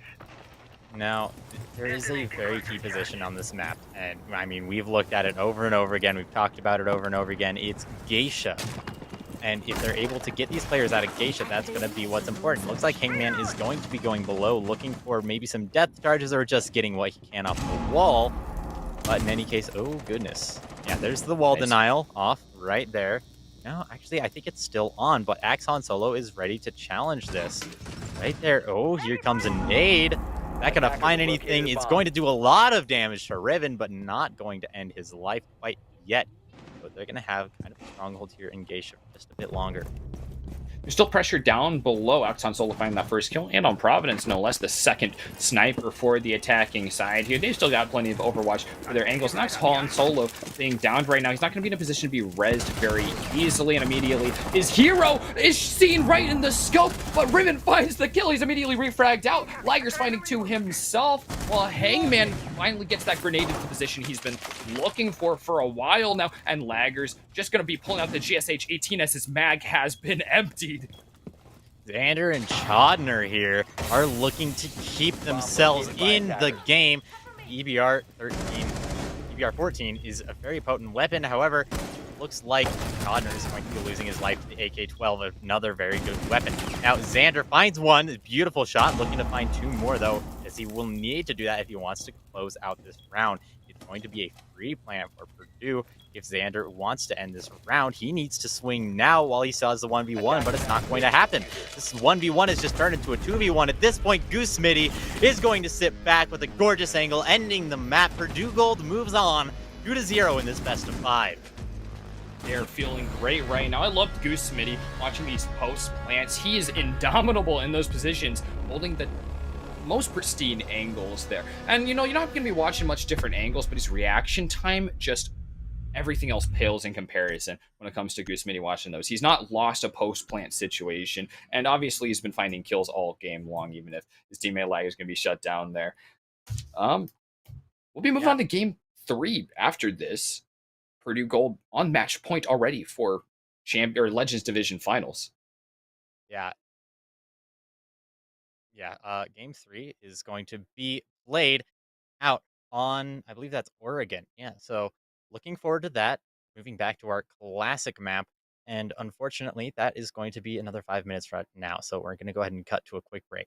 [SPEAKER 6] Now, there is a very key position on this map, and I mean, we've looked at it over and over again. We've talked about it over and over again. It's Geisha. And if they're able to get these players out of Geisha, that's going to be what's important. Looks like Hangman is going to be going below, looking for maybe some depth charges or just getting what he can off the wall. But in any case, oh goodness. Yeah, there's the wall denial off right there. No, actually, I think it's still on, but Axon Solo is ready to challenge this. Right there. Oh, here comes a nade. Not going to find anything. It's going to do a lot of damage to Riven, but not going to end his life quite yet. So they're going to have kind of a stronghold here in Geisha for just a bit longer.
[SPEAKER 5] There's still pressure down below. Axon Solo finding that first kill, and on Providence, no less, the second sniper for the attacking side here. They've still got plenty of Overwatch for their angles. Next, Han Solo being downed right now. He's not going to be in a position to be rezzed very easily, and immediately his hero is seen right in the scope, but Riven finds the kill. He's immediately refragged out. Liger's finding two himself, while Hangman finally gets that grenade into the position he's been looking for a while now, and Lager's just going to be pulling out the GSH-18 as his mag has been emptied.
[SPEAKER 6] Xander and Chodner here are looking to keep themselves in the game. EBR 14 is a very potent weapon. However, looks like Chodner is going to be losing his life to the AK-12, another very good weapon. Now, Xander finds one, a beautiful shot, looking to find two more, though, as he will need to do that if he wants to close out this round. It's going to be a free plan for Purdue. If Xander wants to end this round, he needs to swing now while he still has the 1v1, but it's not going to happen. This 1v1 has just turned into a 2v1. At this point, Goose Smitty is going to sit back with a gorgeous angle, ending the map. Purdue Gold moves on 2-0 in this best of 5.
[SPEAKER 5] They're feeling great right now. I loved Goose Smitty watching these post plants. He is indomitable in those positions, holding the most pristine angles there. And, you know, you're not going to be watching much different angles, but his reaction time, just everything else pales in comparison when it comes to Goose Smitty watching those. He's not lost a post-plant situation, and obviously he's been finding kills all game long, even if his teammate Lag is going to be shut down there. We'll be moving on to game 3 after this. Purdue Gold on match point already for Legends Division Finals.
[SPEAKER 6] Yeah. Game 3 is going to be played out on, I believe that's Oregon. Yeah, so looking forward to that. Moving back to our classic map. And unfortunately, that is going to be another 5 minutes right now. So we're going to go ahead and cut to a quick break.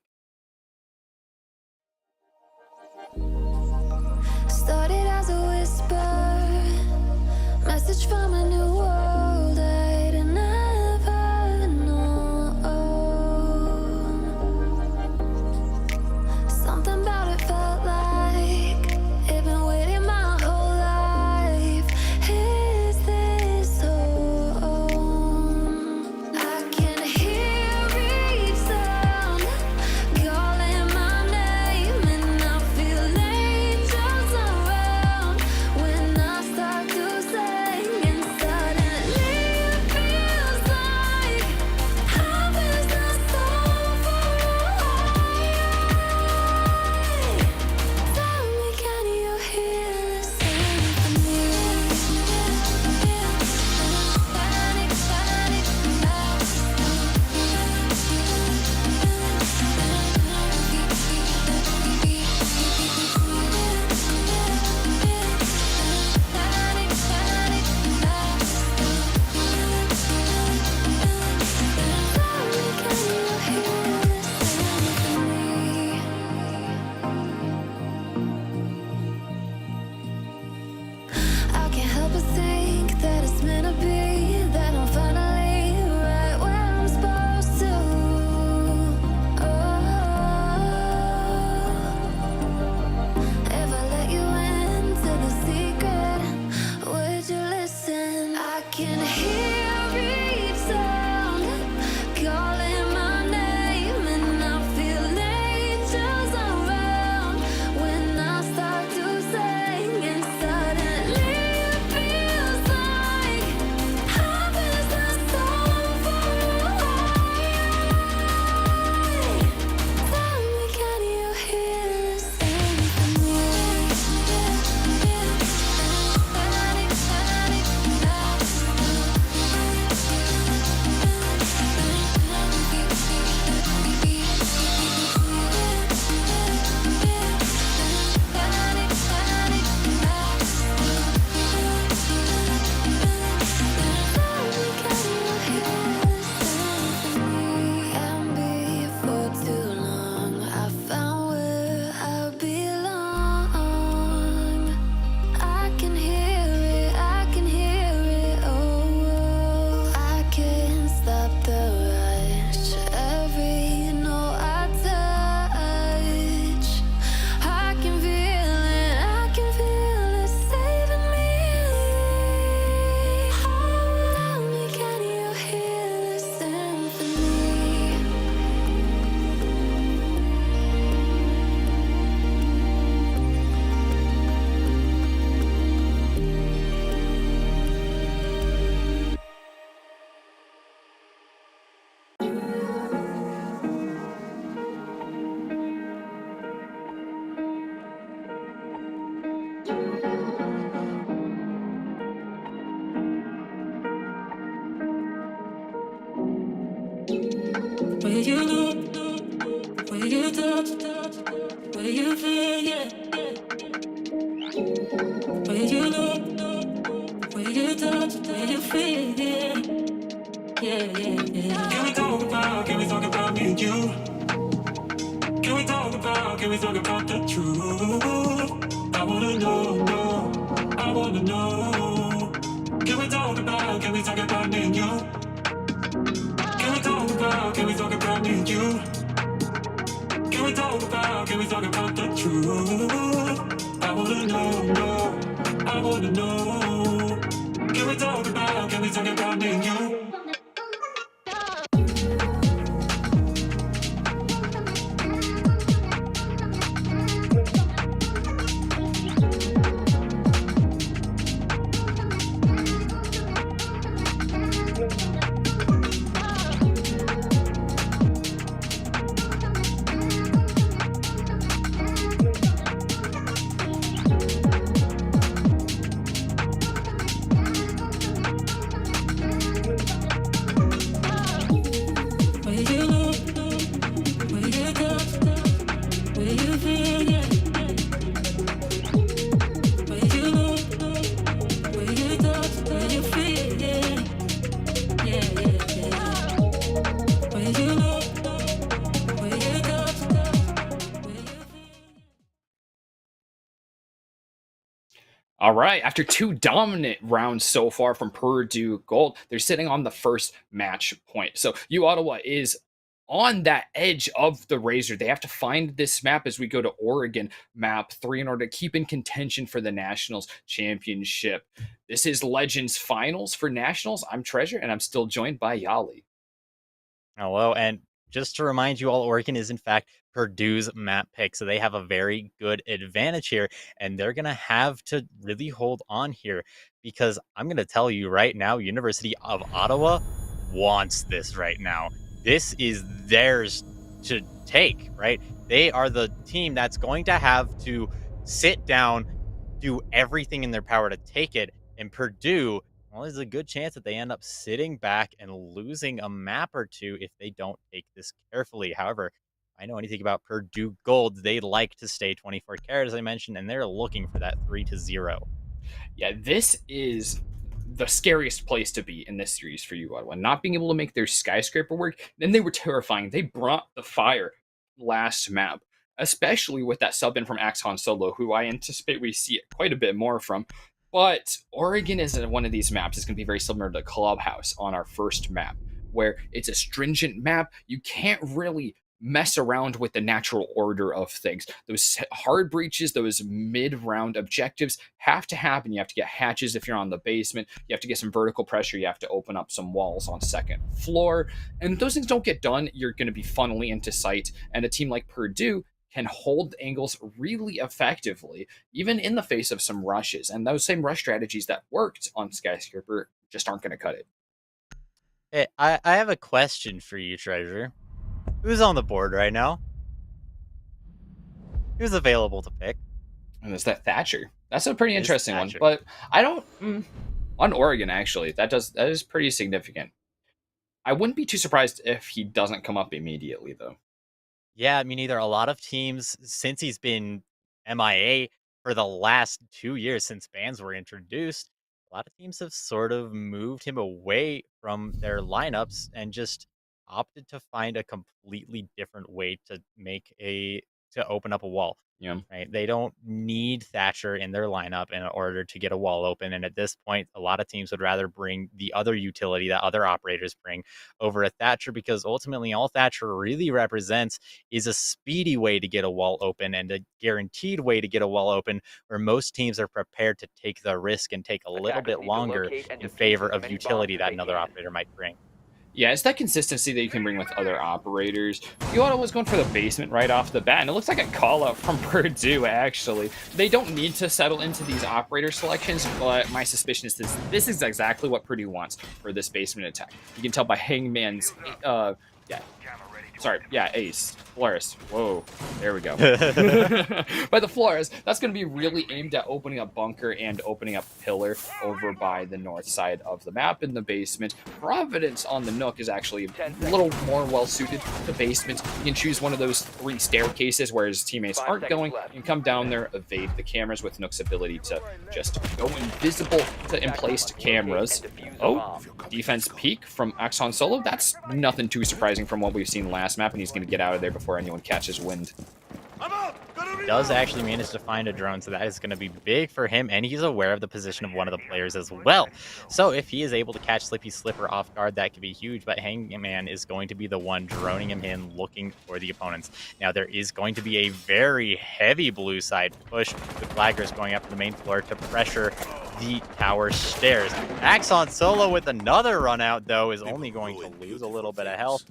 [SPEAKER 4] Started as a whisper, message from a new world I'd never known. Something about it felt like it'd been waiting my whole life. Is this home? I can hear each sound calling my name, and I feel angels around when I start to sing inside can hear each sound calling my name, and I feel angels around when I start to sing, and suddenly it feels like heaven's not so far away. Tell me, can you hear the symphony?
[SPEAKER 3] Where you look, where you touch, where you feel, yeah. Where you look, where you touch, where you feel, yeah. Can we talk about me and you? Can we talk about the truth? I wanna know, I wanna know. Can we talk about me and you? Can we talk about me and you? Can we talk about the truth? I wanna know, I wanna know. Can we talk about me and you?
[SPEAKER 5] All right, after two dominant rounds so far from Purdue Gold, they're sitting on the first match point. So U Ottawa is on that edge of the razor. They have to find this map as we go to Oregon map 3 in order to keep in contention for the Nationals championship. This is Legends Finals for Nationals. I'm Treasure, and I'm still joined by Yali.
[SPEAKER 6] Hello, and just to remind you all, Oregon is in fact Purdue's map pick, so they have a very good advantage here, and they're going to have to really hold on here, because I'm going to tell you right now, University of Ottawa wants this right now. This is theirs to take, right? They are the team that's going to have to sit down, do everything in their power to take it, and Purdue, well, there's a good chance that they end up sitting back and losing a map or two if they don't take this carefully. However, if I know anything about Purdue Gold, they like to stay 24 karat, as I mentioned, and they're looking for that 3-0.
[SPEAKER 5] Yeah, this is the scariest place to be in this series for you, Ottawa. Not being able to make their skyscraper work, then they were terrifying. They brought the fire last map, especially with that sub in from Axon Solo, who I anticipate we see quite a bit more from. But Oregon is one of these maps. It's going to be very similar to Clubhouse on our first map, where it's a stringent map. You can't really mess around with the natural order of things. Those hard breaches, those mid-round objectives have to happen. You have to get hatches if you're on the basement. You have to get some vertical pressure. You have to open up some walls on second floor. And if those things don't get done, you're going to be funneling into sight. And a team like Purdue can hold angles really effectively, even in the face of some rushes. And those same rush strategies that worked on Skyscraper just aren't going to cut it.
[SPEAKER 6] Hey, I have a question for you, Treasure. Who's on the board right now? Who's available to pick?
[SPEAKER 5] And there's that Thatcher. That's a pretty
[SPEAKER 6] It is
[SPEAKER 5] interesting one.
[SPEAKER 6] Thatcher.
[SPEAKER 5] But I don't on Oregon actually. That is pretty significant. I wouldn't be too surprised if he doesn't come up immediately though.
[SPEAKER 6] Yeah, me neither. A lot of teams, since he's been MIA for the last 2 years since bans were introduced, a lot of teams have sort of moved him away from their lineups and just opted to find a completely different way to open up a wall.
[SPEAKER 5] Yeah.
[SPEAKER 6] Right? They don't need Thatcher in their lineup in order to get a wall open. And at this point, a lot of teams would rather bring the other utility that other operators bring over a Thatcher, because ultimately all Thatcher really represents is a speedy way to get a wall open and a guaranteed way to get a wall open, where most teams are prepared to take the risk and take a little
[SPEAKER 7] Attackers
[SPEAKER 6] bit
[SPEAKER 7] need to
[SPEAKER 6] longer
[SPEAKER 7] locate and
[SPEAKER 6] in
[SPEAKER 7] defuse
[SPEAKER 6] favor
[SPEAKER 7] as
[SPEAKER 6] of
[SPEAKER 7] many
[SPEAKER 6] utility
[SPEAKER 7] bombs
[SPEAKER 6] that
[SPEAKER 7] as they
[SPEAKER 6] another
[SPEAKER 7] can.
[SPEAKER 6] operator might bring.
[SPEAKER 5] Yeah, it's that consistency that you can bring with other operators. Yoda was going for the basement right off the bat, and it looks like a call out from Purdue, actually. They don't need to settle into these operator selections, but my suspicion is this is exactly what Purdue wants for this basement attack. You can tell by Hangman's, Ace. Flores. Whoa, there we go. By the Flores, that's going to be really aimed at opening up bunker and opening up pillar over by the north side of the map in the basement. Providence on the Nook is actually a little more well-suited to basement. You can choose one of those 3 staircases where his teammates
[SPEAKER 7] 5
[SPEAKER 5] aren't
[SPEAKER 7] seconds
[SPEAKER 5] going.
[SPEAKER 7] left.
[SPEAKER 5] You can come down there, evade the cameras with Nook's ability to just go invisible to emplaced cameras. Oh, defense peek from Axon Solo. That's nothing too surprising from what we've seen last map, and he's going to get out of there before anyone catches wind.
[SPEAKER 6] Does actually manage to find a drone, so that is going to be big for him, and he's aware of the position of one of the players as well. So if he is able to catch Slippy Slipper off guard, that could be huge, but Hangman is going to be the one droning him in, looking for the opponents. Now there is going to be a very heavy blue side push with flaggers going up to the main floor to pressure the tower stairs. Axon Solo with another run out, though, is only going to lose a little bit of health.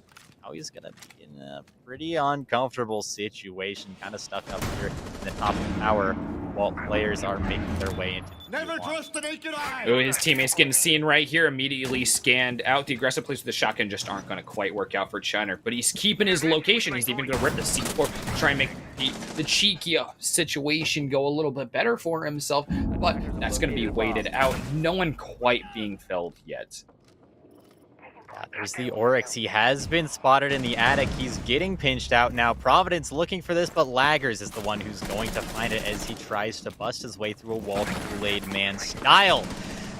[SPEAKER 6] Now he's going to be in a pretty uncomfortable situation, kind of stuck up here in the top of the tower while players are making their way into
[SPEAKER 9] Never trust the naked eye.
[SPEAKER 5] Ooh, his teammates getting seen right here, immediately scanned out. The aggressive plays with the shotgun just aren't going to quite work out for Chiner, but he's keeping his location. He's even going to rip the C4 to try and make the cheeky situation go a little bit better for himself, but that's going to be waited out. No one quite being felled yet.
[SPEAKER 6] There's the Oryx. He has been spotted in the attic. He's getting pinched out now. Providence looking for this, but Laggers is the one who's going to find it as he tries to bust his way through a wall Kool-Aid Man style.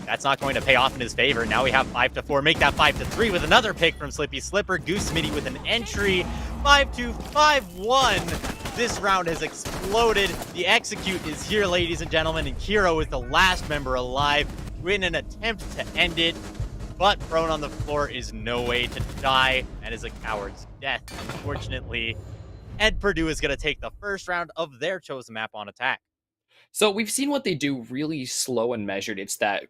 [SPEAKER 6] That's not going to pay off in his favor. Now we have 5-4. Make that 5-3 with another pick from Slippy Slipper. Goose Smitty with an entry. 5-2, 5-1. This round has exploded. The execute is here, ladies and gentlemen, and Kiro is the last member alive in an attempt to end it. But prone on the floor is no way to die. That is a coward's death, unfortunately. And Purdue is going to take the first round of their chosen map on attack.
[SPEAKER 5] So we've seen what they do really slow and measured. It's that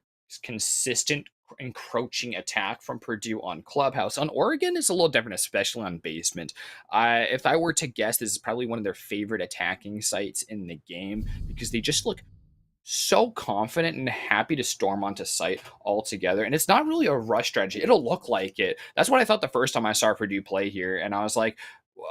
[SPEAKER 5] consistent encroaching attack from Purdue on Clubhouse. On Oregon, it's a little different, especially on basement. If I were to guess, this is probably one of their favorite attacking sites in the game because they just look so confident and happy to storm onto site altogether. And it's not really a rush strategy. It'll look like it. That's what I thought the first time I saw Purdue play here. And I was like,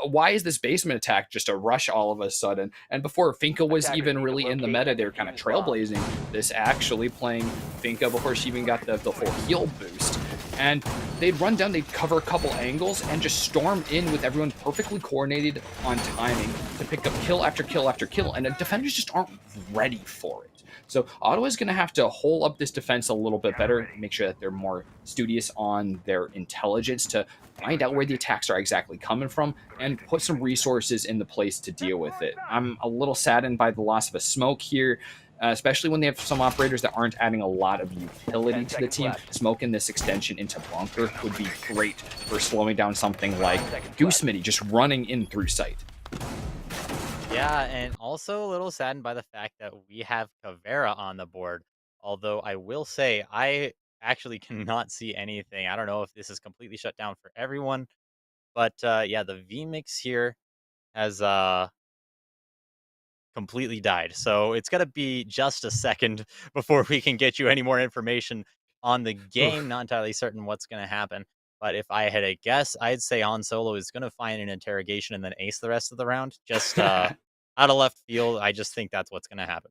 [SPEAKER 5] why is this basement attack just a rush all of a sudden? And before Finka was even really in the meta, they were kind of trailblazing this, actually playing Finka before she even got the full heal boost. And they'd run down, they'd cover a couple angles and just storm in with everyone perfectly coordinated on timing to pick up kill after kill after kill. And the defenders just aren't ready for it. So Ottawa's going to have to hold up this defense a little bit better, make sure that they're more studious on their intelligence to find out where the attacks are exactly coming from and put some resources in the place to deal with it. I'm a little saddened by the loss of a smoke here. especially when they have some operators that aren't adding a lot of utility
[SPEAKER 7] 10
[SPEAKER 5] to the
[SPEAKER 7] seconds
[SPEAKER 5] team.
[SPEAKER 7] left.
[SPEAKER 5] Smoking this extension into bunker would be great for slowing down something like
[SPEAKER 7] 5 seconds
[SPEAKER 5] Goosemity just running in through sight.
[SPEAKER 6] Yeah, and also a little saddened by the fact that we have Caveira on the board. Although I will say, I actually cannot see anything. I don't know if this is completely shut down for everyone, but yeah, the VMix here has completely died. So it's gonna be just a second before we can get you any more information on the game. Not entirely certain what's gonna happen. But if I had a guess, I'd say Han Solo is gonna find an interrogation and then ace the rest of the round. Just out of left field. I just think that's what's gonna happen.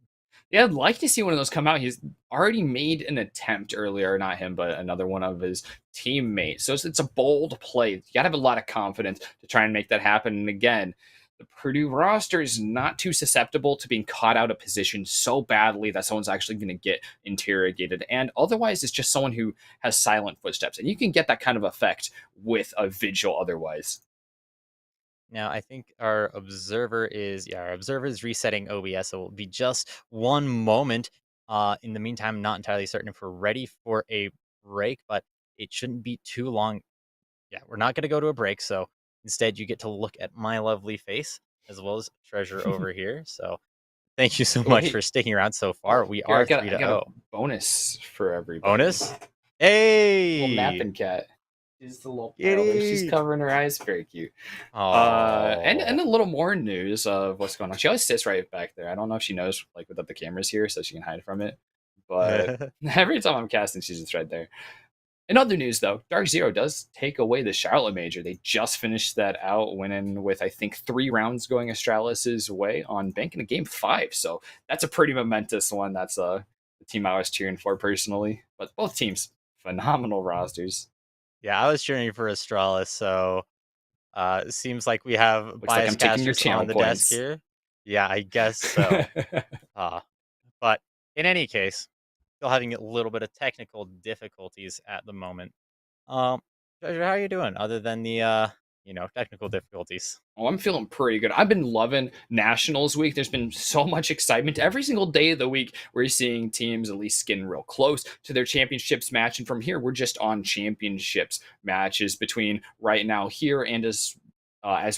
[SPEAKER 5] Yeah, I'd like to see one of those come out. He's already made an attempt earlier, not him, but another one of his teammates. So it's a bold play. You got to have a lot of confidence to try and make that happen. And again, the Purdue roster is not too susceptible to being caught out of position so badly that someone's actually going to get interrogated. And otherwise, it's just someone who has silent footsteps. And you can get that kind of effect with a vigil otherwise.
[SPEAKER 6] Now, I think our observer is resetting OBS. So it'll be just one moment. In the meantime, not entirely certain if we're ready for a break, but it shouldn't be too long. Yeah, we're not going to go to a break. So instead, you get to look at my lovely face as well as Treasure over here. So thank you so much
[SPEAKER 5] Wait.
[SPEAKER 6] for sticking around so far. We
[SPEAKER 5] Here,
[SPEAKER 6] are
[SPEAKER 5] I got
[SPEAKER 6] 3-0.
[SPEAKER 5] a bonus for everybody.
[SPEAKER 6] Bonus? Hey!
[SPEAKER 5] Little napping cat. She's the little
[SPEAKER 6] Kitty.
[SPEAKER 5] pile there. She's covering her eyes. Very cute.
[SPEAKER 6] Oh.
[SPEAKER 5] And a little more news of what's going on. She always sits right back there. I don't know if she knows, like, without the cameras here, so she can hide from it. But every time I'm casting, she's just right there. In other news, though, Dark Zero does take away the Charlotte Major. They just finished that out, winning with, I think, 3 rounds going Astralis' way on Bank in a game 5. So that's a pretty momentous one. That's the team I was cheering for personally. But both teams, phenomenal rosters.
[SPEAKER 6] Yeah, I was cheering for Astralis, so it seems like we have
[SPEAKER 5] Looks like
[SPEAKER 6] bias
[SPEAKER 5] I'm taking your
[SPEAKER 6] casters
[SPEAKER 5] channel
[SPEAKER 6] on the
[SPEAKER 5] points.
[SPEAKER 6] desk here. Yeah, I guess so. But in any case, still having a little bit of technical difficulties at the moment. Treasure, how are you doing other than the technical difficulties?
[SPEAKER 5] Oh, I'm feeling pretty good. I've been loving Nationals Week. There's been so much excitement. Every single day of the week, we're seeing teams at least getting real close to their championships match. And from here, we're just on championships matches between right now here and as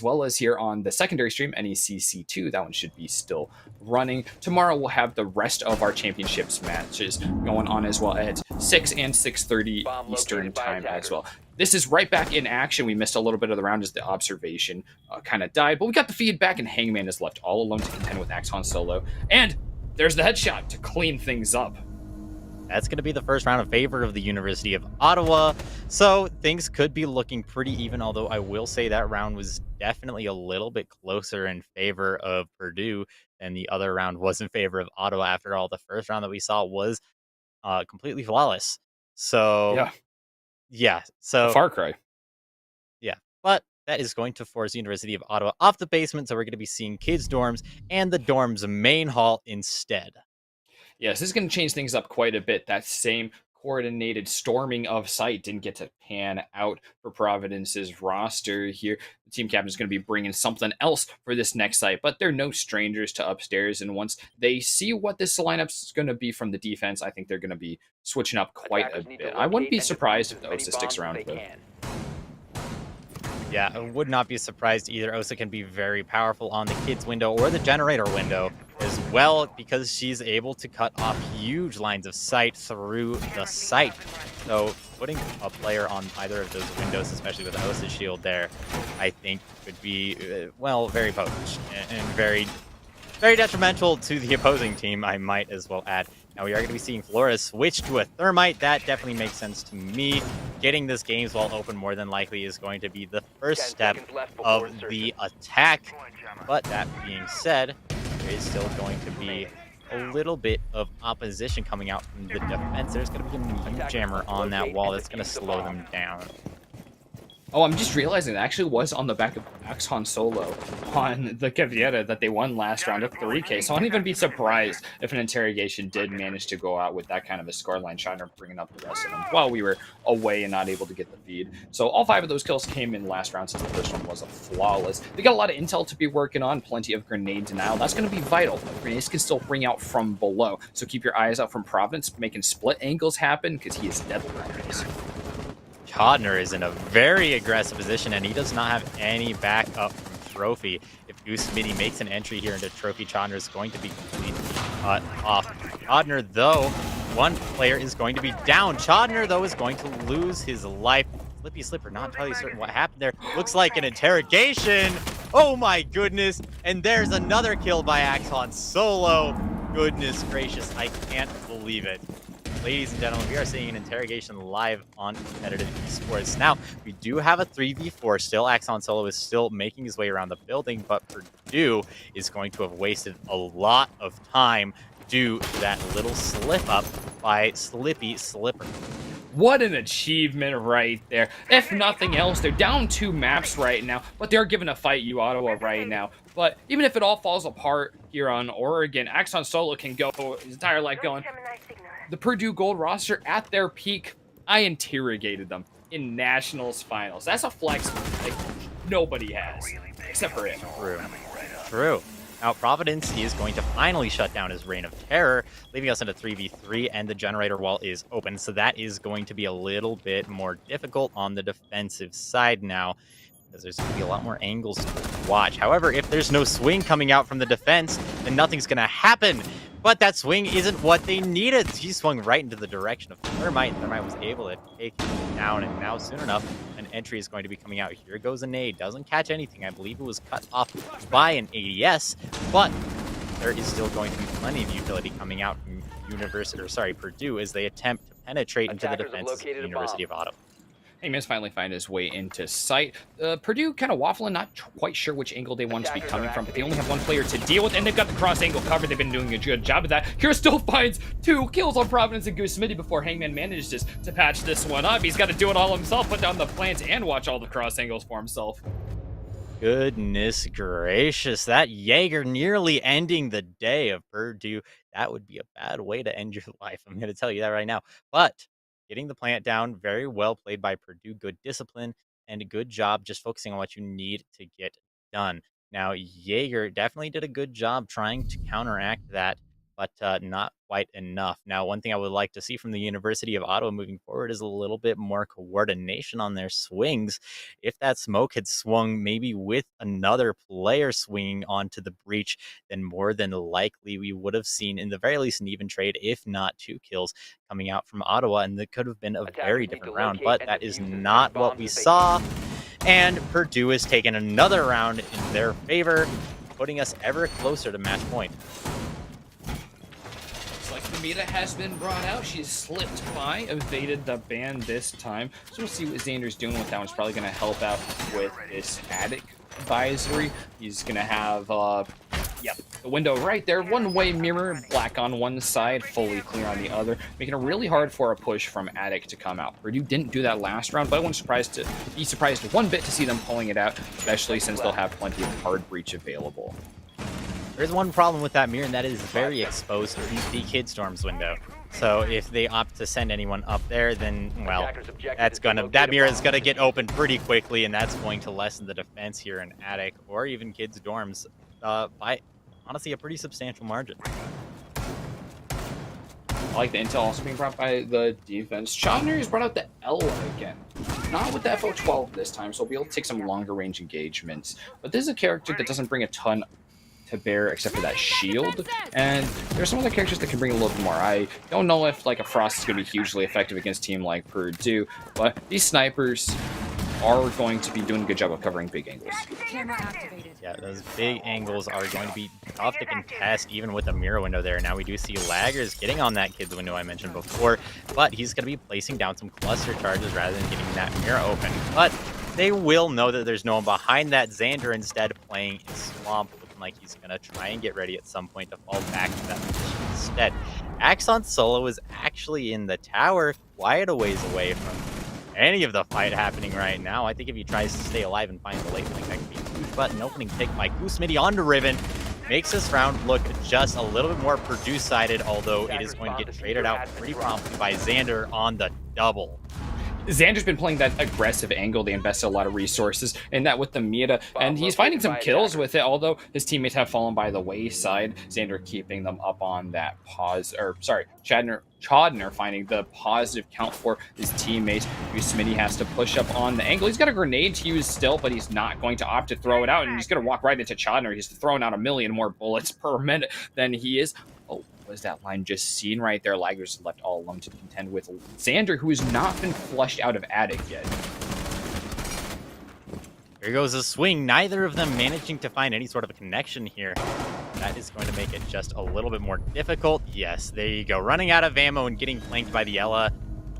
[SPEAKER 5] well as here on the secondary stream, NECC 2. That one should be still running. Tomorrow, we'll have the rest of our championships matches going on as well at 6 and 6:30 Eastern time as well. This is right back in action. We missed a little bit of the round as the observation kind of died, but we got the feedback, and Hangman is left all alone to contend with Axe Han Solo. And there's the headshot to clean things up.
[SPEAKER 6] That's going to be the first round in favor of the University of Ottawa. So things could be looking pretty even, although I will say that round was definitely a little bit closer in favor of Purdue than the other round was in favor of Ottawa. After all, the first round that we saw was completely flawless. So, yeah. So
[SPEAKER 5] A far cry.
[SPEAKER 6] Yeah. But that is going to force the University of Ottawa off the basement. So we're going to be seeing kids' dorms and the dorms main hall instead.
[SPEAKER 5] Yes, this is going to change things up quite a bit. That same coordinated storming of site didn't get to pan out for Providence's roster here. The team captain is going to be bringing something else for this next site, but they're no strangers to upstairs. And once they see what this lineup is going to be from the defense, I think they're going to be switching up quite a bit. I wouldn't be surprised if the OSA sticks around, though.
[SPEAKER 6] Yeah, I would not be surprised either. OSA can be very powerful on the kids window or the generator window as well, because she's able to cut off huge lines of sight through the site. So putting a player on either of those windows, especially with the OSA shield there, I think could be, very potent and very, very detrimental to the opposing team, I might as well add. Now we are going to be seeing Flores switch to a thermite. That definitely makes sense to me. Getting this games while open more than likely is going to be the first step of the attack. But that being said, there is still going to be a little bit of opposition coming out from the defense. There's going to be a new jammer on that wall that's going to slow them down.
[SPEAKER 5] Oh, I'm just realizing that actually was on the back of Axon Solo on the Caviera that they won last round of 3K. So I wouldn't even be surprised if an interrogation did manage to go out with that kind of a scoreline, trying to bringing up the rest of them while we were away and not able to get the feed. So all 5 of those kills came in last round since the first one was a flawless. We got a lot of intel to be working on, plenty of grenade denial. That's going to be vital. Grenades can still bring out from below. So keep your eyes out from Providence, making split angles happen because he is deadly on grenades.
[SPEAKER 6] Chodner is in a very aggressive position, and he does not have any backup from Trophy. If Goose Mini makes an entry here into Trophy, Chodner is going to be completely cut off. Chodner, though, one player is going to be down. Chodner, though, is going to lose his life. Flippy Slipper, not entirely certain what happened there. Looks like an interrogation. Oh my goodness. And there's another kill by Axon Solo. Goodness gracious, I can't believe it. Ladies and gentlemen, we are seeing an interrogation live on competitive esports. Now, we do have a 3v4 still. Axon Solo is still making his way around the building, but Purdue is going to have wasted a lot of time due to that little slip up by Slippy Slipper.
[SPEAKER 5] What an achievement right there. If nothing else, they're down 2 maps right now, but they're giving a fight you Ottawa right now. But even if it all falls apart here on Oregon, Axon Solo can go his entire life going. The Purdue Gold roster at their peak, I interrogated them in Nationals finals. That's a flex like nobody has, except for him.
[SPEAKER 6] True. Now, Providence is going to finally shut down his reign of terror, leaving us into 3v3, and the generator wall is open. So that is going to be a little bit more difficult on the defensive side now, because there's going to be a lot more angles to watch. However, if there's no swing coming out from the defense, then nothing's going to happen. But that swing isn't what they needed. He swung right into the direction of Thermite, and Thermite was able to take him down. And now, soon enough, an entry is going to be coming out. Here goes a nade. Doesn't catch anything. I believe it was cut off by an ADS, but there is still going to be plenty of utility coming out from Purdue as they attempt to penetrate into the defense of the University of Ottawa.
[SPEAKER 5] Hangman's finally find his way into sight. Purdue kind of waffling, not quite sure which angle they want to be coming from, but they only have 1 player to deal with, and they've got the cross angle covered. They've been doing a good job of that. Kira still finds 2 kills on Providence and Goose Smitty before Hangman manages to patch this one up. He's got to do it all himself, put down the plants, and watch all the cross angles for himself.
[SPEAKER 6] Goodness gracious, that Jaeger nearly ending the day of Purdue. That would be a bad way to end your life. I'm going to tell you that right now. But getting the plant down, very well played by Purdue. Good discipline and a good job just focusing on what you need to get done. Now, Jaeger definitely did a good job trying to counteract that, but not quite enough. Now, one thing I would like to see from the University of Ottawa moving forward is a little bit more coordination on their swings. If that smoke had swung maybe with another player swinging onto the breach, then more than likely we would have seen, in the very least, an even trade, if not 2 kills coming out from Ottawa, and that could have been a very different round, but that is not what we saw. And Purdue has taken another round in their favor, putting us ever closer to match point.
[SPEAKER 5] Mita has been brought out. She's slipped by, evaded the ban this time. So we'll see what Xander's doing with that one. He's probably going to help out with this attic advisory. He's going to have, the window right there. 1-way mirror, black on one side, fully clear on the other, making it really hard for a push from attic to come out. Purdue didn't do that last round, but I wouldn't be surprised one bit to see them pulling it out, especially since they'll have plenty of hard breach available.
[SPEAKER 6] There's one problem with that mirror, and that is very exposed to the Kid Storm's window. So if they opt to send anyone up there, then, well, that mirror is gonna get opened pretty quickly, and that's going to lessen the defense here in attic or even Kids Dorms by, honestly, a pretty substantial margin.
[SPEAKER 5] I like the intel also being brought by the defense. Chodner has brought out the L again. Not with the FO12 this time, so we'll be able to take some longer range engagements. But this is a character that doesn't bring a ton to bear except for that shield, and there's some other characters that can bring a little bit more. I don't know if like a Frost is going to be hugely effective against a team like Purdue, but these snipers are going to be doing a good job of covering big angles.
[SPEAKER 6] Yeah, those big angles are going to be tough to contest even with a mirror window there. Now we do see Laggers getting on that kid's window I mentioned before, but he's going to be placing down some cluster charges rather than getting that mirror open. But they will know that there's no one behind that. Xander instead playing in Swamp, like he's gonna try and get ready at some point to fall back to that position instead. Axon Solo is actually in the tower, quite a ways away from any of the fight happening right now. I think if he tries to stay alive and find the late link, that could be a huge button. Opening pick by Goosemitty onto Riven makes this round look just a little bit more Purdue-sided, although it is going to get traded out pretty promptly by Xander on the double.
[SPEAKER 5] Xander's been playing that aggressive angle. They invested a lot of resources in that with the Mira, and he's finding some kills with it, although his teammates have fallen by the wayside. Xander keeping them up on that Chodner finding the positive count for his teammates. Smitty has to push up on the angle. He's got a grenade to use still, but he's not going to opt to throw it out, and he's going to walk right into Chodner. He's throwing out 1 million more bullets per minute than he is. Oh, was that line just seen right there? Laggers left all alone to contend with Xander, who has not been flushed out of attic yet.
[SPEAKER 6] Here goes a swing. Neither of them managing to find any sort of a connection here. That is going to make it just a little bit more difficult. Yes, there you go. Running out of ammo and getting flanked by the Ela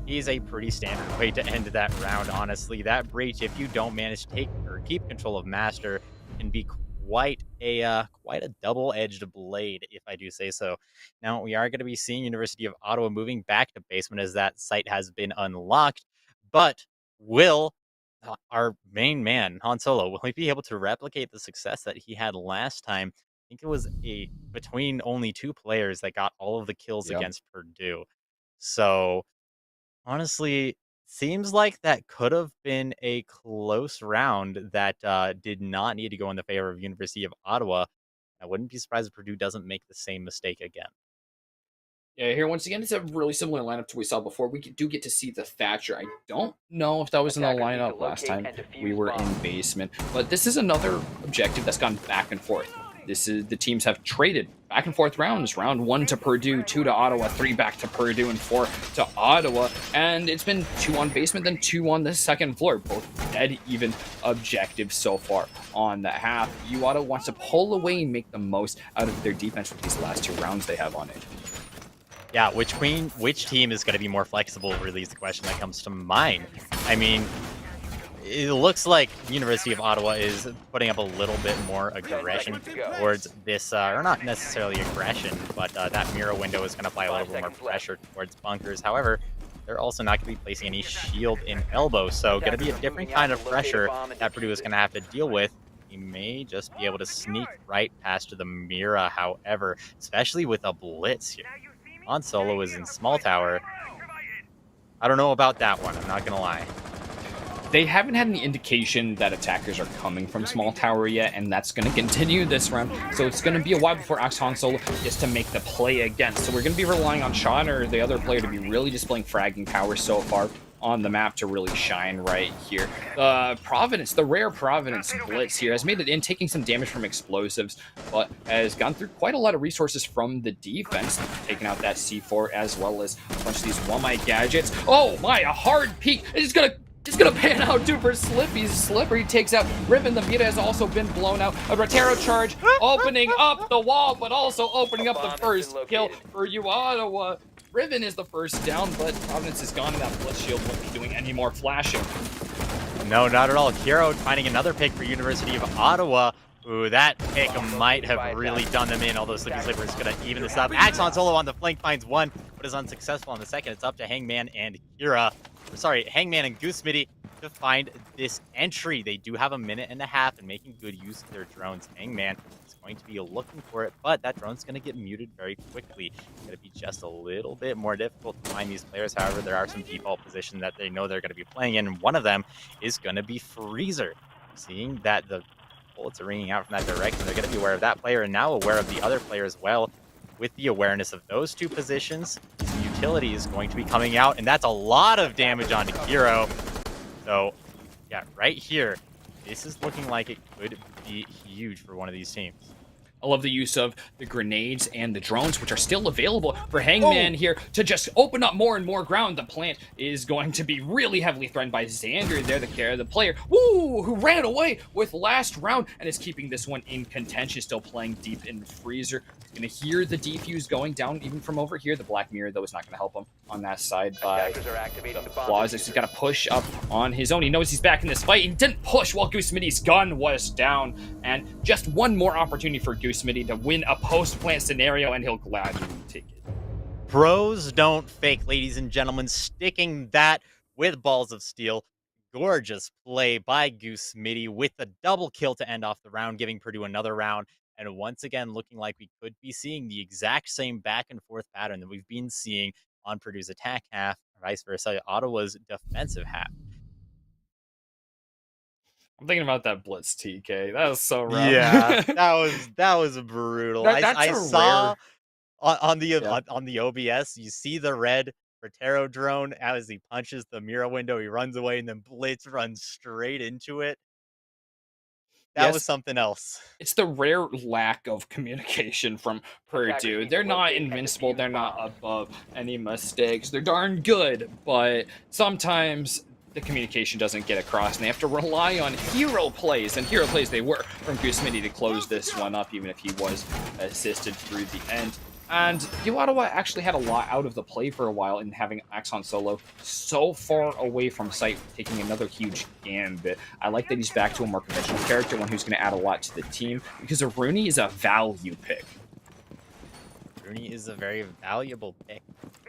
[SPEAKER 6] is a pretty standard way to end that round, honestly. That breach, if you don't manage to take or keep control of Master, can be quite a double-edged blade, if I do say so. Now, we are going to be seeing University of Ottawa moving back to basement as that site has been unlocked, but will our main man, Han Solo, will he be able to replicate the success that he had last time? I think it was between only 2 players that got all of the kills against Purdue. So, honestly, seems like that could have been a close round that did not need to go in the favor of University of Ottawa. I wouldn't be surprised if Purdue doesn't make the same mistake again.
[SPEAKER 5] Yeah, here once again, it's a really similar lineup to what we saw before. We do get to see the Thatcher. I don't know if that was in the lineup last time we were in basement, but this is another objective that's gone back and forth. This is the teams have traded back and forth rounds. Round 1 to Purdue, 2 to Ottawa, 3 back to Purdue, and 4 to Ottawa. And it's been 2 on basement, then 2 on the second floor. Both dead even objectives so far on the half. Ottawa wants to pull away and make the most out of their defense with these last 2 rounds they have on it.
[SPEAKER 6] Yeah, which team is going to be more flexible really is the question that comes to mind. I mean, it looks like University of Ottawa is putting up a little bit more aggression towards this, or not necessarily aggression, but that mirror window is going to apply a little bit more pressure towards bunkers. However, they're also not going to be placing any shield in elbow, so going to be a different kind of pressure that Purdue is going to have to deal with. He may just be able to sneak right past the Mira, however, especially with a blitz here. Han Solo is in small tower. I don't know about that one, I'm not going to lie.
[SPEAKER 5] They haven't had any indication that attackers are coming from small tower yet, and that's going to continue this round. So it's going to be a while before Han Solo gets to make the play again. So we're going to be relying on Sean or the other player to be really displaying fragging power so far on the map to really shine right here. Providence, the rare Providence blitz here has made it in, taking some damage from explosives, but has gone through quite a lot of resources from the defense, taking out that C4 as well as a bunch of these one-mic gadgets. Oh my, a hard peek. It's gonna pan out too for Slippy's Slippery takes out Ribbon. The Mira has also been blown out. A Rotero charge opening up the wall, but also opening up the first kill for Ottawa. Riven is the first down, but Providence is gone, and that blitz shield won't be doing any more flashing.
[SPEAKER 6] No, not at all. Kiro finding another pick for University of Ottawa. Ooh, that pick might have really done them in, although Slippy Slipper is going to even this up. Axon Solo on the flank finds one, but is unsuccessful on the second. It's up to Hangman and Hangman and Goosemitty to find this entry. They do have a minute and a half and making good use of their drones. Hangman is going to be looking for it, but that drone's going to get muted very quickly. It's going to be just a little bit more difficult to find these players. However, there are some default positions that they know they're going to be playing in, and one of them is going to be Freezer. Seeing that the bullets are ringing out from that direction, they're going to be aware of that player and now aware of the other player as well. With the awareness of those 2 positions, the utility is going to be coming out, and that's a lot of damage onto Kiro. So, yeah, right here, this is looking like it could be huge for one of these teams.
[SPEAKER 5] I love the use of the grenades and the drones, which are still available for Hangman here to just open up more and more ground. The plant is going to be really heavily threatened by Xander there, the player, who ran away with last round and is keeping this one in contention, still playing deep in Freezer. Going to hear the defuse going down even from over here. The Black Mirror, though, is not going to help him on that side by the closet. He's got to push up on his own. He knows he's back in this fight. He didn't push while Goosemitty's gun was down. And just one more opportunity for Goosemitty to win a post-plant scenario, and he'll gladly take it.
[SPEAKER 6] Pros don't fake, ladies and gentlemen. Sticking that with balls of steel. Gorgeous play by Goose Smitty with a double kill to end off the round, giving Purdue another round. And once again, looking like we could be seeing the exact same back and forth pattern that we've been seeing on Purdue's attack half, or vice versa, Ottawa's defensive half.
[SPEAKER 5] I'm thinking about that blitz TK. That was so rough.
[SPEAKER 6] Yeah, that was brutal.
[SPEAKER 5] That's
[SPEAKER 6] I
[SPEAKER 5] a
[SPEAKER 6] saw
[SPEAKER 5] rare-
[SPEAKER 6] on the
[SPEAKER 5] Yeah.
[SPEAKER 6] on the OBS, you see the red Protero drone as he punches the mirror window, he runs away, and then Blitz runs straight into it. That was
[SPEAKER 5] Yes.
[SPEAKER 6] something else.
[SPEAKER 5] It's the rare lack of communication from Purdue. They're not invincible. They're not above any mistakes. They're darn good, but sometimes the communication doesn't get across, and they have to rely on hero plays, and hero plays they were from Goose Smitty to close this one up, even if he was assisted through the end. And Ottawa actually had a lot out of the play for a while in having Axon Solo so far away from sight, taking another huge gambit. I like that he's back to a more conventional character, one who's going to add a lot to the team, because Rooney is a value pick.
[SPEAKER 6] Rooney is a very valuable pick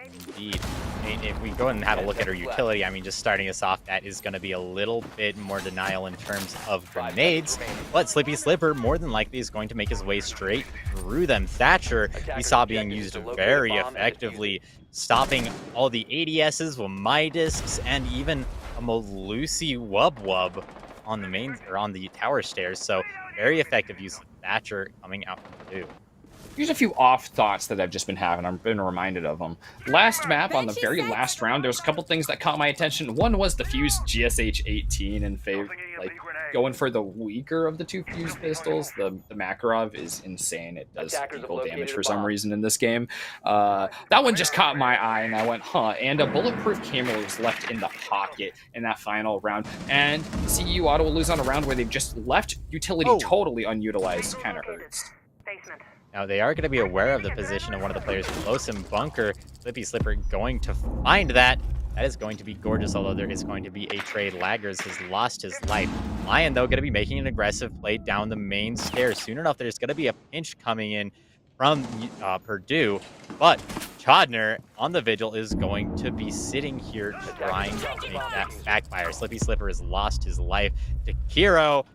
[SPEAKER 6] indeed. I mean, if we go and have a look at her utility, I mean, just starting us off, that is going to be a little bit more denial in terms of grenades, but Slippy Slipper more than likely is going to make his way straight through them. Thatcher, we saw being used very effectively, stopping all the ADSs with Midisks and even a Malusi Wub Wub on the main, or on the tower stairs, so very effective use of Thatcher coming out from Purdue.
[SPEAKER 5] Here's a few off thoughts that I've just been having. I've been reminded of them. Last map, on the very last round, there was a couple things that caught my attention. One was the fused GSH 18 in favor, like going for the weaker of the two fused pistols. The Makarov is insane. It does equal damage for some reason in this game. That one just caught my eye, and I went, huh. And a bulletproof camera was left in the pocket in that final round. And CU Ottawa lose on a round where they've just left utility totally unutilized. Kind of hurts.
[SPEAKER 8] Basement.
[SPEAKER 6] Now, they are going to be aware of the position of one of the players close in bunker. Slippy Slipper going to find that. That is going to be gorgeous, although there is going to be a trade. Laggers has lost his life. Lion, though, going to be making an aggressive play down the main stairs. Soon enough, there's going to be a pinch coming in from Purdue, but Chodner on the Vigil is going to be sitting here trying to make that backfire. Slippy Slipper has lost his life to Kiro.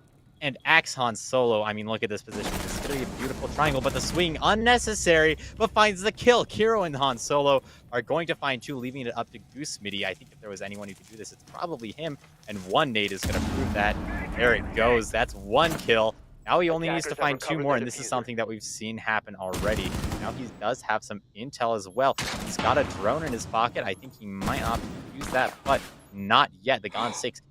[SPEAKER 6] And Axon Solo, I mean, look at this position. This is going to be a beautiful triangle, but the swing unnecessary, but finds the kill. Kiro and Han Solo are going to find two, leaving it up to Goose Smitty. I think if there was anyone who could do this, it's probably him. And one nade is going to prove that. There it goes. That's one kill. Now he only needs to find two more, and this is something that we've seen happen already. Now he does have some intel as well. He's got a drone in his pocket. I think he might opt to use that, but not yet. The Gon 6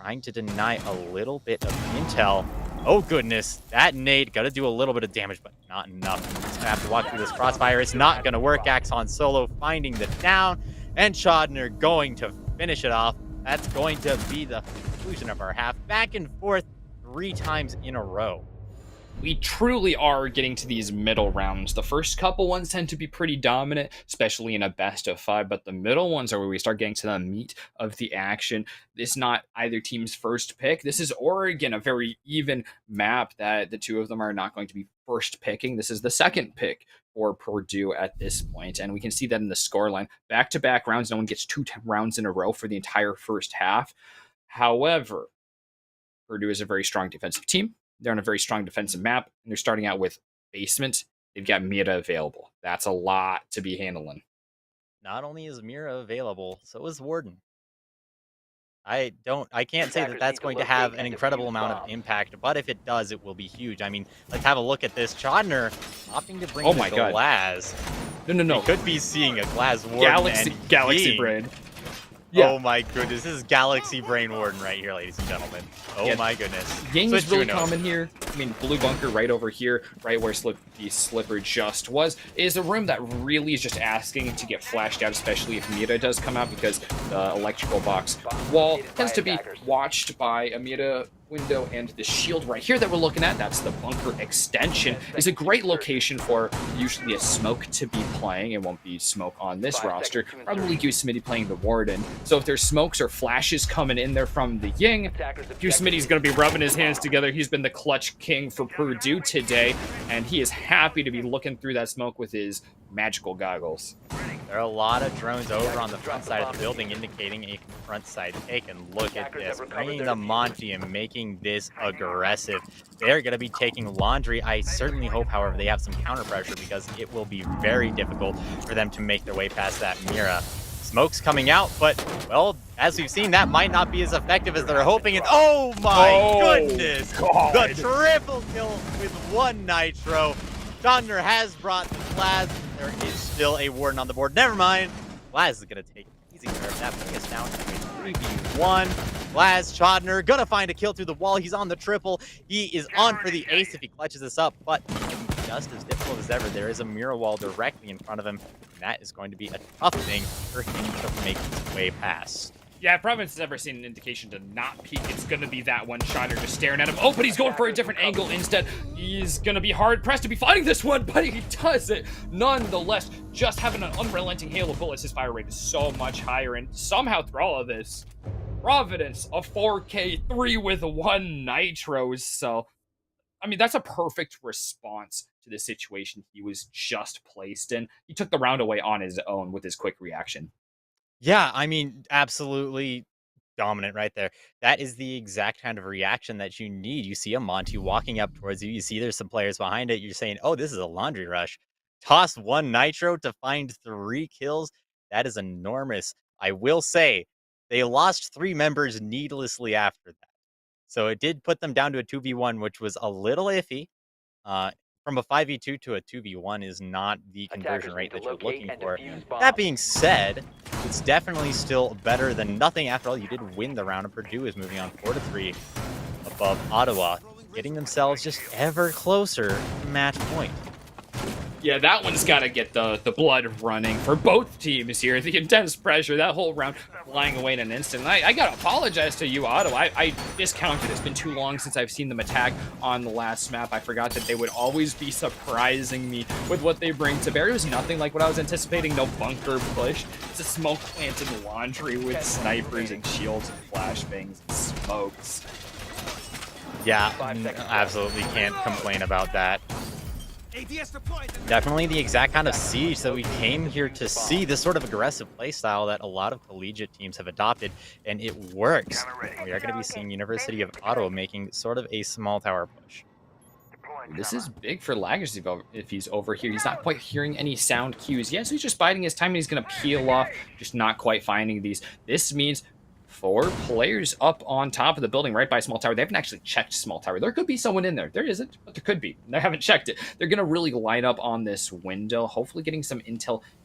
[SPEAKER 6] trying to deny a little bit of intel. Oh goodness, that nade got to do a little bit of damage, but not enough. He's gonna have to walk through this crossfire. It's not gonna work. Axon Solo finding the down, and Chodner going to finish it off. That's going to be the conclusion of our half. Back and forth 3 times in a row.
[SPEAKER 5] We truly are getting to these middle rounds. The first couple ones tend to be pretty dominant, especially in a best of 5, but the middle ones are where we start getting to the meat of the action. It's not either team's first pick. This is Oregon, a very even map that the two of them are not going to be first picking. This is the second pick for Purdue at this point, and we can see that in the scoreline. Back-to-back rounds, no one gets 2 rounds in a row for the entire first half. However, Purdue is a very strong defensive team. They're on a very strong defensive map, and they're starting out with basement. They've got Mira available. That's a lot to be handling.
[SPEAKER 6] Not only is Mira available, so is Warden. I can't say that that's going to have an incredible amount of impact, but if it does, it will be huge. I mean, let's have a look at this. Chodner opting to bring the glass.
[SPEAKER 5] No.
[SPEAKER 6] We could be seeing a glass Warden.
[SPEAKER 5] Galaxy Brain.
[SPEAKER 6] Yeah. Oh my goodness, this is Galaxy Brain Warden right here, ladies and gentlemen. Oh my goodness.
[SPEAKER 5] Ying is really common here. I mean, Blue Bunker right over here, right where the Slipper just was, is a room that really is just asking to get flashed out, especially if Mira does come out, because the electrical box wall tends to be watched by a Mira window, and the shield right here that we're looking at, that's the bunker extension, is a great location for usually a smoke to be playing. It won't be smoke on this roster. Probably Goose Smitty playing the Warden. So if there's smokes or flashes coming in there from the Ying, Goose Smitty's going to be rubbing his hands together. He's been the clutch king for Purdue today, and he is happy to be looking through that smoke with his magical goggles.
[SPEAKER 6] There are a lot of drones over on the front side of the building indicating a front side take, and look at this, bringing the Monty and making this aggressive. They're going to be taking laundry. I certainly hope, however, they have some counter pressure because it will be very difficult for them to make their way past that Mira. Smoke's coming out, but, well, as we've seen, that might not be as effective as they're hoping. And oh my goodness,
[SPEAKER 5] God.
[SPEAKER 6] the triple kill with 1 nitro. Chandler has brought the Blaz. There is still a Warden on the board. Never mind. Blaz is going to take easy care of that, putting us down to a 3v1. Blaz, Chodner, gonna find a kill through the wall. He's on the triple. He is on for the ace if he clutches this up, but just as difficult as ever, there is a mirror wall directly in front of him, and that is going to be a tough thing for him to make his way past.
[SPEAKER 5] Yeah, if Providence has ever seen an indication to not peek, it's going to be that one. Shiner just staring at him. Oh, but he's going for a different angle instead. He's going to be hard-pressed to be fighting this one, but he does it. Nonetheless, just having an unrelenting hail of bullets, his fire rate is so much higher, and somehow through all of this, Providence, a 4K, 3 with 1 nitros. So, I mean, that's a perfect response to the situation he was just placed in. He took the round away on his own with his quick reaction.
[SPEAKER 6] Yeah, I mean, absolutely dominant right there. That is the exact kind of reaction that you need. You see a Monty walking up towards you. You see there's some players behind it. You're saying, oh, this is a laundry rush. Toss 1 nitro to find 3 kills. That is enormous. I will say they lost 3 members needlessly after that. So it did put them down to a 2v1, which was a little iffy. From a 5v2 to a 2v1 is not the conversion rate that you're looking for. That being said, it's definitely still better than nothing. After all, you did win the round, and Purdue is moving on 4-3 above Ottawa, getting themselves just ever closer to match point.
[SPEAKER 5] Yeah, that one's got to get the blood running for both teams here. The intense pressure, that whole round flying away in an instant. And I got to apologize to you, Ottawa. I discounted. It's been too long since I've seen them attack on the last map. I forgot that they would always be surprising me with what they bring to bear. It was nothing like what I was anticipating. No bunker push. It's a smoke planted laundry with snipers and shields and flashbangs and smokes.
[SPEAKER 6] Yeah, absolutely can't complain about that. Definitely the exact kind of siege that we came here to see, this sort of aggressive playstyle that a lot of collegiate teams have adopted, and it works. We are going to be seeing University of Ottawa making sort of a small tower push.
[SPEAKER 5] This is big for Laggers if he's over here. He's not quite hearing any sound cues. Yes, he's just biding his time, and he's going to peel off, just not quite finding these. This means 4 players up on top of the building right by small tower. They haven't actually checked small tower. There could be someone in there. There isn't, but there could be. They haven't checked it. They're going to really line up on this window, hopefully getting some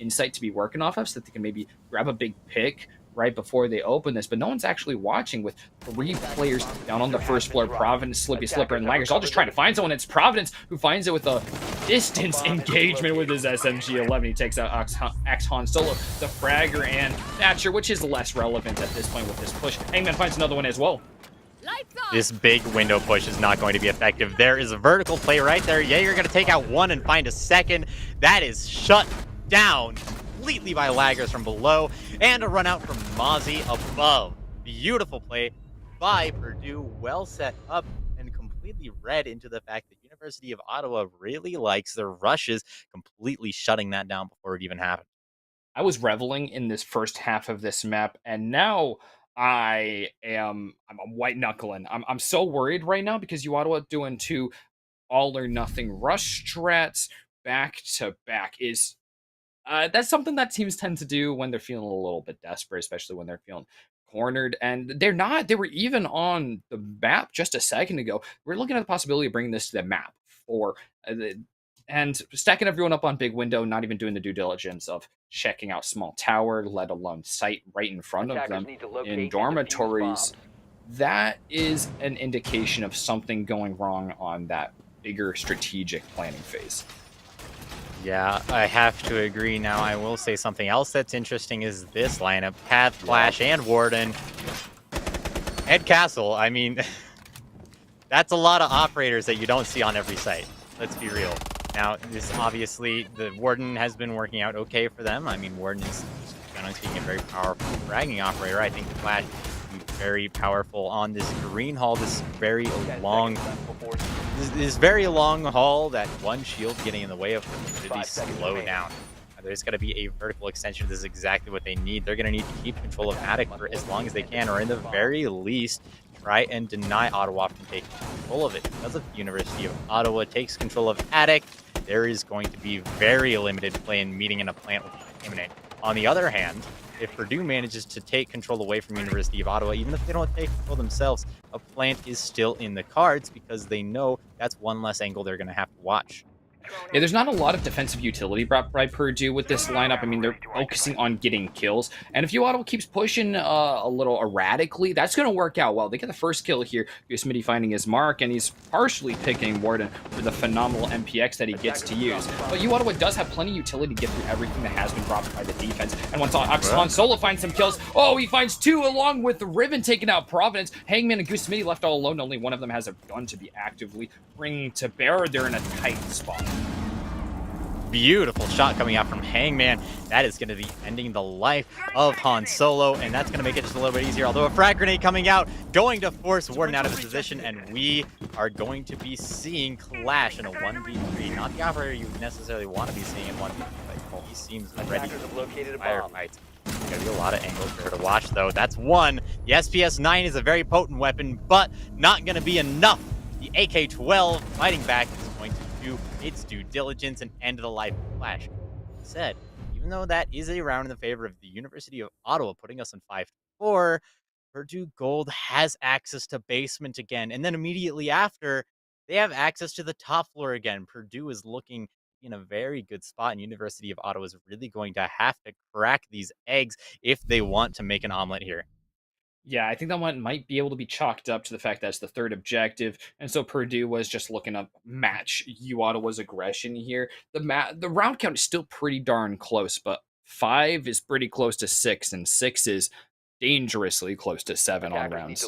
[SPEAKER 5] insight to be working off of so that they can maybe grab a big pick right before they open this, but no one's actually watching with 3 players down on the first floor. Providence, Slippy Slipper, and Laggers all just trying to find someone. It's Providence who finds it with a distance engagement with his SMG-11. He takes out Axe Han Solo, the Fragger, and Thatcher, which is less relevant at this point with this push. Hangman finds another one as well.
[SPEAKER 6] This big window push is not going to be effective. There is a vertical play right there. Yeah, you're going to take out 1 and find a second. That is shut down completely by Laggers from below, and a run out from Mozzie above. Beautiful play by Purdue, well set up and completely read into the fact that University of Ottawa really likes their rushes, completely shutting that down before it even happened.
[SPEAKER 5] I was reveling in this first half of this map, and now I'm white knuckling. I'm so worried right now because Ottawa doing 2 all or nothing rush strats back to back is that's something that teams tend to do when they're feeling a little bit desperate, especially when they're feeling cornered. And they're not. They were even on the map just a second ago. We're looking at the possibility of bringing this to the map and stacking everyone up on big window, not even doing the due diligence of checking out small tower, let alone sight right in front of them in dormitories. That is an indication of something going wrong on that bigger strategic planning phase.
[SPEAKER 6] Yeah, I have to agree. Now, I will say something else that's interesting is this lineup. Path, Flash, and Warden. Ed Castle, I mean, that's a lot of operators that you don't see on every site. Let's be real. Now, this obviously, the Warden has been working out okay for them. I mean, Warden is, generally speaking, a very powerful fragging operator. I think Flash is very powerful on this green hall, this very long hall that 1 shield getting in the way of them really slow down. There's going to be a vertical extension. This is exactly what they need. They're going to need to keep control of Attic for as long as they can, or in the very least, try and deny Ottawa from taking control of it. Because if the University of Ottawa takes control of Attic, there is going to be very limited play in meeting in a plant will be imminent. On the other hand, if Purdue manages to take control away from University of Ottawa, even if they don't take control themselves, a plant is still in the cards because they know that's one less angle they're going to have to watch.
[SPEAKER 5] Yeah, there's not a lot of defensive utility brought by Purdue with this lineup. I mean, they're focusing on getting kills. And if Ottawa keeps pushing a little erratically, that's going to work out well. They get the first kill here. Smitty finding his mark, and he's partially picking Warden for the phenomenal MPX that he gets to use. But Ottawa does have plenty of utility to get through everything that has been brought by the defense. And once Han Solo finds some kills, he finds two along with the Riven taking out Providence. Hangman and Goose Smitty left all alone. Only one of them has a gun to be actively bringing to bear. They're in a tight spot.
[SPEAKER 6] Beautiful shot coming out from Hangman. That is going to be ending the life of Han Solo, and that's going to make it just a little bit easier. Although a frag grenade coming out, going to force Warden out of his position, and we are going to be seeing Clash in a 1v3. Not the operator you necessarily want to be seeing in 1v3, but he seems ready to firefight. There's going to be a lot of angles for her to watch, though. That's one. The SPS-9 is a very potent weapon, but not going to be enough. The AK-12 fighting back is going to do its due diligence and end the life of Clash. Said, even though that is a round in the favor of the University of Ottawa, putting us in 5-4, Purdue Gold has access to basement again. And then immediately after, they have access to the top floor again. Purdue is looking in a very good spot, and University of Ottawa is really going to have to crack these eggs if they want to make an omelet here.
[SPEAKER 5] Yeah, I think that one might be able to be chalked up to the fact that it's the third objective, and so Purdue was just looking to match Ottawa's aggression here. The round count is still pretty darn close, but 5 is pretty close to 6, and 6 is dangerously close to 7 on rounds.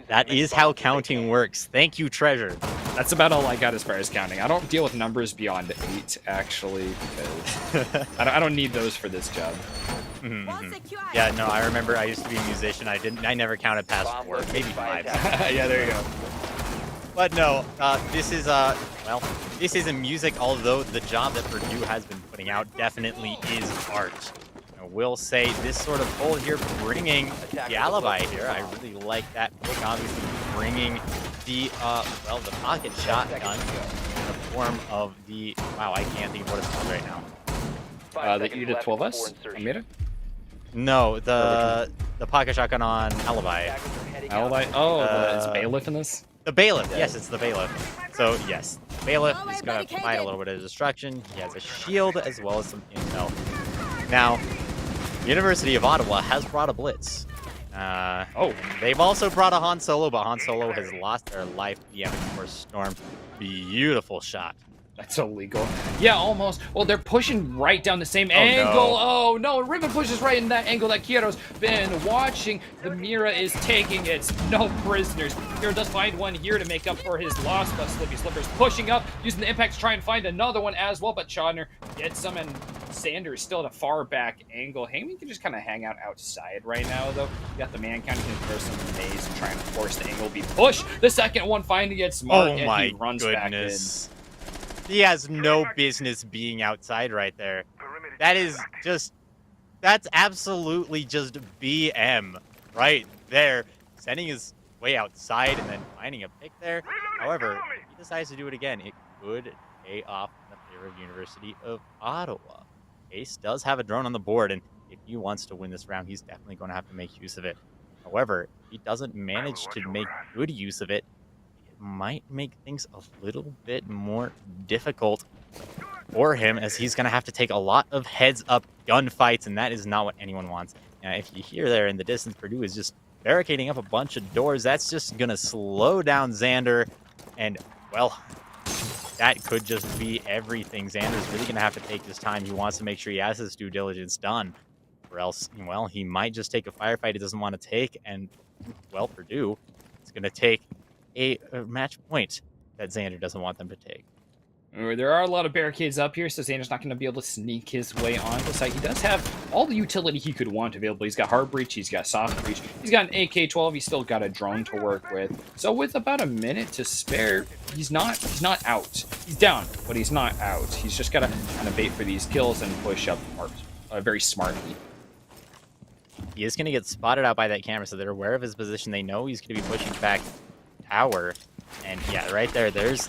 [SPEAKER 6] That is how counting works. Thank you, Treasure.
[SPEAKER 5] That's about all I got as far as counting. I don't deal with numbers beyond 8, actually, because I don't need those for this job.
[SPEAKER 6] Yeah, no, I remember I used to be a musician. I never counted past 4, maybe 5.
[SPEAKER 5] Yeah, there you go.
[SPEAKER 6] But no, this is in music, although the job that Purdue has been putting out definitely is art. I will say this sort of pull here, bringing the alibi here. I really like that pick, obviously bringing the pocket shotgun in the form of the, I can't think of what it's called right now.
[SPEAKER 5] The Edith 12S? Amira?
[SPEAKER 6] No, the pocket shotgun on Alibi.
[SPEAKER 5] Alibi? Is Bailiff in this?
[SPEAKER 6] The Bailiff. Yes, it's the Bailiff. So, yes, Bailiff is going to provide a little bit of destruction. He has a shield as well as some intel. Now, University of Ottawa has brought a Blitz. They've also brought a Han Solo, but Han Solo has lost their life. The M4 Storm. Beautiful shot.
[SPEAKER 5] That's illegal. Yeah, almost. Well, they're pushing right down the same angle.
[SPEAKER 6] No.
[SPEAKER 5] Oh, no. Ribbon pushes right in that angle that Kyoto's been watching. The Mira is taking its no prisoners. Kyoto does find one here to make up for his loss, but Slippy Slipper's pushing up, using the impact to try and find another one as well, but Chodner gets some, and Sanders still at a far back angle. Heyman can just kind of hang out outside right now, though. You got the man count. He can throw some maze and try and force the angle be pushed. The second one finally gets marked, and he runs back in.
[SPEAKER 6] He has no business being outside right there. That is just, that's absolutely just BM right there. Sending his way outside and then finding a pick there. However, if he decides to do it again, it could pay off in the favor of University of Ottawa. Ace does have a drone on the board, and if he wants to win this round, he's definitely going to have to make use of it. However, if he doesn't manage to make good use of it, might make things a little bit more difficult for him, as he's going to have to take a lot of heads-up gunfights, and that is not what anyone wants. If you hear there in the distance, Purdue is just barricading up a bunch of doors. That's just going to slow down Xander, and, well, that could just be everything. Xander's really going to have to take his time. He wants to make sure he has his due diligence done, or else, well, he might just take a firefight he doesn't want to take, and, well, Purdue is going to take a match point that Xander doesn't want them to take.
[SPEAKER 5] There are a lot of barricades up here, so Xander's not going to be able to sneak his way onto the site. He does have all the utility he could want available. He's got hard breach, he's got soft breach, he's got an AK-12, he's still got a drone to work with. So with about a minute to spare, he's not out. He's down, but he's not out. He's just got to kind of bait for these kills and push up very smartly.
[SPEAKER 6] He is going to get spotted out by that camera, so they're aware of his position. They know he's going to be pushing back tower. And yeah, right there, there's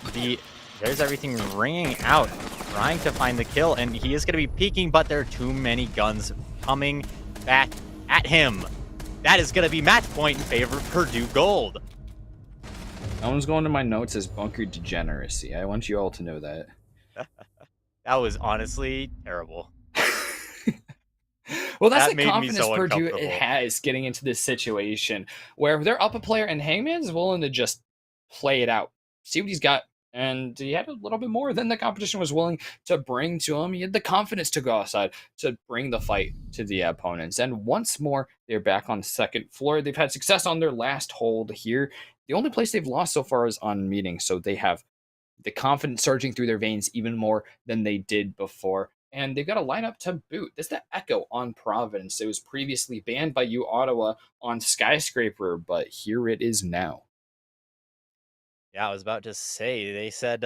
[SPEAKER 6] everything ringing out, trying to find the kill, and he is going to be peeking, but there are too many guns coming back at him. That is going to be match point in favor of Purdue Gold.
[SPEAKER 5] That one's going to my notes as bunker degeneracy. I want you all to know that.
[SPEAKER 6] That was honestly terrible.
[SPEAKER 5] Well, that's
[SPEAKER 6] That
[SPEAKER 5] the
[SPEAKER 6] made me
[SPEAKER 5] confidence
[SPEAKER 6] so
[SPEAKER 5] Purdue
[SPEAKER 6] uncomfortable.
[SPEAKER 5] has getting into this situation where they're up a player and Hangman's willing to just play it out, see what he's got. And he had a little bit more than the competition was willing to bring to him. He had the confidence to go outside to bring the fight to the opponents. And once more, they're back on the second floor. They've had success on their last hold here. The only place they've lost so far is on meeting. So they have the confidence surging through their veins even more than they did before. And they've got a lineup to boot. This is the Echo on Providence. It was previously banned by U Ottawa on Skyscraper, but here it is now.
[SPEAKER 6] Yeah, I was about to say, they said,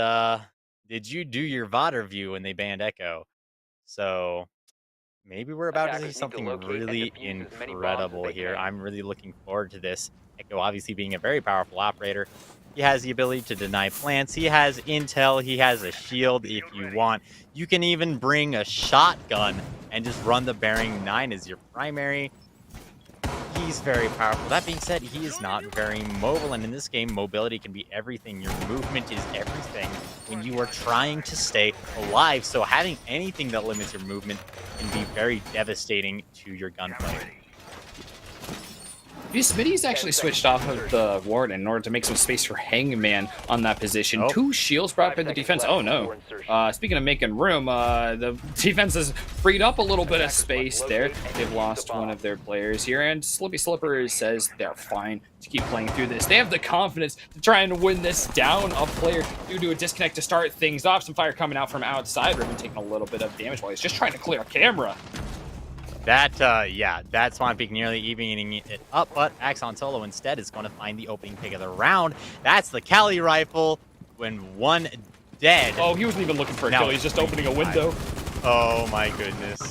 [SPEAKER 6] did you do your VOD review when they banned Echo? So maybe we're about to see something really incredible here. I'm really looking forward to this. Echo obviously being a very powerful operator. He has the ability to deny plants. He has intel. He has a shield if you want. You can even bring a shotgun and just run the Bearing 9 as your primary. He's very powerful. That being said, he is not very mobile, and in this game, mobility can be everything. Your movement is everything when you are trying to stay alive. So having anything that limits your movement can be very devastating to your gunplay.
[SPEAKER 5] Smitty's actually switched off of the Warden in order to make some space for Hangman on that position.
[SPEAKER 6] Oh.
[SPEAKER 5] 2 shields brought by the defense. Oh no. Speaking of making room, the defense has freed up a little bit of space there. They've lost one of their players here, and Slippy Slipper says they're fine to keep playing through this. They have the confidence to try and win this down a player due to a disconnect to start things off. Some fire coming out from outside. Ribbon taking a little bit of damage while he's just trying to clear a camera.
[SPEAKER 6] That Swan Peak nearly evening it up, but Axon Solo instead is going to find the opening pick of the round. That's the Cali rifle when one dead.
[SPEAKER 5] Oh, he wasn't even looking for a kill. He's just opening a window.
[SPEAKER 6] Oh my goodness.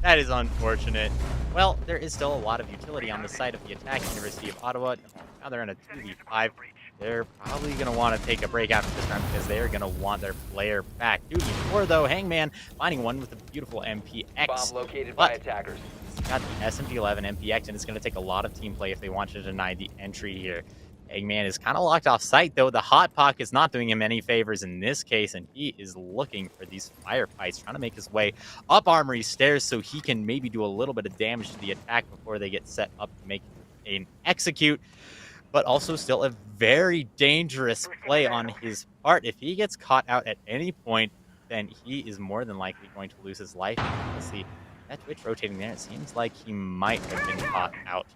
[SPEAKER 6] That is unfortunate. Well, there is still a lot of utility on the side of the attack. University of Ottawa, now they're in a 2v5. They're probably going to want to take a break after this round because they're going to want their player back. 2v4 though, Hangman finding one with a beautiful MPX.
[SPEAKER 7] Bomb located by attackers.
[SPEAKER 6] He's got the SMG-11 MPX, and it's going to take a lot of team play if they want to deny the entry here. Hangman is kind of locked off site, though. The Hot Pock is not doing him any favors in this case, and he is looking for these firefights, trying to make his way up Armory stairs so he can maybe do a little bit of damage to the attack before they get set up to make an execute. But also still a very dangerous play on his part. If he gets caught out at any point, then he is more than likely going to lose his life. We'll see that Twitch rotating there. It seems like he might have been caught out.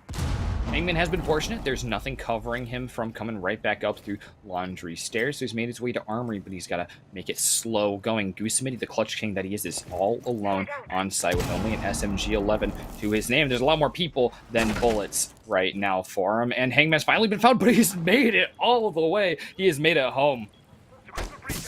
[SPEAKER 5] Hangman has been fortunate. There's nothing covering him from coming right back up through Laundry Stairs. So he's made his way to Armory, but he's got to make it slow going. Goosemity, the clutch king that he is all alone on site with only an SMG-11 to his name. There's a lot more people than bullets right now for him. And Hangman's finally been found, but he's made it all the way. He has made it home.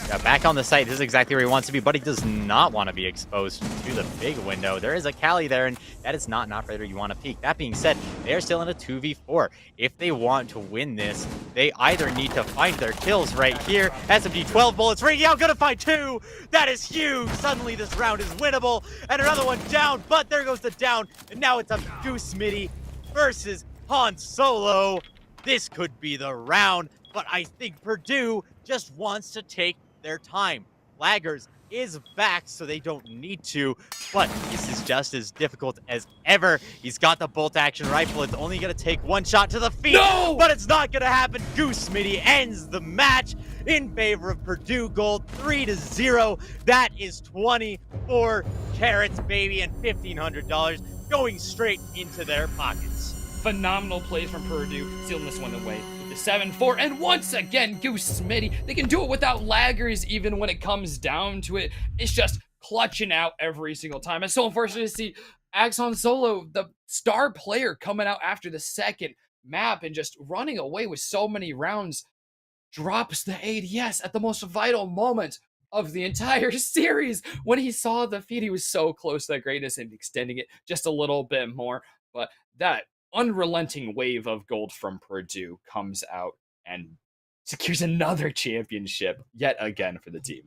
[SPEAKER 6] Yeah, back on the site, this is exactly where he wants to be, but he does not want to be exposed to the big window. There is a Cali there, and that is not an operator you want to peek. That being said, they are still in a 2v4. If they want to win this, they either need to find their kills right here. SMG 12 bullets ringing out, gonna find 2. That is huge. Suddenly this round is winnable, and another one down, but there goes the down, and now it's up to Goosemity versus Han Solo. This could be the round, but I think Purdue just wants to take their time. Laggers is back, so they don't need to, but this is just as difficult as ever. He's got the bolt-action rifle. It's only going to take one shot to the feet, but it's not going to happen. Goosemity ends the match in favor of Purdue Gold, 3-0. That is 24 carats, baby, and $1,500 going straight into their pockets.
[SPEAKER 5] Phenomenal plays from Purdue, sealing this one away. the 7-4, and once again, Goose Smitty, they can do it without laggers even when it comes down to it. It's just clutching out every single time. It's so unfortunate to see Axon Solo, the star player, coming out after the second map and just running away with so many rounds, drops the ADS at the most vital moment of the entire series. When he saw the feed, he was so close to that greatness and extending it just a little bit more. But that unrelenting wave of gold from Purdue comes out and secures another championship yet again for the team.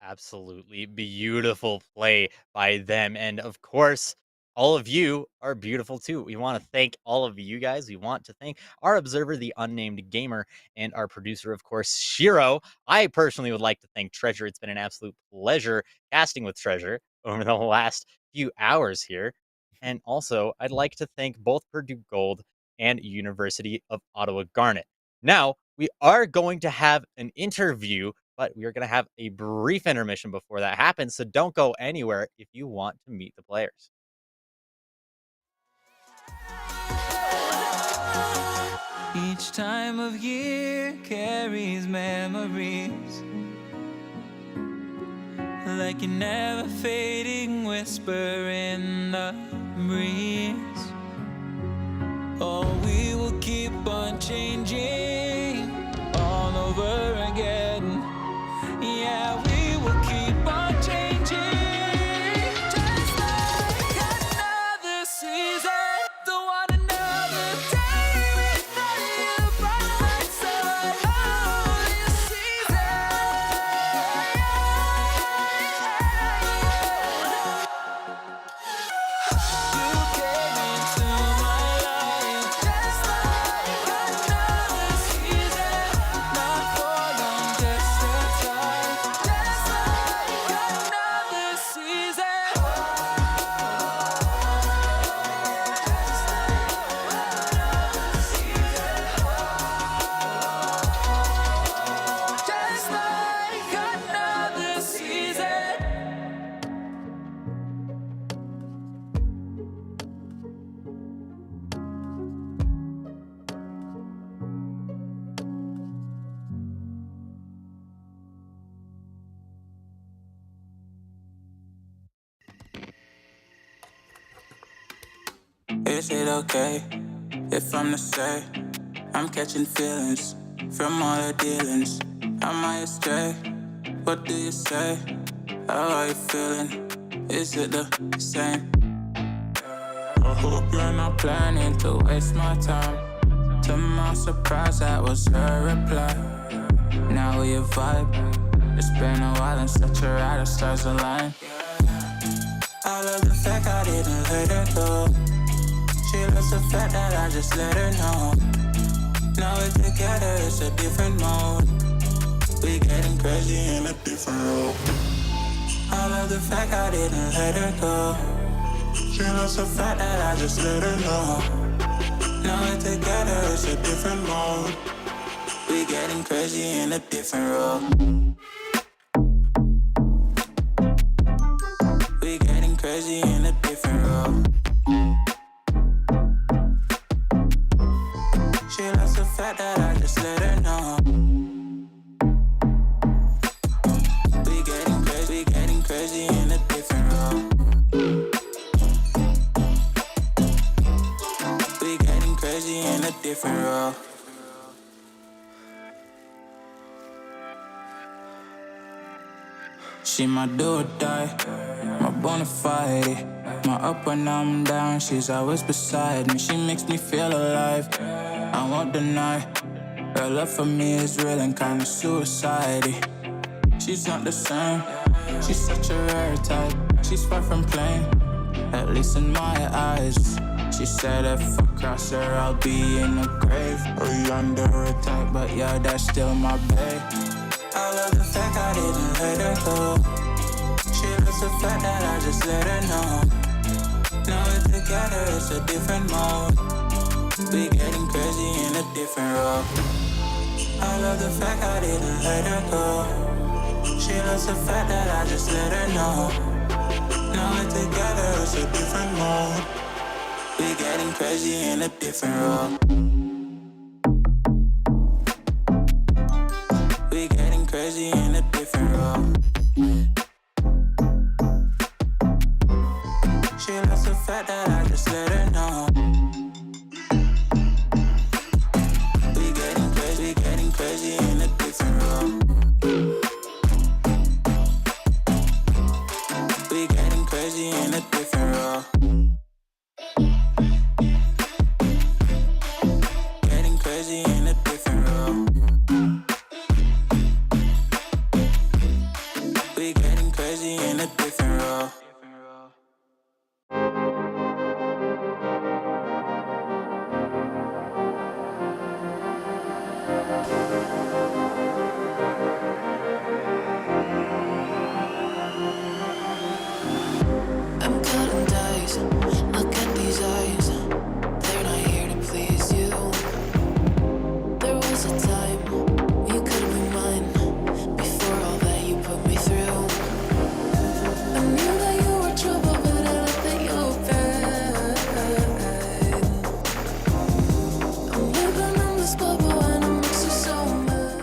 [SPEAKER 6] Absolutely beautiful play by them. And of course, all of you are beautiful too. We want to thank all of you guys. We want to thank our observer, the unnamed gamer, and our producer, of course, Shiro. I personally would like to thank Treasure. It's been an absolute pleasure casting with Treasure over the last few hours here. And also, I'd like to thank both Purdue Gold and University of Ottawa Garnet. Now, we are going to have an interview, but we are going to have a brief intermission before that happens, so don't go anywhere if you want to meet the players.
[SPEAKER 1] Each time of year carries memories, like a never fading whisper in the breeze. Oh, we will keep on changing all over again. Yeah, we will keep on changing, just like another season. Don't want another day without you by my side. Oh, this season. You came into my life just like another season. Not for long, just a time. Just like another season. Just like another season.
[SPEAKER 2] Is it okay if I'm to say I'm catching feelings from all the dealings? Am I astray? What do you say? How are you feeling? Is it the same? I hope you're not planning to waste my time. To my surprise, that was her reply. Now we a vibe. It's been a while and such a ride, the stars align. I love the fact I didn't let her go. She loves the fact that I just let her know. Now we're together, it's a different mode. We getting crazy in a different role. I love the fact I didn't let her go. She loves the fact that I just let her know. Now we're together, it's a different mode. We getting crazy in a different role. We getting crazy in a different role. She loves the fact that I just let her know. We getting crazy in a different role. We getting crazy in a different role. She my do or die, my bona fide. My up when I'm down, she's always beside me. She makes me feel alive, I won't deny. Her love for me is real and kinda suicide-y. She's not the same, she's such a rare type. She's far from plain, at least in my eyes. She said if I cross her, I'll be in the grave or under her type, but yeah, that's still my babe. I love the fact I didn't let her go. She loves the fact that I just let her know. Now we're together, it's a different mode. We getting crazy in a different role. I love the fact I didn't let her go. She loves the fact that I just let her know. Now we're together, it's a different mode. We getting crazy in a different role.
[SPEAKER 4] lost, but when I'm next to somewhere.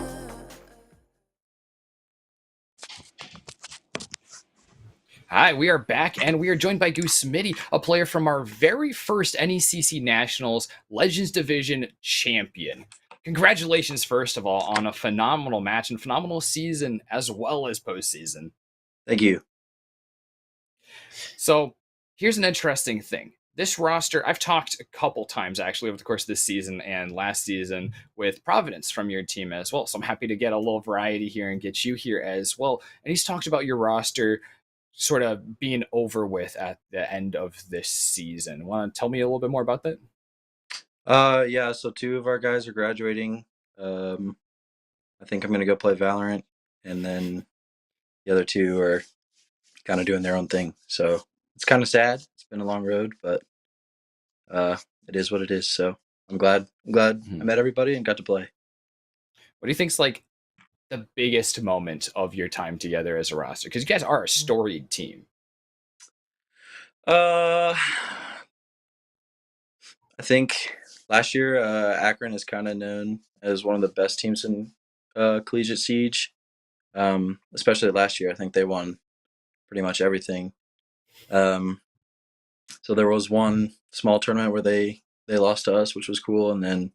[SPEAKER 5] Hi, we are back, and we are joined by Goose Smitty, a player from our very first NECC Nationals Legends Division champion. Congratulations, first of all, on a phenomenal match and phenomenal season as well as postseason.
[SPEAKER 10] Thank you.
[SPEAKER 5] So, here's an interesting thing. This roster, I've talked a couple times actually over the course of this season and last season with Providence from your team as well. So, I'm happy to get a little variety here and get you here as well. And he's talked about your roster sort of being over with at the end of this season. Want to tell me a little bit more about that?
[SPEAKER 10] Yeah, so 2 of our guys are graduating. I think I'm going to go play Valorant, and then the other 2 are kind of doing their own thing. So it's kind of sad. It's been a long road, but it is what it is. So I'm glad I met everybody and got to play.
[SPEAKER 5] What do you think's like the biggest moment of your time together as a roster? Because you guys are a storied team.
[SPEAKER 10] I think last year Akron is kind of known as one of the best teams in Collegiate Siege. Especially last year, I think they won pretty much everything. So there was one small tournament where they lost to us, which was cool, and then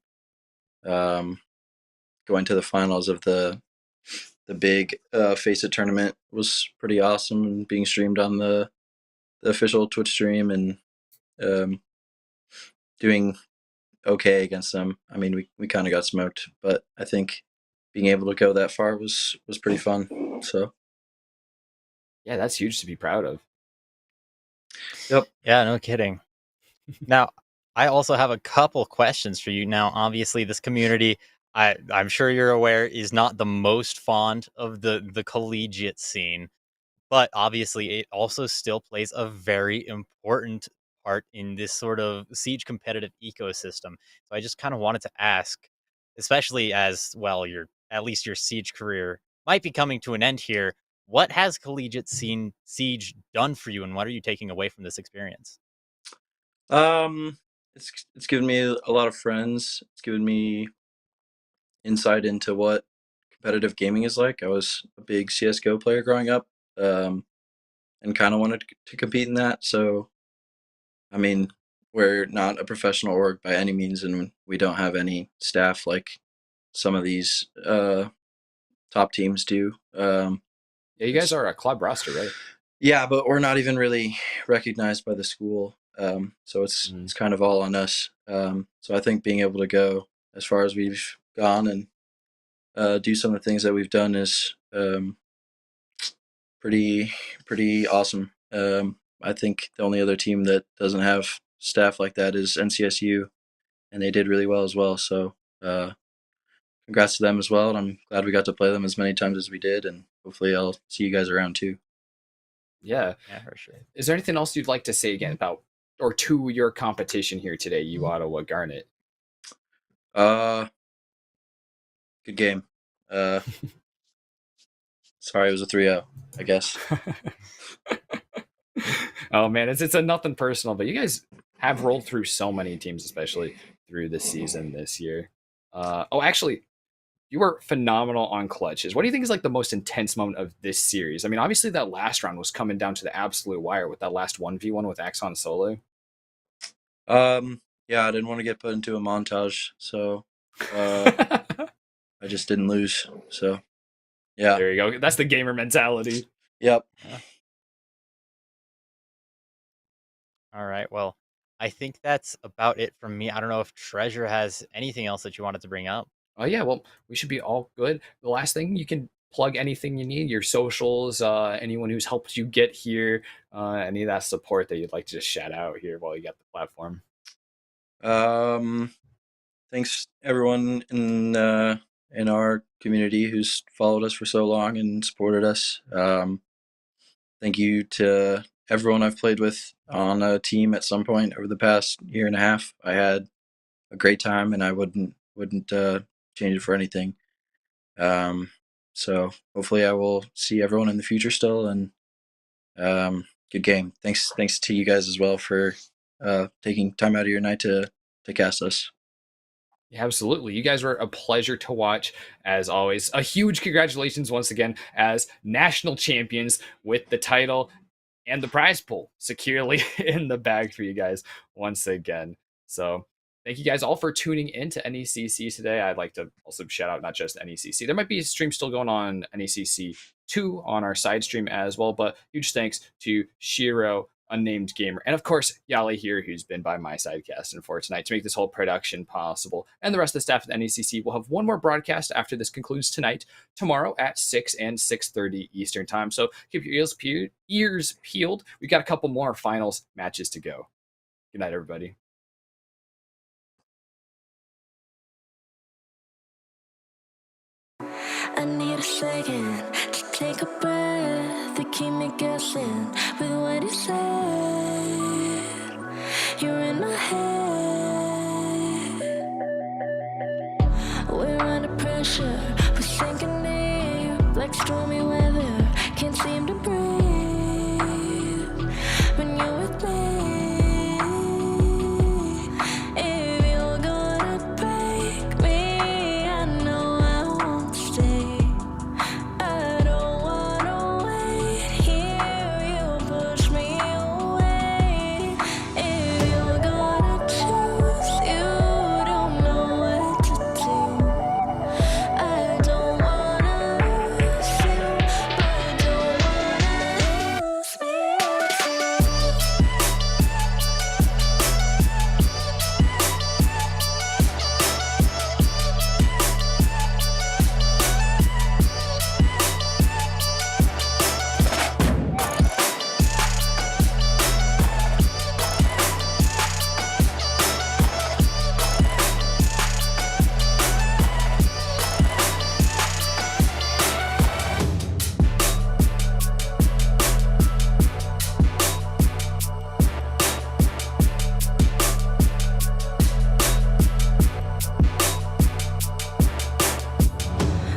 [SPEAKER 10] going to the finals of the big Face It tournament was pretty awesome, and being streamed on the official Twitch stream and doing okay against them. I mean, we kind of got smoked, but I think being able to go that far was pretty fun. So
[SPEAKER 5] yeah, that's huge to be proud of.
[SPEAKER 10] Yep.
[SPEAKER 6] Yeah, no kidding. Now, I also have a couple questions for you. Now, obviously, this community, I'm sure you're aware, is not the most fond of the collegiate scene, but obviously, it also still plays a very important part in this sort of Siege competitive ecosystem. So I just kind of wanted to ask, especially as well, at least your Siege career might be coming to an end here. What has collegiate scene Siege done for you, and what are you taking away from this experience?
[SPEAKER 10] It's given me a lot of friends. It's given me insight into what competitive gaming is like. I was a big CS:GO player growing up, and kind of wanted to compete in that. So, I mean, we're not a professional org by any means, and we don't have any staff like some of these top teams do.
[SPEAKER 5] Yeah, you guys are a club roster, right?
[SPEAKER 10] Yeah, but we're not even really recognized by the school. So it's kind of all on us. So I think being able to go as far as we've gone and do some of the things that we've done is pretty awesome. I think the only other team that doesn't have staff like that is NCSU, and they did really well as well. So congrats to them as well, and I'm glad we got to play them as many times as we did, and hopefully I'll see you guys around too.
[SPEAKER 5] Yeah,
[SPEAKER 6] for sure.
[SPEAKER 5] Is there anything else you'd like to say again about or to your competition here today, you Ottawa Garnet?
[SPEAKER 10] Good game. Sorry, it was a 3-0, I guess.
[SPEAKER 5] Oh man, it's a nothing personal, but you guys have rolled through so many teams, especially through the season this year. Actually, you were phenomenal on clutches. What do you think is like the most intense moment of this series? I mean, obviously that last round was coming down to the absolute wire with that last 1v1 with Axon solo.
[SPEAKER 10] Yeah, I didn't want to get put into a montage, so I just didn't lose. So yeah.
[SPEAKER 5] There you go. That's the gamer mentality.
[SPEAKER 10] Yep.
[SPEAKER 6] Yeah. All right. Well, I think that's about it from me. I don't know if Treasure has anything else that you wanted to bring up.
[SPEAKER 5] Oh yeah, well, we should be all good. The last thing, you can plug anything you need, your socials, anyone who's helped you get here, any of that support that you'd like to just shout out here while you got the platform.
[SPEAKER 10] Thanks everyone in our community who's followed us for so long and supported us. Thank you to everyone I've played with on a team at some point over the past year and a half. I had a great time, and I wouldn't change it for anything. So hopefully I will see everyone in the future still, and good game. Thanks to you guys as well for taking time out of your night to cast us.
[SPEAKER 5] Absolutely. You guys were a pleasure to watch, as always. A huge congratulations once again as national champions with the title and the prize pool securely in the bag for you guys once again. So thank you guys all for tuning in to NECC today. I'd like to also shout out not just NECC. There might be a stream still going on NECC 2 on our side stream as well, but huge thanks to Shiro, Unnamed Gamer, and of course Yali here, who's been by my side casting for tonight to make this whole production possible. And the rest of the staff at NECC will have one more broadcast after this concludes tonight, tomorrow at 6 and 6:30 Eastern time. So keep your ears peeled. We've got a couple more finals matches to go. Good night, everybody.
[SPEAKER 4] I need a second to take a breath, to keep me guessing with what you said. You're in my head. We're under pressure, we're sinking deep like stormy weather. Can't seem to breathe when you're with me. If you're gonna break me, I know I won't stay. I don't wanna wait here, you push me away. If you're gonna choose, you don't know what to do. I don't wanna lose you, but don't wanna lose me too.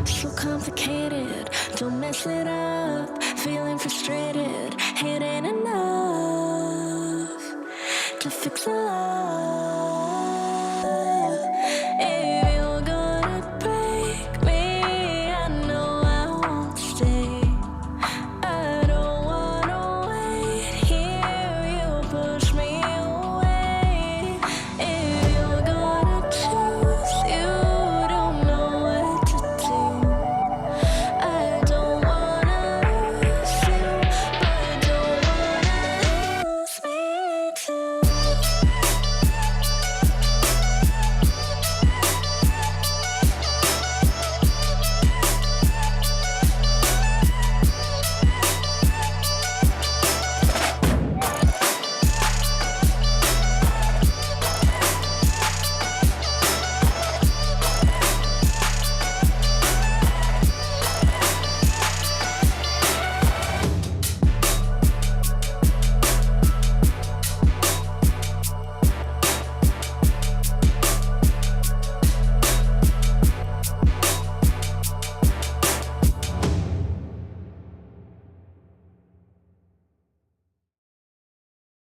[SPEAKER 4] So complicated, don't mess it up. Feeling frustrated, it ain't enough to fix a love.